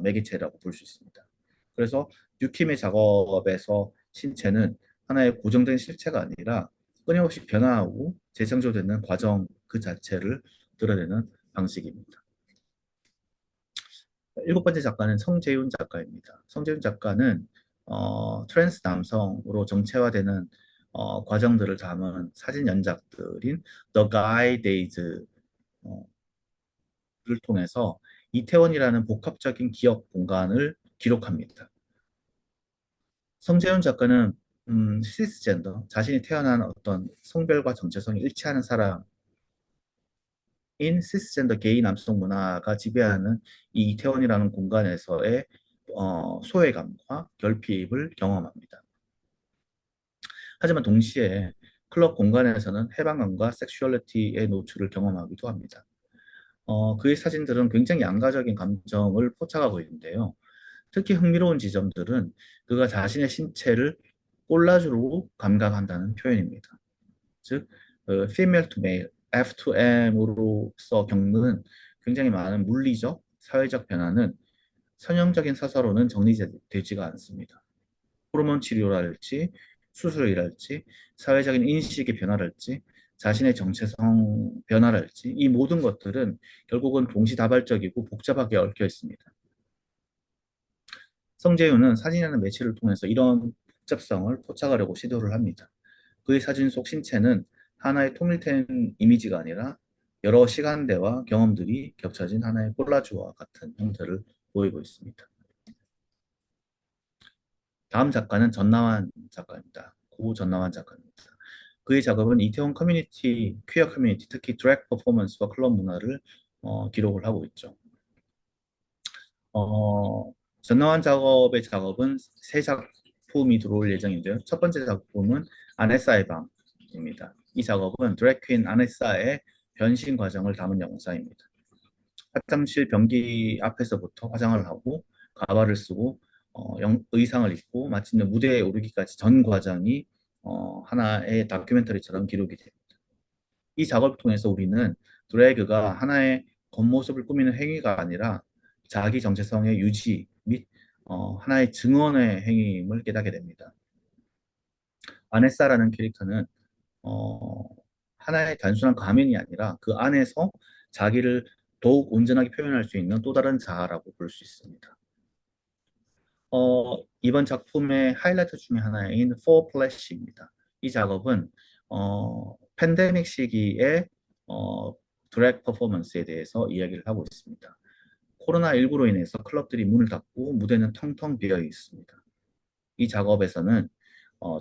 매개체라고 볼 수 있습니다. 그래서 듀킴의 작업에서 신체는 하나의 고정된 실체가 아니라 끊임없이 변화하고 재창조되는 과정 그 자체를 드러내는 방식입니다. 일곱 번째 작가는 성재윤 작가입니다. 성재윤 작가는 트랜스 남성으로 정체화되는 과정들을 담은 사진 연작들인 The Guy Days를 통해서 이태원이라는 복합적인 기억 공간을 기록합니다. 성재윤 작가는 시스젠더, 자신이 태어난 어떤 성별과 정체성이 일치하는 사람인 시스젠더 게이 남성 문화가 지배하는 이 이태원이라는 공간에서의 소외감과 결핍을 경험합니다. 하지만 동시에 클럽 공간에서는 해방감과 섹슈얼리티의 노출을 경험하기도 합니다. 그의 사진들은 굉장히 양가적인 감정을 포착하고 있는데요. 특히 흥미로운 지점들은 그가 자신의 신체를 콜라주로 감각한다는 표현입니다. 즉, female to male, F to M으로서 겪는 굉장히 많은 물리적, 사회적 변화는 선형적인 서사로는 정리되지가 않습니다. 호르몬 치료랄지, 수술이랄지, 사회적인 인식의 변화랄지, 자신의 정체성 변화랄지, 이 모든 것들은 결국은 동시다발적이고 복잡하게 얽혀 있습니다. 성재윤은 사진이라는 매체를 통해서 이런 복잡성을 포착하려고 시도를 합니다. 그의 사진 속 신체는 하나의 통일된 이미지가 아니라 여러 시간대와 경험들이 겹쳐진 하나의 콜라주와 같은 형태를 보이고 있습니다. 다음 작가는 전나환 작가입니다. 고 전나환 작가입니다. 그의 작업은 이태원 커뮤니티, 퀴어 커뮤니티, 특히 드랙 퍼포먼스와 클럽 문화를 기록을 하고 있죠. 어, 전나환 작업의 작업은 세 작품이 들어올 예정인데요. 첫 번째 작품은 아네사의 방입니다. 이 작업은 드래퀸 아네사의 변신 과정을 담은 영상입니다. 화장실 변기 앞에서부터 화장을 하고 가발을 쓰고 의상을 입고 마침내 무대에 오르기까지 전 과정이 하나의 다큐멘터리처럼 기록이 됩니다. 이 작업을 통해서 우리는 드래그가 하나의 겉모습을 꾸미는 행위가 아니라 자기 정체성의 유지 및 하나의 증언의 행위임을 깨닫게 됩니다. 아네사라는 캐릭터는 어, 하나의 단순한 가면이 아니라 그 안에서 자기를 더욱 온전하게 표현할 수 있는 또 다른 자아라고 볼 수 있습니다. 이번 작품의 하이라이트 중에 하나인 For Flash입니다. 이 작업은 팬데믹 시기에 드랙 퍼포먼스에 대해서 이야기를 하고 있습니다. 코로나19로 인해서 클럽들이 문을 닫고 무대는 텅텅 비어 있습니다. 이 작업에서는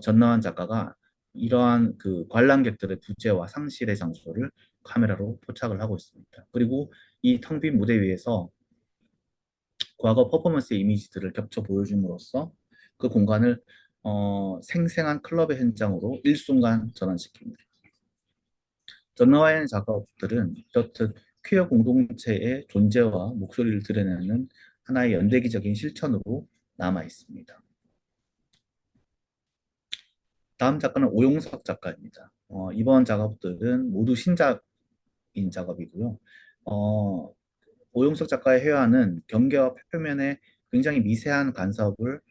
전나환 작가가 이러한 그 관람객들의 부재와 상실의 장소를 카메라로 포착을 하고 있습니다. 그리고 이 텅 빈 무대 위에서 과거 퍼포먼스 이미지들을 겹쳐 보여줌으로써 그 공간을 생생한 클럽의 현장으로 일순간 전환시킵니다. 전나와의 작업들은 이렇듯 퀴어 공동체의 존재와 목소리를 드러내는 하나의 연대기적인 실천으로 남아 있습니다. 다음 작가는 오용석 작가입니다. 이번 작업들은 모두 신작인 작업이고요. 어, 오용석 작가의 회화는 경계와 표면에 굉장히 미세한 간섭을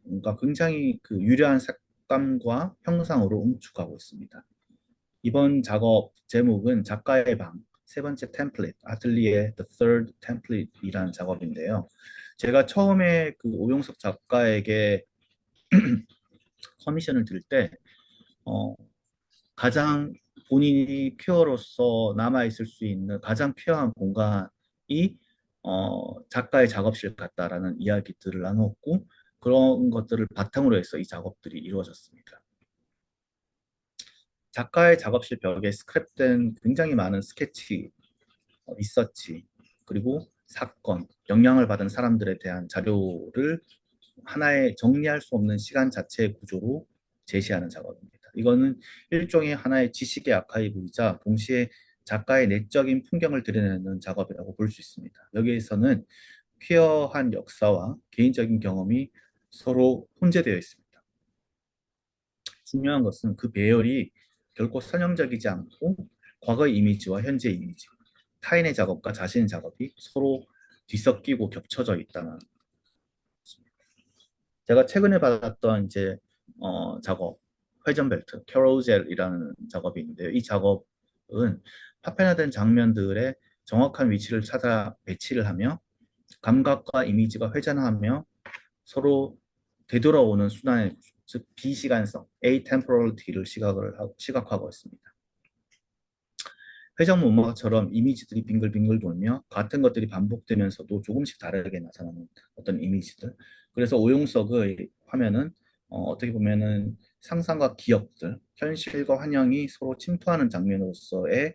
그러니까 굉장히 그 유려한 색감과 형상으로 응축하고 있습니다. 이번 작업 제목은 작가의 방, 세 번째 템플릿, 아틀리에 The Third Template이라는 작업인데요. 제가 처음에 그 오용석 작가에게 커미션을 드릴 때 어, 가장 본인이 퓨어로서 남아있을 수 있는 가장 퓨어한 공간이 작가의 작업실 같다라는 이야기들을 나눴고 그런 것들을 바탕으로 해서 이 작업들이 이루어졌습니다. 작가의 작업실 벽에 스크랩된 굉장히 많은 스케치, 리서치, 그리고 사건, 영향을 받은 사람들에 대한 자료를 하나의 정리할 수 없는 시간 자체의 구조로 제시하는 작업입니다. 이거는 일종의 하나의 지식의 아카이브이자 동시에 작가의 내적인 풍경을 드러내는 작업이라고 볼 수 있습니다. 여기에서는 퀴어한 역사와 개인적인 경험이 서로 혼재되어 있습니다. 중요한 것은 그 배열이 결코 선형적이지 않고 과거의 이미지와 현재 이미지, 타인의 작업과 자신의 작업이 서로 뒤섞이고 겹쳐져 있다는 것입니다. 제가 최근에 받았던 이제 작업 회전벨트 캐로젤이라는 작업이 있는데요. 이 작업은 파편화된 장면들의 정확한 위치를 찾아 배치를 하며 감각과 이미지가 회전하며 서로 되돌아오는 순환의 즉 비시간성 atemporality를 시각하고 있습니다. 회전 문화처럼 이미지들이 빙글빙글 돌며 같은 것들이 반복되면서도 조금씩 다르게 나타나는 어떤 이미지들. 그래서 오용석의 화면은 떻게 보면은 상상과 기억들, 현실과 환영이 서로 침투하는 장면으로서의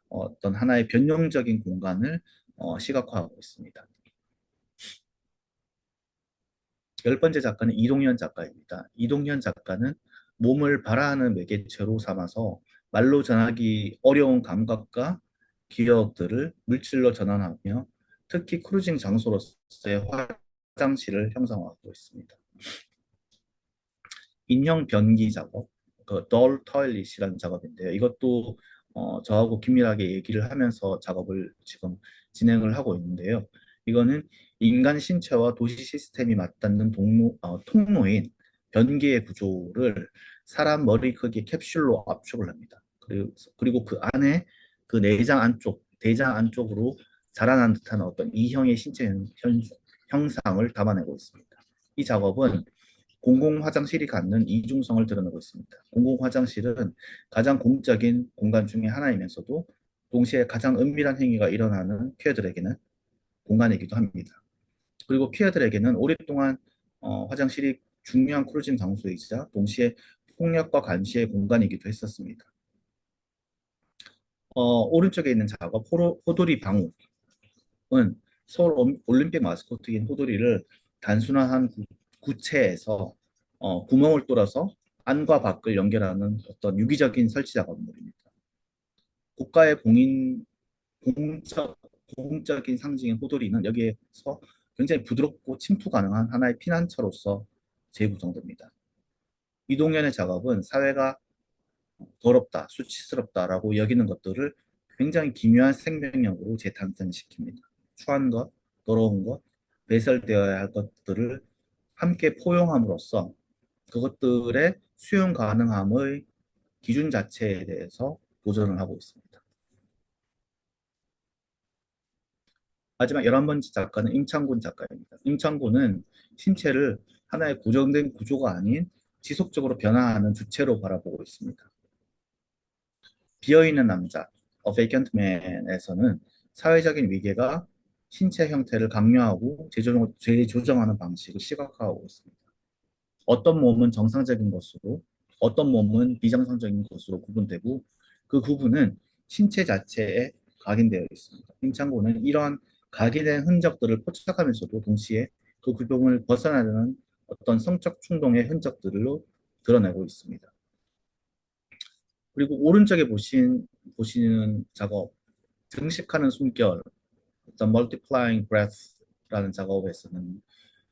어떤 하나의 변형적인 공간을 시각화하고 있습니다. 열 번째 작가는 이동현 작가입니다. 이동현 작가는 몸을 발화하는 매개체로 삼아서 말로 전하기 어려운 감각과 기억들을 물질로 전환하며 특히 크루징 장소로서의 화장실을 형성하고 있습니다. 인형 변기 작업, 그돌 토일릿이라는 작업인데요. 이것도 저하고 긴밀하게 얘기를 하면서 작업을 지금 진행을 하고 있는데요. 이거는 인간 신체와 도시 시스템이 맞닿는 통로인 변기의 구조를 사람 머리 크기 캡슐로 압축을 합니다. 그리고 그 안에 그 내장 안쪽, 대장 안쪽으로 자라난 듯한 어떤 이형의 신체 형상을 담아내고 있습니다. 이 작업은 공공 화장실이 갖는 이중성을 드러내고 있습니다. 공공 화장실은 가장 공적인 공간 중에 하나이면서도 동시에 가장 은밀한 행위가 일어나는 퀴어들에게는 공간이기도 합니다. 그리고 퀴어들에게는 오랫동안 화장실이 중요한 크루징 장소이자 동시에 폭력과 감시의 공간이기도 했었습니다. 오른쪽에 있는 작업 호돌이 방울은 서울 올림픽 마스코트인 호돌이를 단순한 구체에서 구멍을 뚫어서 안과 밖을 연결하는 어떤 유기적인 설치 작업물입니다. 국가의 공적, 공적인 상징인 호돌이는 여기에서 굉장히 부드럽고 침투 가능한 하나의 피난처로서 재구성됩니다. 이동현의 작업은 사회가 더럽다, 수치스럽다라고 여기는 것들을 굉장히 기묘한 생명력으로 재탄생시킵니다. 추한 것, 더러운 것, 배설되어야 할 것들을 함께 포용함으로써 그것들의 수용 가능함의 기준 자체에 대해서 도전을 하고 있습니다. 마지막 11번째 작가는 임창곤 작가입니다. 임창곤은 신체를 하나의 고정된 구조가 아닌 지속적으로 변화하는 주체로 바라보고 있습니다. 비어있는 남자, A Vacant Man에서는 사회적인 위계가 신체 형태를 강요하고 재조정하는 방식을 시각화하고 있습니다. 어떤 몸은 정상적인 것으로, 어떤 몸은 비정상적인 것으로 구분되고 그 구분은 신체 자체에 각인되어 있습니다. 임창고는 이러한 각인된 흔적들을 포착하면서도 동시에 그 구분을 벗어나려는 어떤 성적 충동의 흔적들로 드러내고 있습니다. 그리고 오른쪽에 보시는 작업, 증식하는 숨결, The Multiplying Breath라는 작업에서는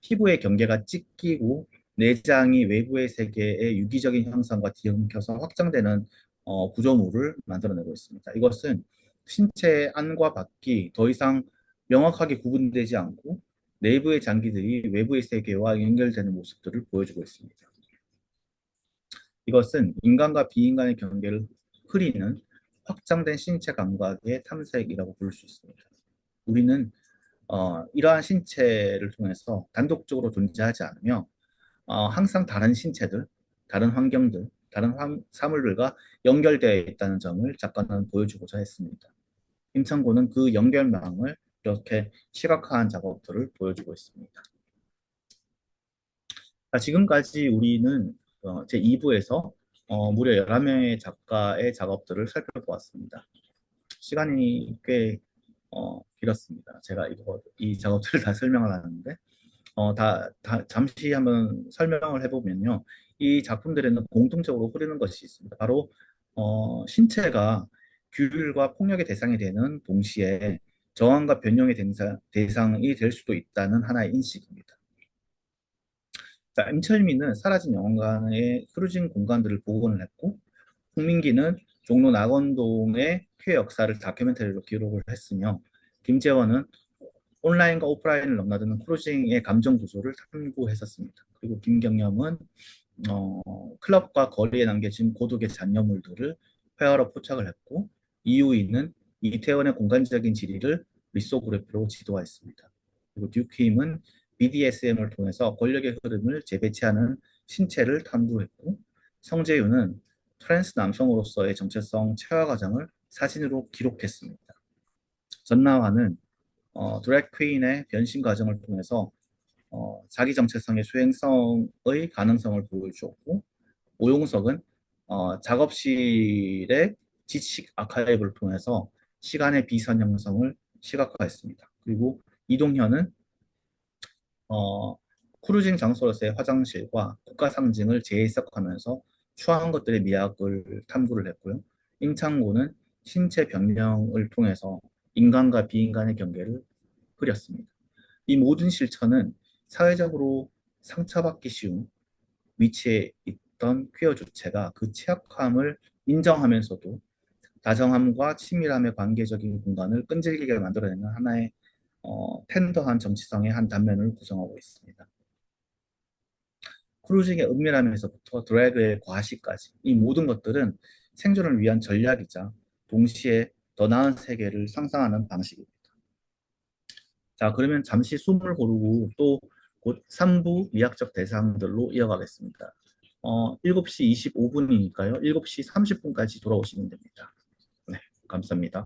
피부의 경계가 찢기고 내장이 외부의 세계의 유기적인 형상과 뒤엉켜서 확장되는 구조물을 만들어내고 있습니다. 이것은 신체의 안과 밖이 더 이상 명확하게 구분되지 않고 내부의 장기들이 외부의 세계와 연결되는 모습들을 보여주고 있습니다. 이것은 인간과 비인간의 경계를 흐리는 확장된 신체 감각의 탐색이라고 부를 수 있습니다. 우리는 이러한 신체를 통해서 단독적으로 존재하지 않으며 항상 다른 신체들, 다른 환경들, 다른 사물들과 연결되어 있다는 점을 작가는 보여주고자 했습니다. 임창고는 그 연결망을 이렇게 시각화한 작업들을 보여주고 있습니다. 자, 지금까지 우리는 제 2부에서 무려 11명의 작가의 작업들을 살펴보았습니다. 시간이 꽤 길었습니다. 제가 이 작업들을 다 설명을 하는데, 잠시 한번 설명을 해보면요. 이 작품들에는 공통적으로 흐르는 것이 있습니다. 바로, 신체가 규율과 폭력의 대상이 되는 동시에 저항과 변형의 대상이 될 수도 있다는 하나의 인식입니다. 자, 임철민은 사라진 영화관의 크루징 공간들을 복원을 했고, 홍민기는 종로 낙원동의 쾌 역사를 다큐멘터리로 기록을 했으며, 김재원은 온라인과 오프라인을 넘나드는 크루징의 감정 구조를 탐구했었습니다. 그리고 김경염은 클럽과 거리에 남겨진 고독의 잔여물들을 회화로 포착을 했고, 이유이는 이태원의 공간적인 지리를 리소그래피로 지도화했습니다. 그리고 듀크임은 BDSM을 통해서 권력의 흐름을 재배치하는 신체를 탐구했고, 성재윤은 트랜스 남성으로서의 정체성 체화 과정을 사진으로 기록했습니다. 전나화는 드래그 퀸의 변신 과정을 통해서 자기 정체성의 수행성의 가능성을 보여주었고, 오용석은 작업실의 지식 아카이브를 통해서 시간의 비선 형성을 시각화했습니다. 그리고 이동현은 어, 크루징 장소로서의 화장실과 국가 상징을 재해석하면서 추한 것들의 미학을 탐구를 했고요. 임창고는 신체 변형을 통해서 인간과 비인간의 경계를 그렸습니다. 이 모든 실천은 사회적으로 상처받기 쉬운 위치에 있던 퀴어 주체가 그 취약함을 인정하면서도 다정함과 친밀함의 관계적인 공간을 끈질기게 만들어내는 하나의 텐더한 정치성의 한 단면을 구성하고 있습니다. 크루징의 은밀함에서부터 드래그의 과시까지 이 모든 것들은 생존을 위한 전략이자 동시에 더 나은 세계를 상상하는 방식입니다. 자, 그러면 잠시 숨을 고르고 또 곧 3부 미학적 대상들로 이어가겠습니다. 7시 25분이니까요. 7시 30분까지 돌아오시면 됩니다. 네, 감사합니다.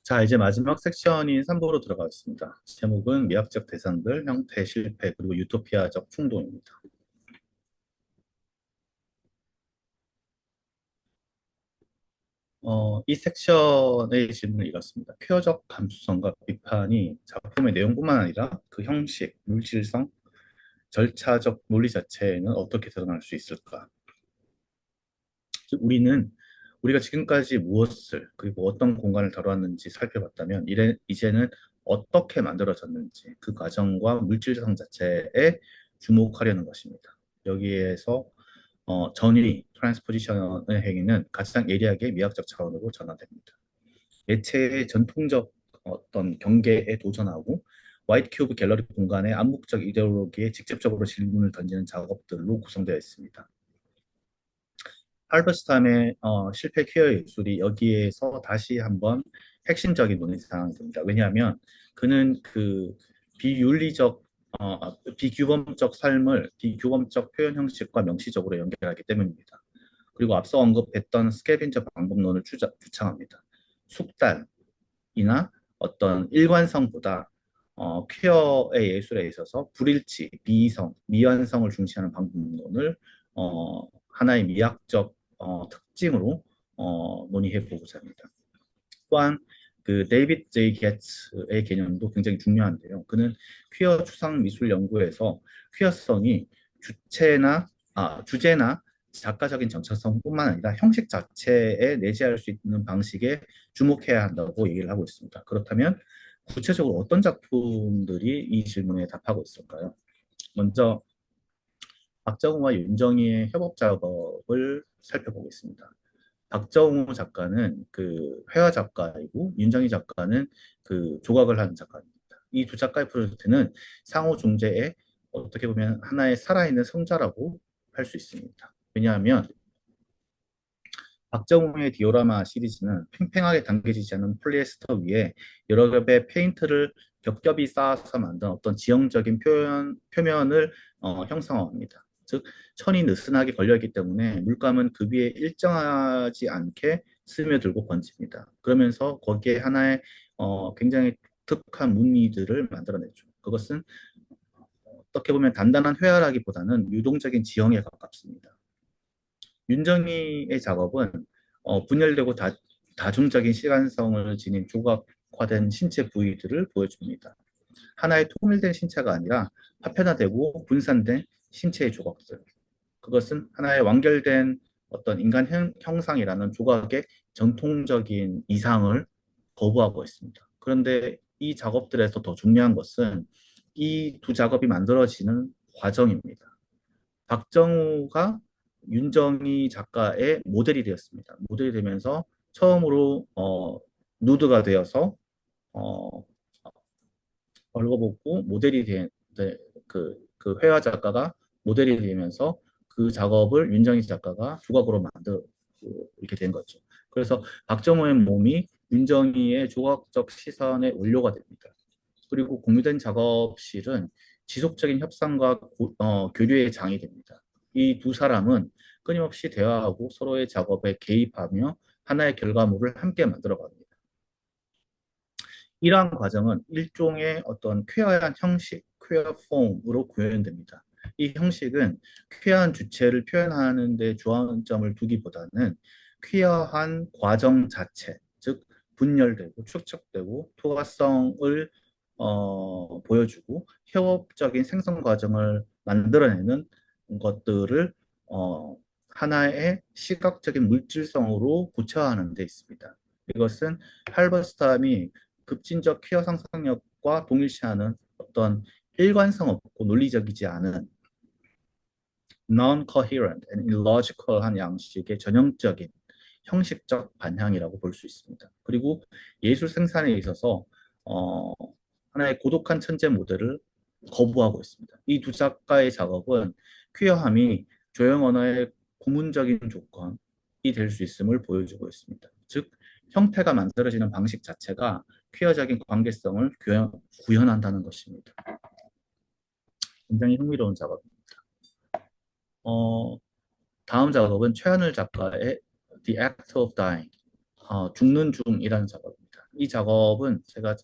자, 이제 마지막 섹션인 3부로 들어가겠습니다. 제목은 미학적 대상들, 형태, 실패, 그리고 유토피아적 충동입니다. 이 섹션의 질문은 이렇습니다. 퀴어적 감수성과 비판이 작품의 내용뿐만 아니라 그 형식, 물질성, 절차적 논리 자체에는 어떻게 드러날 수 있을까? 즉, 우리가 지금까지 무엇을 그리고 어떤 공간을 다루었는지 살펴봤다면 이제는 어떻게 만들어졌는지 그 과정과 물질성 자체에 주목하려는 것입니다. 여기에서 전위, 트랜스포지션의 행위는 가장 예리하게 미학적 차원으로 전환됩니다. 매체의 전통적 어떤 경계에 도전하고 화이트 큐브 갤러리 공간의 암묵적 이데올로기에 직접적으로 질문을 던지는 작업들로 구성되어 있습니다. 할버스탐의 실패 퀴어 예술이 여기에서 다시 한번 핵심적인 논의사항이 됩니다. 왜냐하면 그는 그 비윤리적, 비규범적 삶을 비규범적 표현 형식과 명시적으로 연결하기 때문입니다. 그리고 앞서 언급했던 스캐빈저 방법론을 주창합니다. 숙달이나 어떤 일관성보다 퀴어의 예술에 있어서 불일치, 비이성, 미완성을 중시하는 방법론을 하나의 미학적 특징으로 논의해 보고자 합니다. 또한 그 데이빗 제이 게츠의 개념도 굉장히 중요한데요. 그는 퀴어 추상 미술 연구에서 퀴어성이 주제나 작가적인 정체성뿐만 아니라 형식 자체에 내재할 수 있는 방식에 주목해야 한다고 얘기를 하고 있습니다. 그렇다면 구체적으로 어떤 작품들이 이 질문에 답하고 있을까요? 먼저 박정우와 윤정희의 협업 작업을 살펴보겠습니다. 박정우 작가는 그 회화 작가이고 윤정희 작가는 그 조각을 하는 작가입니다. 이 두 작가의 프로젝트는 상호 중재의 어떻게 보면 하나의 살아있는 성자라고 할 수 있습니다. 왜냐하면 박정우의 디오라마 시리즈는 팽팽하게 당겨지지 않은 폴리에스터 위에 여러 겹의 페인트를 겹겹이 쌓아서 만든 어떤 지형적인 표면을 형성합니다. 즉, 천이 느슨하게 걸려있기 때문에 물감은 그 위에 일정하지 않게 스며들고 번집니다. 그러면서 거기에 하나의 굉장히 독특한 무늬들을 만들어내죠. 그것은 어떻게 보면 단단한 회화라기보다는 유동적인 지형에 가깝습니다. 윤정희의 작업은 분열되고 다중적인 시간성을 지닌 조각화된 신체 부위들을 보여줍니다. 하나의 통일된 신체가 아니라 파편화되고 분산된 신체의 조각들. 그것은 하나의 완결된 어떤 인간 형상이라는 조각의 전통적인 이상을 거부하고 있습니다. 그런데 이 작업들에서 더 중요한 것은 이 두 작업이 만들어지는 과정입니다. 박정우가 윤정희 작가의 모델이 되었습니다. 모델이 되면서 처음으로 누드가 되어서 어, 벌거벗고 모델이 그 회화 작가가 모델이 되면서 그 작업을 윤정희 작가가 조각으로 이렇게 된 거죠. 그래서 박정우의 몸이 윤정희의 조각적 시선의 원료가 됩니다. 그리고 공유된 작업실은 지속적인 협상과 교류의 장이 됩니다. 이 두 사람은 끊임없이 대화하고 서로의 작업에 개입하며 하나의 결과물을 함께 만들어갑니다. 이러한 과정은 일종의 어떤 쾌활한 형식, 퀘어 폼으로 구현됩니다. 이 형식은 쾌한 주체를 표현하는 데 주안점을 두기보다는 쾌어한 과정 자체, 즉 분열되고 축적되고 토화성을 보여주고 협업적인 생성 과정을 만들어내는 것들을 어, 하나의 시각적인 물질성으로 구체화하는 데 있습니다. 이것은 할버스탐이 급진적 퀴어 상상력과 동일시하는 어떤 일관성 없고 논리적이지 않은 non-coherent and illogical한 양식의 전형적인 형식적 반향이라고 볼 수 있습니다. 그리고 예술 생산에 있어서 어, 하나의 고독한 천재 모델을 거부하고 있습니다. 이 두 작가의 작업은 퀴어함이 조형 언어의 고문적인 조건이 될 수 있음을 보여주고 있습니다. 즉, 형태가 만들어지는 방식 자체가 퀴어적인 관계성을 구현한다는 것입니다. 굉장히 흥미로운 작업입니다. 어, 다음 작업은 최하늘 작가의 The Act of Dying, 죽는 중이라는 작업입니다. 이 작업은 제가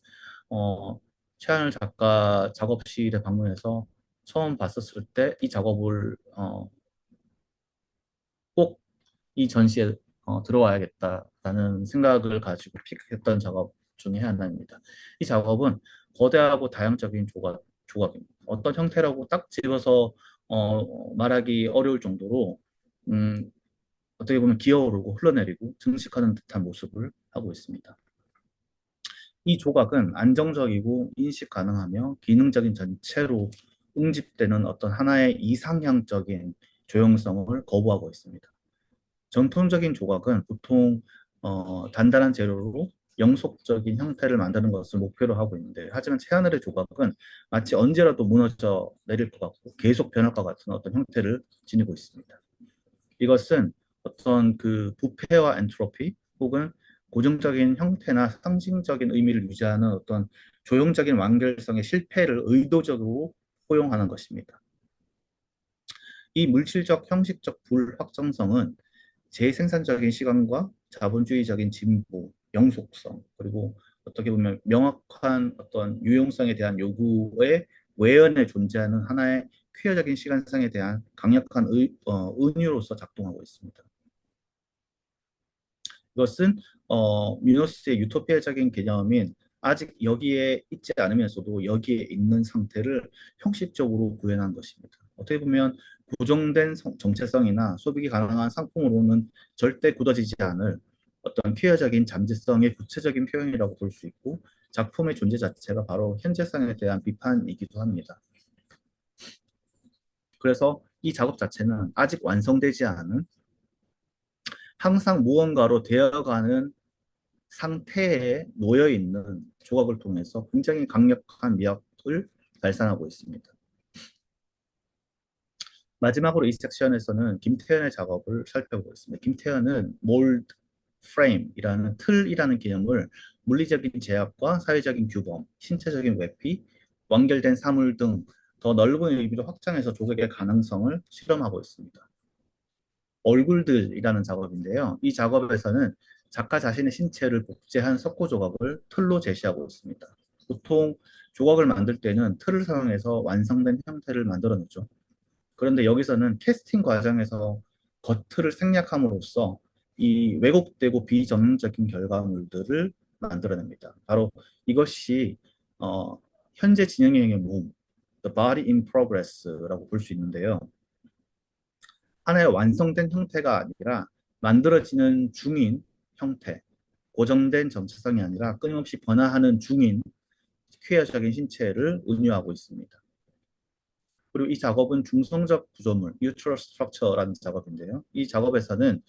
최하늘 작가 작업실에 방문해서 처음 봤었을 때 이 작업을 꼭 이 전시에 들어와야겠다라는 생각을 가지고 픽했던 작업 중에 하나입니다. 이 작업은 거대하고 다양적인 조각입니다. 어떤 형태라고 딱 집어서 말하기 어려울 정도로 음, 어떻게 보면 기어오르고 흘러내리고 증식하는 듯한 모습을 하고 있습니다. 이 조각은 안정적이고 인식 가능하며 기능적인 전체로 응집되는 어떤 하나의 이상향적인 조형성을 거부하고 있습니다. 전통적인 조각은 보통 단단한 재료로 영속적인 형태를 만드는 것을 목표로 하고 있는데, 하지만 최하늘의 조각은 마치 언제라도 무너져 내릴 것 같고 계속 변할 것 같은 어떤 형태를 지니고 있습니다. 이것은 어떤 그 부패와 엔트로피 혹은 고정적인 형태나 상징적인 의미를 유지하는 어떤 조형적인 완결성의 실패를 의도적으로 포용하는 것입니다. 이 물질적 형식적 불확정성은 재생산적인 시간과 자본주의적인 진보, 영속성, 그리고 어떻게 보면 명확한 어떤 유용성에 대한 요구의 외연에 존재하는 하나의 퀴어적인 시간성에 대한 강력한 은유로서 작동하고 있습니다. 이것은 미노스의 유토피아적인 개념인 아직 여기에 있지 않으면서도 여기에 있는 상태를 형식적으로 구현한 것입니다. 어떻게 보면 고정된 정체성이나 소비가 가능한 상품으로는 절대 굳어지지 않을 어떤 퀴어적인 잠재성의 구체적인 표현이라고 볼 수 있고, 작품의 존재 자체가 바로 현재성에 대한 비판이기도 합니다. 그래서 이 작업 자체는 아직 완성되지 않은, 항상 무언가로 되어가는 상태에 놓여 있는 조각을 통해서 굉장히 강력한 미학을 발산하고 있습니다. 마지막으로 이 섹션에서는 김태현의 작업을 살펴보겠습니다. 김태현은 몰드 프레임이라는 틀이라는 개념을 물리적인 제약과 사회적인 규범, 신체적인 외피, 완결된 사물 등 더 넓은 의미로 확장해서 조각의 가능성을 실험하고 있습니다. 얼굴들이라는 작업인데요. 이 작업에서는 작가 자신의 신체를 복제한 석고 조각을 틀로 제시하고 있습니다. 보통 조각을 만들 때는 틀을 사용해서 완성된 형태를 만들어내죠. 그런데 여기서는 캐스팅 과정에서 겉틀을 생략함으로써 이 왜곡되고 비정형적인 결과물들을 만들어냅니다. 바로 이것이 현재 진행형의 몸, the body in progress라고 볼 수 있는데요. 하나의 완성된 형태가 아니라 만들어지는 중인 형태, 고정된 정체성이 아니라 끊임없이 변화하는 중인 퀴어적인 신체를 은유하고 있습니다. 그리고 이 작업은 중성적 구조물, neutral structure라는 작업인데요. 이 작업에서는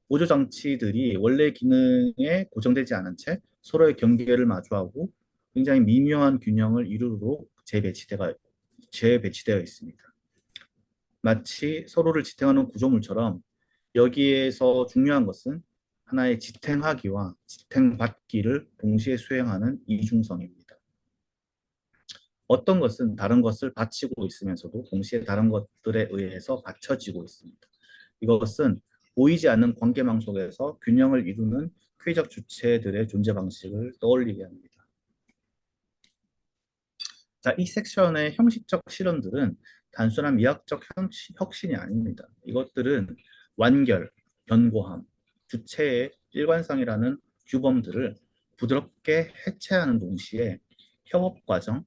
보조 장치들이 원래 기능에 고정되지 않은 채 서로의 경계를 마주하고 굉장히 미묘한 균형을 이루도록 재배치되어 있습니다. 마치 서로를 지탱하는 구조물처럼 여기에서 중요한 것은 하나의 지탱하기와 지탱받기를 동시에 수행하는 이중성입니다. 어떤 것은 다른 것을 받치고 있으면서도 동시에 다른 것들에 의해서 받쳐지고 있습니다. 이것은 보이지 않는 관계망 속에서 균형을 이루는 퀴적 주체들의 존재 방식을 떠올리게 합니다. 자, 이 섹션의 형식적 실험들은 단순한 미학적 혁신이 아닙니다. 이것들은 완결, 견고함, 주체의 일관성이라는 규범들을 부드럽게 해체하는 동시에 협업 과정,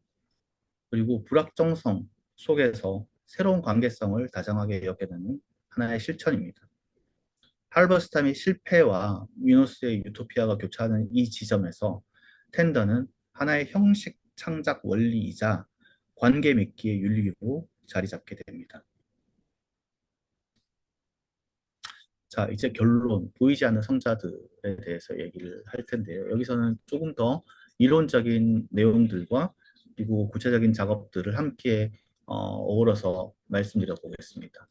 그리고 불확정성 속에서 새로운 관계성을 다정하게 여겨내는 하나의 실천입니다. 할버스탐의 실패와 미노스의 유토피아가 교차하는 이 지점에서 텐더는 하나의 형식 창작 원리이자 관계 맺기의 윤리로 자리 잡게 됩니다. 자, 이제 결론, 보이지 않는 성자들에 대해서 얘기를 할 텐데요. 여기서는 조금 더 이론적인 내용들과 그리고 구체적인 작업들을 함께 어우러서 말씀드려 보겠습니다.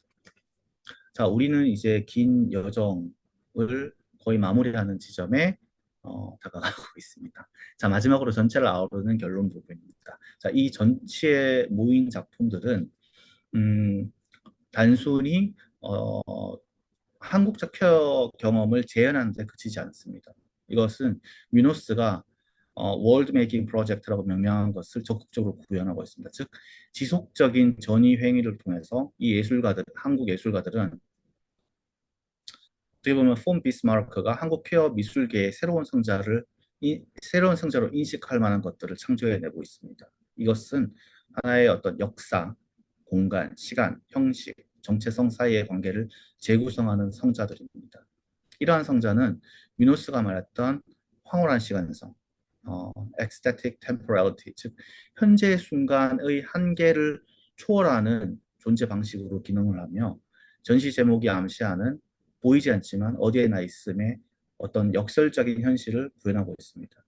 자, 우리는 이제 긴 여정을 거의 마무리하는 지점에 다가가고 있습니다. 자, 마지막으로 전체를 아우르는 결론 부분입니다. 자, 이 전체에 모인 작품들은 음, 단순히 한국적 경험을 재현하는 데 그치지 않습니다. 이것은 미노스가 월드 메이킹 프로젝트라고 명명한 것을 적극적으로 구현하고 있습니다. 즉, 지속적인 전위 행위를 통해서 이 예술가들, 한국 예술가들은 어떻게 보면 폰 비스마르크가 한국 퀘어 미술계의 새로운 성자로 인식할 만한 것들을 창조해내고 있습니다. 이것은 하나의 어떤 역사, 공간, 시간, 형식, 정체성 사이의 관계를 재구성하는 성자들입니다. 이러한 성자는 미노스가 말했던 황홀한 시간성, ecstatic temporality, 즉 현재 순간의 한계를 초월하는 존재 방식으로 기능을 하며 전시 제목이 암시하는 보이지 않지만 어디에나 있음의 어떤 역설적인 현실을 구현하고 있습니다.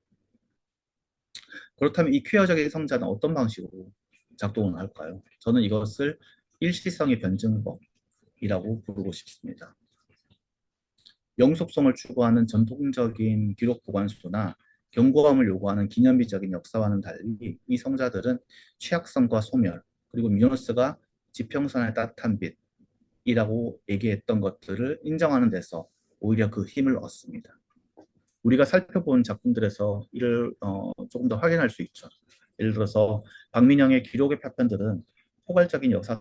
그렇다면 이 퀴어적인 성자는 어떤 방식으로 작동을 할까요? 저는 이것을 일시성의 변증법이라고 부르고 싶습니다. 영속성을 추구하는 전통적인 기록 보관소나 견고함을 요구하는 기념비적인 역사와는 달리 이 성자들은 취약성과 소멸, 그리고 뮤노스가 지평선의 따뜻한 빛이라고 얘기했던 것들을 인정하는 데서 오히려 그 힘을 얻습니다. 우리가 살펴본 작품들에서 이를 조금 더 확인할 수 있죠. 예를 들어서 박민영의 기록의 파편들은 포괄적인 역사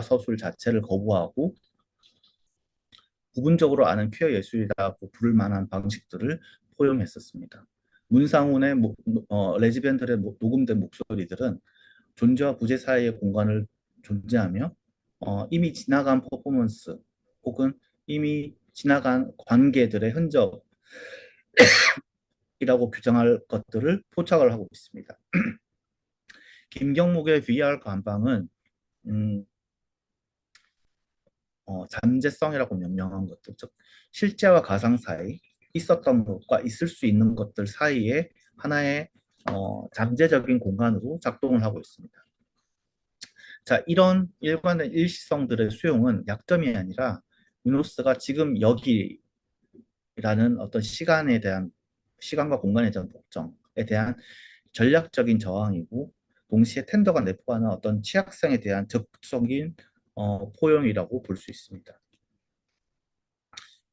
서술 자체를 거부하고 부분적으로 아는 퀴어 예술이라고 부를 만한 방식들을 포용했었습니다. 문상훈의 레즈비언들의 녹음된 목소리들은 존재와 부재 사이의 공간을 존재하며 이미 지나간 퍼포먼스 혹은 이미 지나간 관계들의 흔적이라고 규정할 것들을 포착을 하고 있습니다. 김경목의 VR 감방은 음, 잠재성이라고 명명한 것들, 즉 실제와 가상 사이, 있었던 것과 있을 수 있는 것들 사이에 하나의 잠재적인 공간으로 작동을 하고 있습니다. 자, 이런 일관된 일시성들의 수용은 약점이 아니라 유노스가 지금 여기라는 어떤 시간과 공간에 대한 복정에 대한 전략적인 저항이고, 동시에 텐더가 내포하는 어떤 취약성에 대한 적극적인 포용이라고 볼 수 있습니다.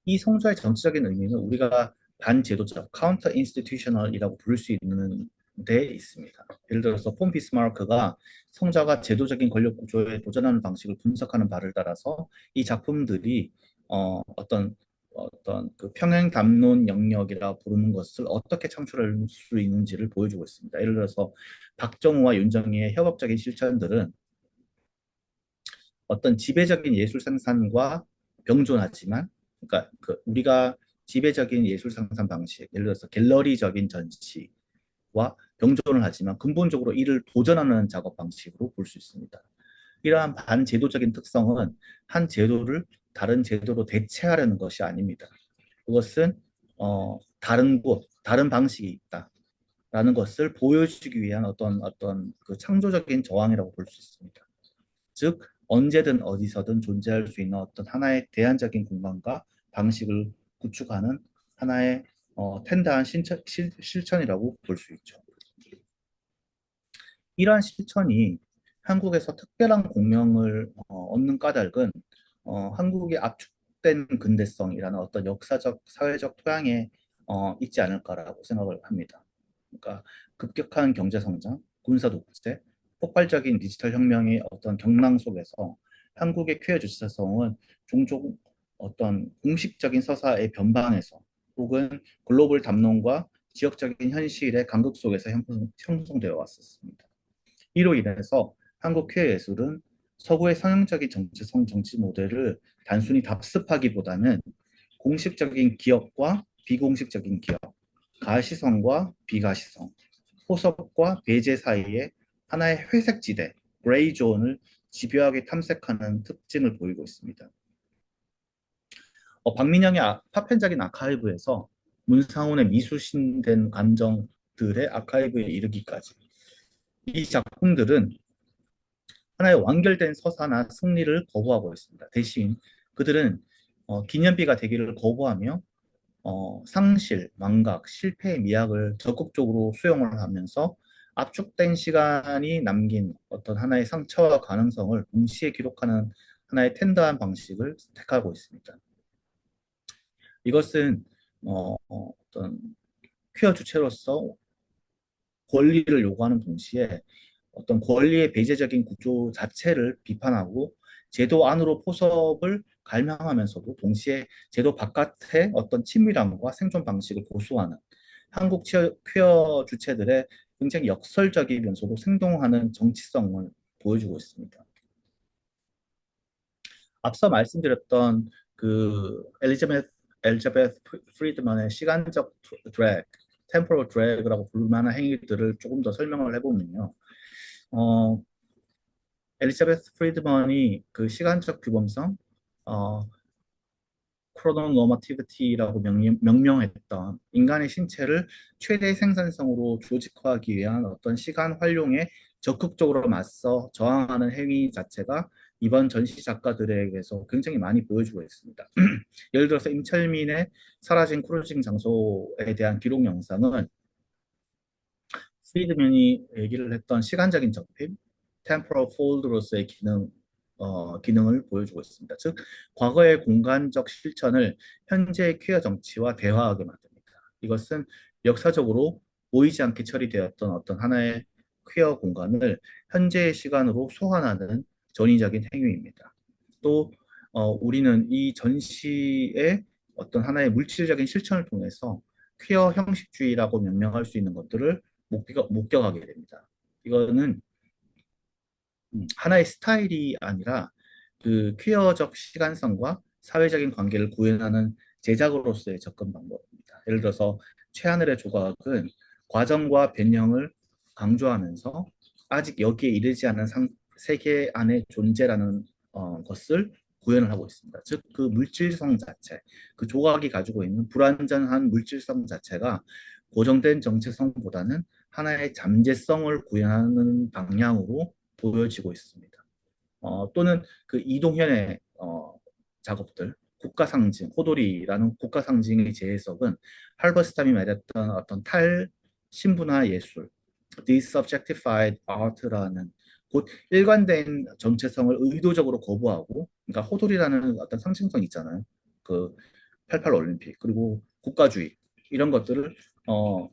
이 성서의 정치적인 의미는 우리가 반제도적, 카운터 인스티튜셔널이라고 부를 수 있는 데 있습니다. 예를 들어서 폰 비스마르크가 성자가 제도적인 권력 구조에 도전하는 방식을 분석하는 바를 따라서 이 작품들이 어떤 그 평행 담론 영역이라 부르는 것을 어떻게 창출할 수 있는지를 보여주고 있습니다. 예를 들어서 박정우와 윤정희의 협업적인 실천들은 어떤 지배적인 예술 생산과 병존하지만, 그러니까 우리가 지배적인 예술 생산 방식, 예를 들어서 갤러리적인 전시와 병존을 하지만 근본적으로 이를 도전하는 작업 방식으로 볼 수 있습니다. 이러한 반제도적인 특성은 한 제도를 다른 제도로 대체하려는 것이 아닙니다. 그것은 다른 다른 방식이 있다라는 것을 보여주기 위한 어떤 그 창조적인 저항이라고 볼 수 있습니다. 즉 언제든 어디서든 존재할 수 있는 어떤 하나의 대안적인 공간과 방식을 구축하는 하나의 텐다한 실천이라고 볼 수 있죠. 이러한 실천이 한국에서 특별한 공명을 얻는 까닭은 한국의 압축된 근대성이라는 어떤 역사적, 사회적 토양에 있지 않을까라고 생각을 합니다. 그러니까 급격한 경제 성장, 군사 독재, 폭발적인 디지털 혁명의 어떤 경랑 속에서 한국의 퀴어 주체성은 종종 어떤 공식적인 서사의 변방에서 혹은 글로벌 담론과 지역적인 현실의 간극 속에서 형성되어 왔었습니다. 이로 인해서 한국 퀴어 예술은 서구의 성향적인 정체성 정치 모델을 단순히 답습하기보다는 공식적인 기업과 비공식적인 기업, 가시성과 비가시성, 포섭과 배제 사이에 하나의 회색지대, 그레이 존을 집요하게 탐색하는 특징을 보이고 있습니다. 박민영의 파편적인 아카이브에서 문상훈의 미수신된 감정들의 아카이브에 이르기까지 이 작품들은 하나의 완결된 서사나 승리를 거부하고 있습니다. 대신 그들은 기념비가 되기를 거부하며 상실, 망각, 실패의 미학을 적극적으로 수용을 하면서 압축된 시간이 남긴 어떤 하나의 상처와 가능성을 동시에 기록하는 하나의 텐더한 방식을 택하고 있습니다. 이것은 어떤 퀴어 주체로서 권리를 요구하는 동시에 어떤 권리의 배제적인 구조 자체를 비판하고 제도 안으로 포섭을 갈망하면서도 동시에 제도 바깥의 어떤 친밀함과 생존 방식을 고수하는 한국 퀴어 주체들의 굉장히 역설적이면서도 생동하는 정치성을 보여주고 있습니다. 앞서 말씀드렸던 그 엘리자베스 프리드만의 시간적 드래그, 템포럴 드래그라고 부를 만한 행위들을 조금 더 설명을 해보면요. 어, 엘리자베스 프리드먼이 그 시간적 규범성, 어, 크로노노머티비티라고 명명했던 인간의 신체를 최대 생산성으로 조직화하기 위한 어떤 시간 활용에 적극적으로 맞서 저항하는 행위 자체가 이번 전시 작가들에게서 굉장히 많이 보여주고 있습니다. 예를 들어서 임철민의 사라진 크루징 장소에 대한 기록 영상은 프리드맨이 얘기를 했던 시간적인 접힘, temporal fold로서의 기능을 보여주고 있습니다. 즉, 과거의 공간적 실천을 현재의 퀴어 정치와 대화하게 만듭니다. 이것은 역사적으로 보이지 않게 처리되었던 어떤 하나의 퀴어 공간을 현재의 시간으로 소환하는 전위적인 행위입니다. 또 우리는 이 전시의 어떤 하나의 물질적인 실천을 통해서 퀴어 형식주의라고 명명할 수 있는 것들을 목격하게 됩니다. 이거는 하나의 스타일이 아니라 그 퀴어적 시간성과 사회적인 관계를 구현하는 제작으로서의 접근 방법입니다. 예를 들어서 최하늘의 조각은 과정과 변형을 강조하면서 아직 여기에 이르지 않은 세계 안의 존재라는 것을 구현을 하고 있습니다. 즉, 그 물질성 자체, 그 조각이 가지고 있는 불완전한 물질성 자체가 고정된 정체성보다는 하나의 잠재성을 구현하는 방향으로 보여지고 있습니다. 또는 그 이동현의 작업들, 국가 상징, 호돌이라는 국가 상징의 재해석은 할버스탐이 말했던 어떤 신분화 예술, Desubjectified Art라는 곧 일관된 정체성을 의도적으로 거부하고, 그러니까 호돌이라는 어떤 상징성 있잖아요. 그 88 올림픽 그리고 국가주의 이런 것들을 어,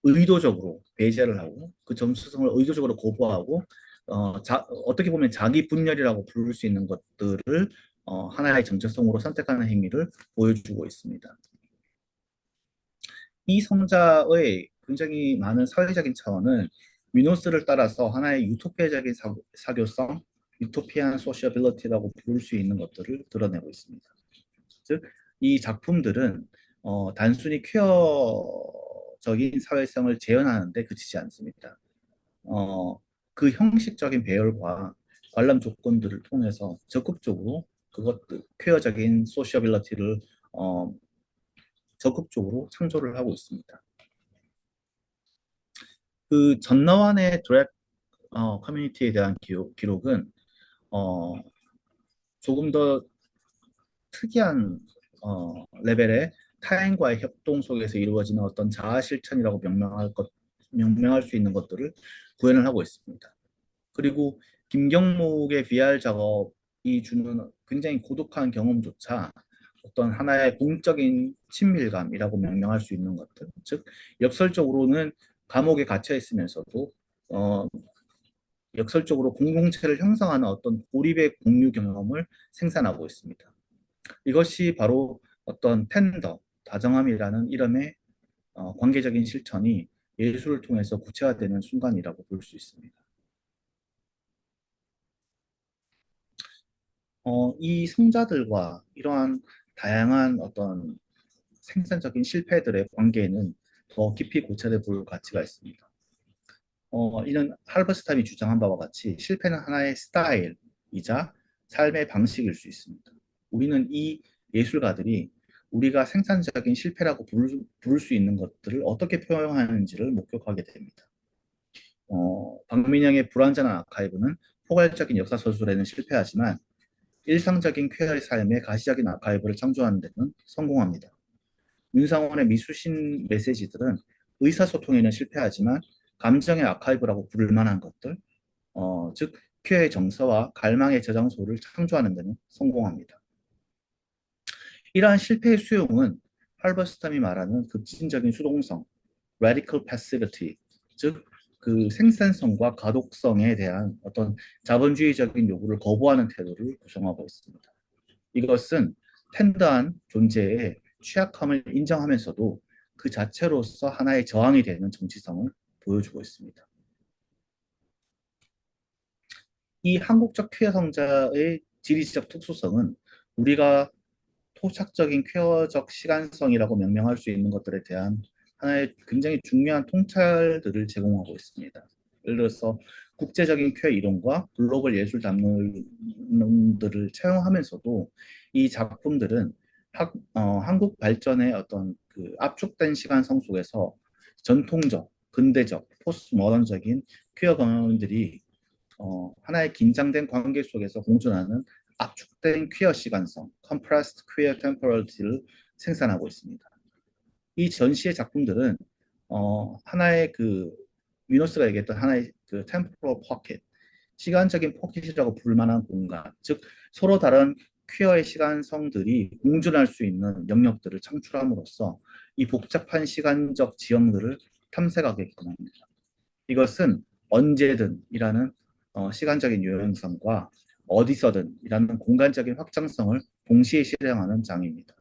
의도적으로 배제를 하고 그 정체성을 의도적으로 거부하고 어떻게 보면 자기 분열이라고 부를 수 있는 것들을 하나의 정체성으로 선택하는 행위를 보여주고 있습니다. 이 성자의 굉장히 많은 사회적인 차원은 미노스를 따라서 하나의 유토피아적인 사교성, 유토피안 소시어빌리티라고 부를 수 있는 것들을 드러내고 있습니다. 즉, 이 작품들은 단순히 퀴어적인 사회성을 재현하는 데 그치지 않습니다. 어, 그 형식적인 배열과 관람 조건들을 통해서 적극적으로 그것들, 퀴어적인 소시어빌리티를 어, 적극적으로 창조를 하고 있습니다. 그 전너완의 드랙 커뮤니티에 대한 기록은 어, 조금 더 특이한 레벨의 타인과의 협동 속에서 이루어지는 어떤 자아 실천이라고 명명할 수 있는 것들을 구현을 하고 있습니다. 그리고 김경목의 VR 작업이 주는 굉장히 고독한 경험조차 어떤 하나의 공적인 친밀감이라고 명명할 수 있는 것들, 즉 역설적으로는 감옥에 갇혀 있으면서도 어, 역설적으로 공동체를 형성하는 어떤 고립의 공유 경험을 생산하고 있습니다. 이것이 바로 어떤 다정함이라는 이름의 관계적인 실천이 예술을 통해서 구체화되는 순간이라고 볼 수 있습니다. 이 성자들과 이러한 다양한 어떤 생산적인 실패들의 관계에는 더 깊이 고찰해 볼 가치가 있습니다. 이는 할버스탐이 주장한 바와 같이 실패는 하나의 스타일이자 삶의 방식일 수 있습니다. 우리는 이 예술가들이 우리가 생산적인 실패라고 부를 수 있는 것들을 어떻게 표현하는지를 목격하게 됩니다. 박민영의 불완전한 아카이브는 포괄적인 역사 서술에는 실패하지만 일상적인 쾌활의 삶의 가시적인 아카이브를 창조하는 데는 성공합니다. 윤상원의 미수신 메시지들은 의사소통에는 실패하지만 감정의 아카이브라고 부를 만한 것들, 즉 쾌의 정서와 갈망의 저장소를 창조하는 데는 성공합니다. 이러한 실패의 수용은 할버스탐이 말하는 급진적인 수동성, radical passivity, 즉 그 생산성과 가독성에 대한 어떤 자본주의적인 요구를 거부하는 태도를 구성하고 있습니다. 이것은 텐더한 존재의 취약함을 인정하면서도 그 자체로서 하나의 저항이 되는 정치성을 보여주고 있습니다. 이 한국적 퀴어 성자의 지리적 특수성은 우리가 토착적인 퀴어적 시간성이라고 명명할 수 있는 것들에 대한 하나의 굉장히 중요한 통찰들을 제공하고 있습니다. 예를 들어서 국제적인 퀴어 이론과 글로벌 예술 담론들을 차용하면서도 이 작품들은 한국 발전의 어떤 그 압축된 시간성 속에서 전통적, 근대적, 포스트 모던적인 퀴어 경험들이 하나의 긴장된 관계 속에서 공존하는 압축된 퀴어 시간성, compressed queer temporality를 생산하고 있습니다. 이 전시의 작품들은 하나의 그 위너스가 얘기했던 하나의 그 temporal pocket, 시간적인 포켓이라고 부를 만한 공간, 즉 서로 다른 퀴어의 시간성들이 공존할 수 있는 영역들을 창출함으로써 이 복잡한 시간적 지형들을 탐색하게끔 합니다. 이것은 언제든이라는 시간적인 유연성과 어디서든이라는 공간적인 확장성을 동시에 실행하는 장입니다.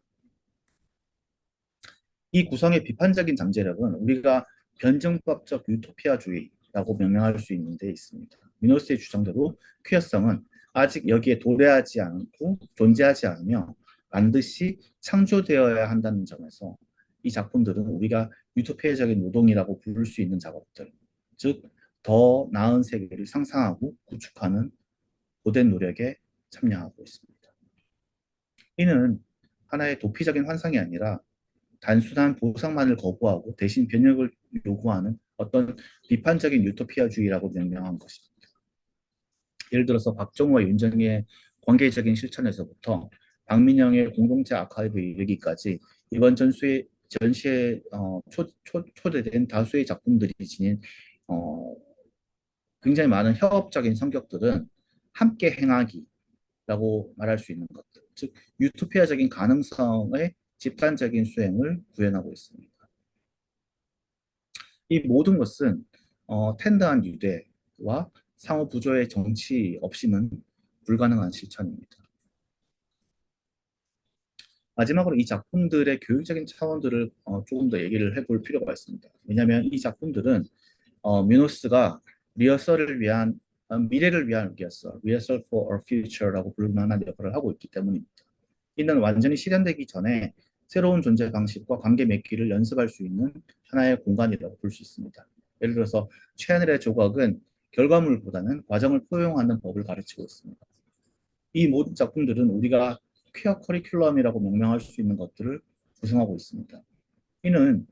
이 구성의 비판적인 잠재력은 우리가 변증법적 유토피아주의라고 명명할 수 있는 데 있습니다. 미노스의 주장대로 퀴어성은 아직 여기에 도래하지 않고 존재하지 않으며 반드시 창조되어야 한다는 점에서 이 작품들은 우리가 유토피아적인 노동이라고 부를 수 있는 작업들, 즉 더 나은 세계를 상상하고 구축하는 고된 노력에 참여하고 있습니다. 이는 하나의 도피적인 환상이 아니라 단순한 보상만을 거부하고 대신 변혁을 요구하는 어떤 비판적인 유토피아주의라고 명명한 것입니다. 예를 들어서 박정우와 윤정의 관계적인 실천에서부터 박민영의 공동체 아카이브에 이르기까지 이번 전시에 초대된 다수의 작품들이 지닌 어, 굉장히 많은 협업적인 성격들은 함께 행하기라고 말할 수 있는 것들, 즉 유토피아적인 가능성의 집단적인 수행을 구현하고 있습니다. 이 모든 것은 텐드한 유대와 상호 부조의 정치 없이는 불가능한 실천입니다. 마지막으로 이 작품들의 교육적인 차원들을 조금 더 얘기를 해볼 필요가 있습니다. 왜냐하면 이 작품들은 미노스가 리허설을 위한 미래를 위한 리허설 for a future라고 부를 만한 역할을 하고 있기 때문입니다. 이는 완전히 실현되기 전에 새로운 존재 방식과 관계 맺기를 연습할 수 있는 하나의 공간이라고 볼 수 있습니다. 예를 들어서 최하늘의 조각은 결과물보다는 과정을 포용하는 법을 가르치고 있습니다. 이 모든 작품들은 우리가 퀴어 커리큘럼이라고 명명할 수 있는 것들을 구성하고 있습니다. 이는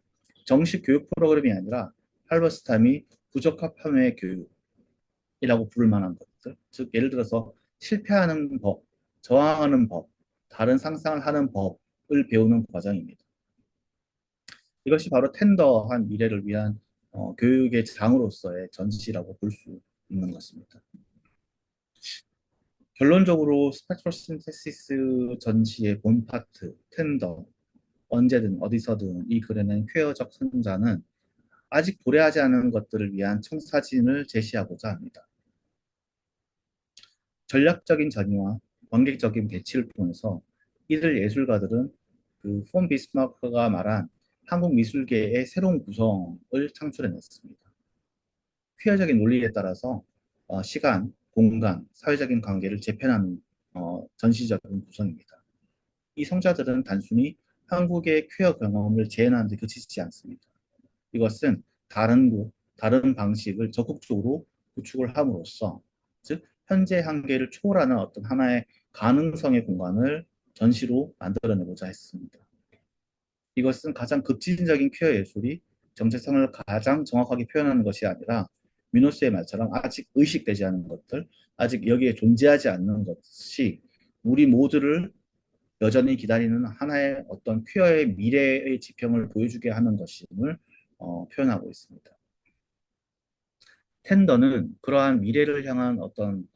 정식 교육 프로그램이 아니라 할버스탐이 부적합함의 교육이라고 부를 만한 것들, 즉 예를 들어서 실패하는 법, 저항하는 법, 다른 상상을 하는 법을 배우는 과정입니다. 이것이 바로 텐더한 미래를 위한 교육의 장으로서의 전시라고 볼 수 있는 것입니다. 결론적으로 스펙트럴 신테시스 전시의 본 파트, 텐더, 언제든 어디서든 이 글에는 퀘어적 선자는 아직 도래하지 않은 것들을 위한 청사진을 제시하고자 합니다. 전략적인 전이와 관객적인 배치를 통해서 이들 예술가들은 그 폰 비스마크가 말한 한국 미술계의 새로운 구성을 창출해냈습니다. 퀴어적인 논리에 따라서 시간, 공간, 사회적인 관계를 재편하는 전시적인 구성입니다. 이 성자들은 단순히 한국의 퀴어 경험을 재현하는 데 그치지 않습니다. 이것은 다른 곳, 다른 방식을 적극적으로 구축을 함으로써 즉 현재 한계를 초월하는 어떤 하나의 가능성의 공간을 전시로 만들어내고자 했습니다. 이것은 가장 급진적인 퀴어 예술이 정체성을 가장 정확하게 표현하는 것이 아니라 미노스의 말처럼 아직 의식되지 않은 것들, 아직 여기에 존재하지 않는 것이 우리 모두를 여전히 기다리는 하나의 어떤 퀴어의 미래의 지평을 보여주게 하는 것임을 표현하고 있습니다. 텐더는 그러한 미래를 향한 어떤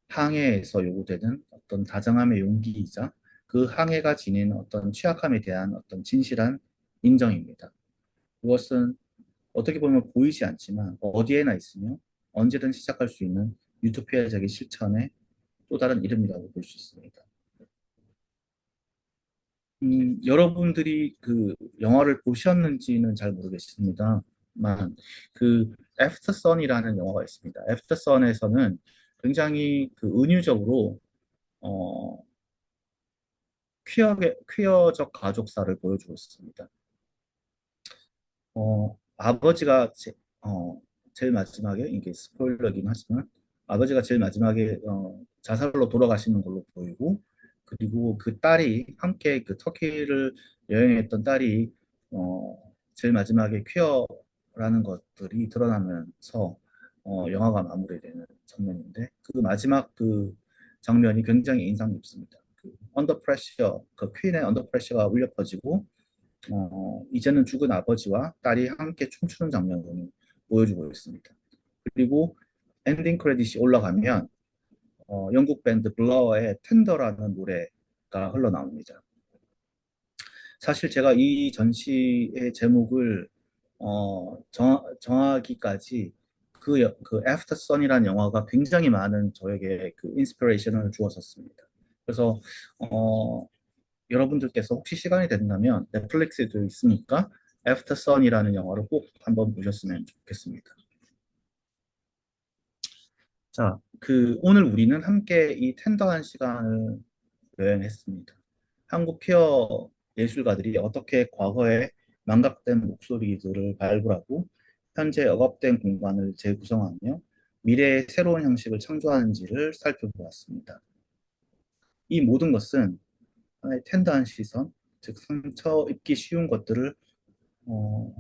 항해에서 요구되는 어떤 다정함의 용기이자 그 항해가 지닌 어떤 취약함에 대한 어떤 진실한 인정입니다. 그것은 어떻게 보면 보이지 않지만 어디에나 있으며 언제든 시작할 수 있는 유토피아적인 실천의 또 다른 이름이라고 볼 수 있습니다. 여러분들이 그 영화를 보셨는지는 잘 모르겠습니다만 그 애프터 선이라는 영화가 있습니다. 애프터 선에서는 굉장히 그 은유적으로 어, 퀴어적 가족사를 보여주고 있습니다. 아버지가 제일 마지막에 이게 스포일러긴 하지만 아버지가 제일 마지막에 자살로 돌아가시는 걸로 보이고 그리고 그 딸이 함께 그 터키를 여행했던 딸이 제일 마지막에 퀴어라는 것들이 드러나면서 영화가 마무리되는 장면인데 그 마지막 그 장면이 굉장히 인상 깊습니다. 그 언더 프레셔, 그 퀸의 언더 프레셔가 울려 퍼지고 이제는 죽은 아버지와 딸이 함께 춤추는 장면을 보여주고 있습니다. 그리고 엔딩 크레딧이 올라가면 영국 밴드 블러의 텐더라는 노래가 흘러나옵니다. 사실 제가 이 전시의 제목을 정하기까지 그 애프터 선이라는 영화가 굉장히 많은 저에게 그 인스피레이션을 주었었습니다. 그래서 어, 여러분들께서 혹시 시간이 된다면 넷플릭스에도 있으니까 애프터 선이라는 영화를 꼭 한번 보셨으면 좋겠습니다. 자, 그 오늘 우리는 함께 이 텐더한 시간을 여행했습니다. 한국 퀴어 예술가들이 어떻게 과거의 망각된 목소리들을 발굴하고 현재 억압된 공간을 재구성하며 미래의 새로운 형식을 창조하는지를 살펴보았습니다. 이 모든 것은 하나의 텐더한 시선, 즉 상처 입기 쉬운 것들을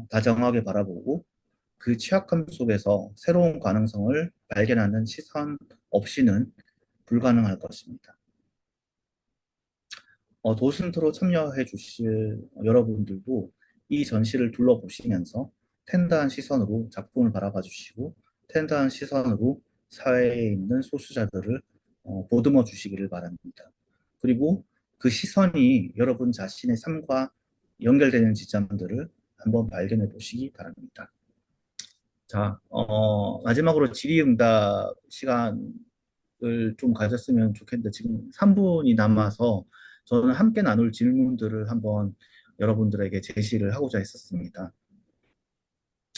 다정하게 바라보고 그 취약함 속에서 새로운 가능성을 발견하는 시선 없이는 불가능할 것입니다. 도슨트로 참여해 주실 여러분들도 이 전시를 둘러보시면서 텐다한 시선으로 작품을 바라봐 주시고 텐다한 시선으로 사회에 있는 소수자들을 보듬어 주시기를 바랍니다. 그리고 그 시선이 여러분 자신의 삶과 연결되는 지점들을 한번 발견해 보시기 바랍니다. 자, 마지막으로 질의응답 시간을 좀 가졌으면 좋겠는데 지금 3분이 남아서 저는 함께 나눌 질문들을 한번 여러분들에게 제시를 하고자 했었습니다.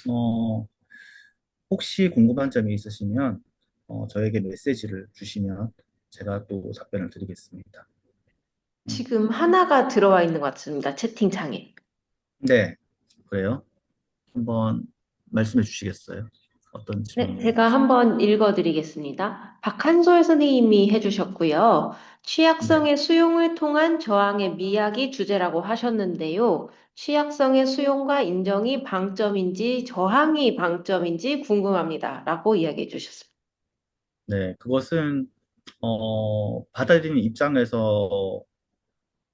어, 혹시 궁금한 점이 있으시면 저에게 메시지를 주시면 제가 또 답변을 드리겠습니다. 음, 지금 하나가 들어와 있는 것 같습니다. 채팅창에. 네, 그래요. 한번 말씀해 주시겠어요? 어떤 네, 질문이 제가 있는지. 한번 읽어드리겠습니다. 박한솔 선생님이 해주셨고요. 네, 취약성의 수용을 통한 저항의 미학이 주제라고 하셨는데요. 취약성의 수용과 인정이 방점인지 저항이 방점인지 궁금합니다. 라고 이야기해 주셨습니다. 네, 그것은 받아들이는 입장에서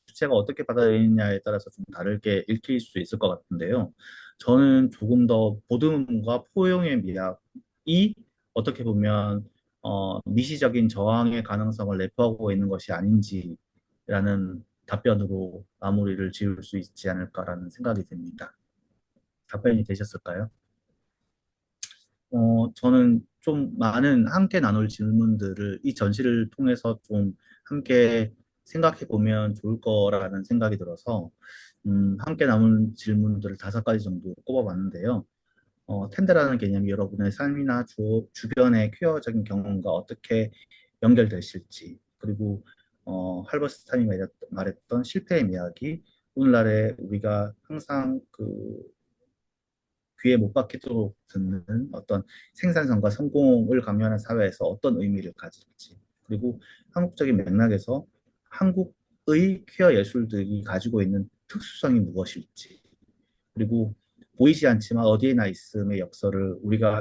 주체가 어떻게 받아들이냐에 따라서 좀 다르게 읽힐 수 있을 것 같은데요. 저는 조금 더 보듬과 포용의 미학이 어떻게 보면 미시적인 저항의 가능성을 내포하고 있는 것이 아닌지라는 답변으로 마무리를 지을 수 있지 않을까라는 생각이 듭니다. 답변이 되셨을까요? 저는 좀 많은 함께 나눌 질문들을 이 전시를 통해서 좀 함께 생각해 보면 좋을 거라는 생각이 들어서 함께 나눌 질문들을 5가지 정도 꼽아봤는데요. 텐데라는 개념이 여러분의 삶이나 주변의 퀴어적인 경험과 어떻게 연결되실지, 그리고 할버스타인이 말했던 실패의 이야기, 오늘날에 우리가 항상 그 귀에 못 박히도록 듣는 어떤 생산성과 성공을 강요하는 사회에서 어떤 의미를 가질지, 그리고 한국적인 맥락에서 한국의 퀴어 예술들이 가지고 있는 특수성이 무엇일지, 그리고 보이지 않지만 어디에나 있음의 역사를 우리가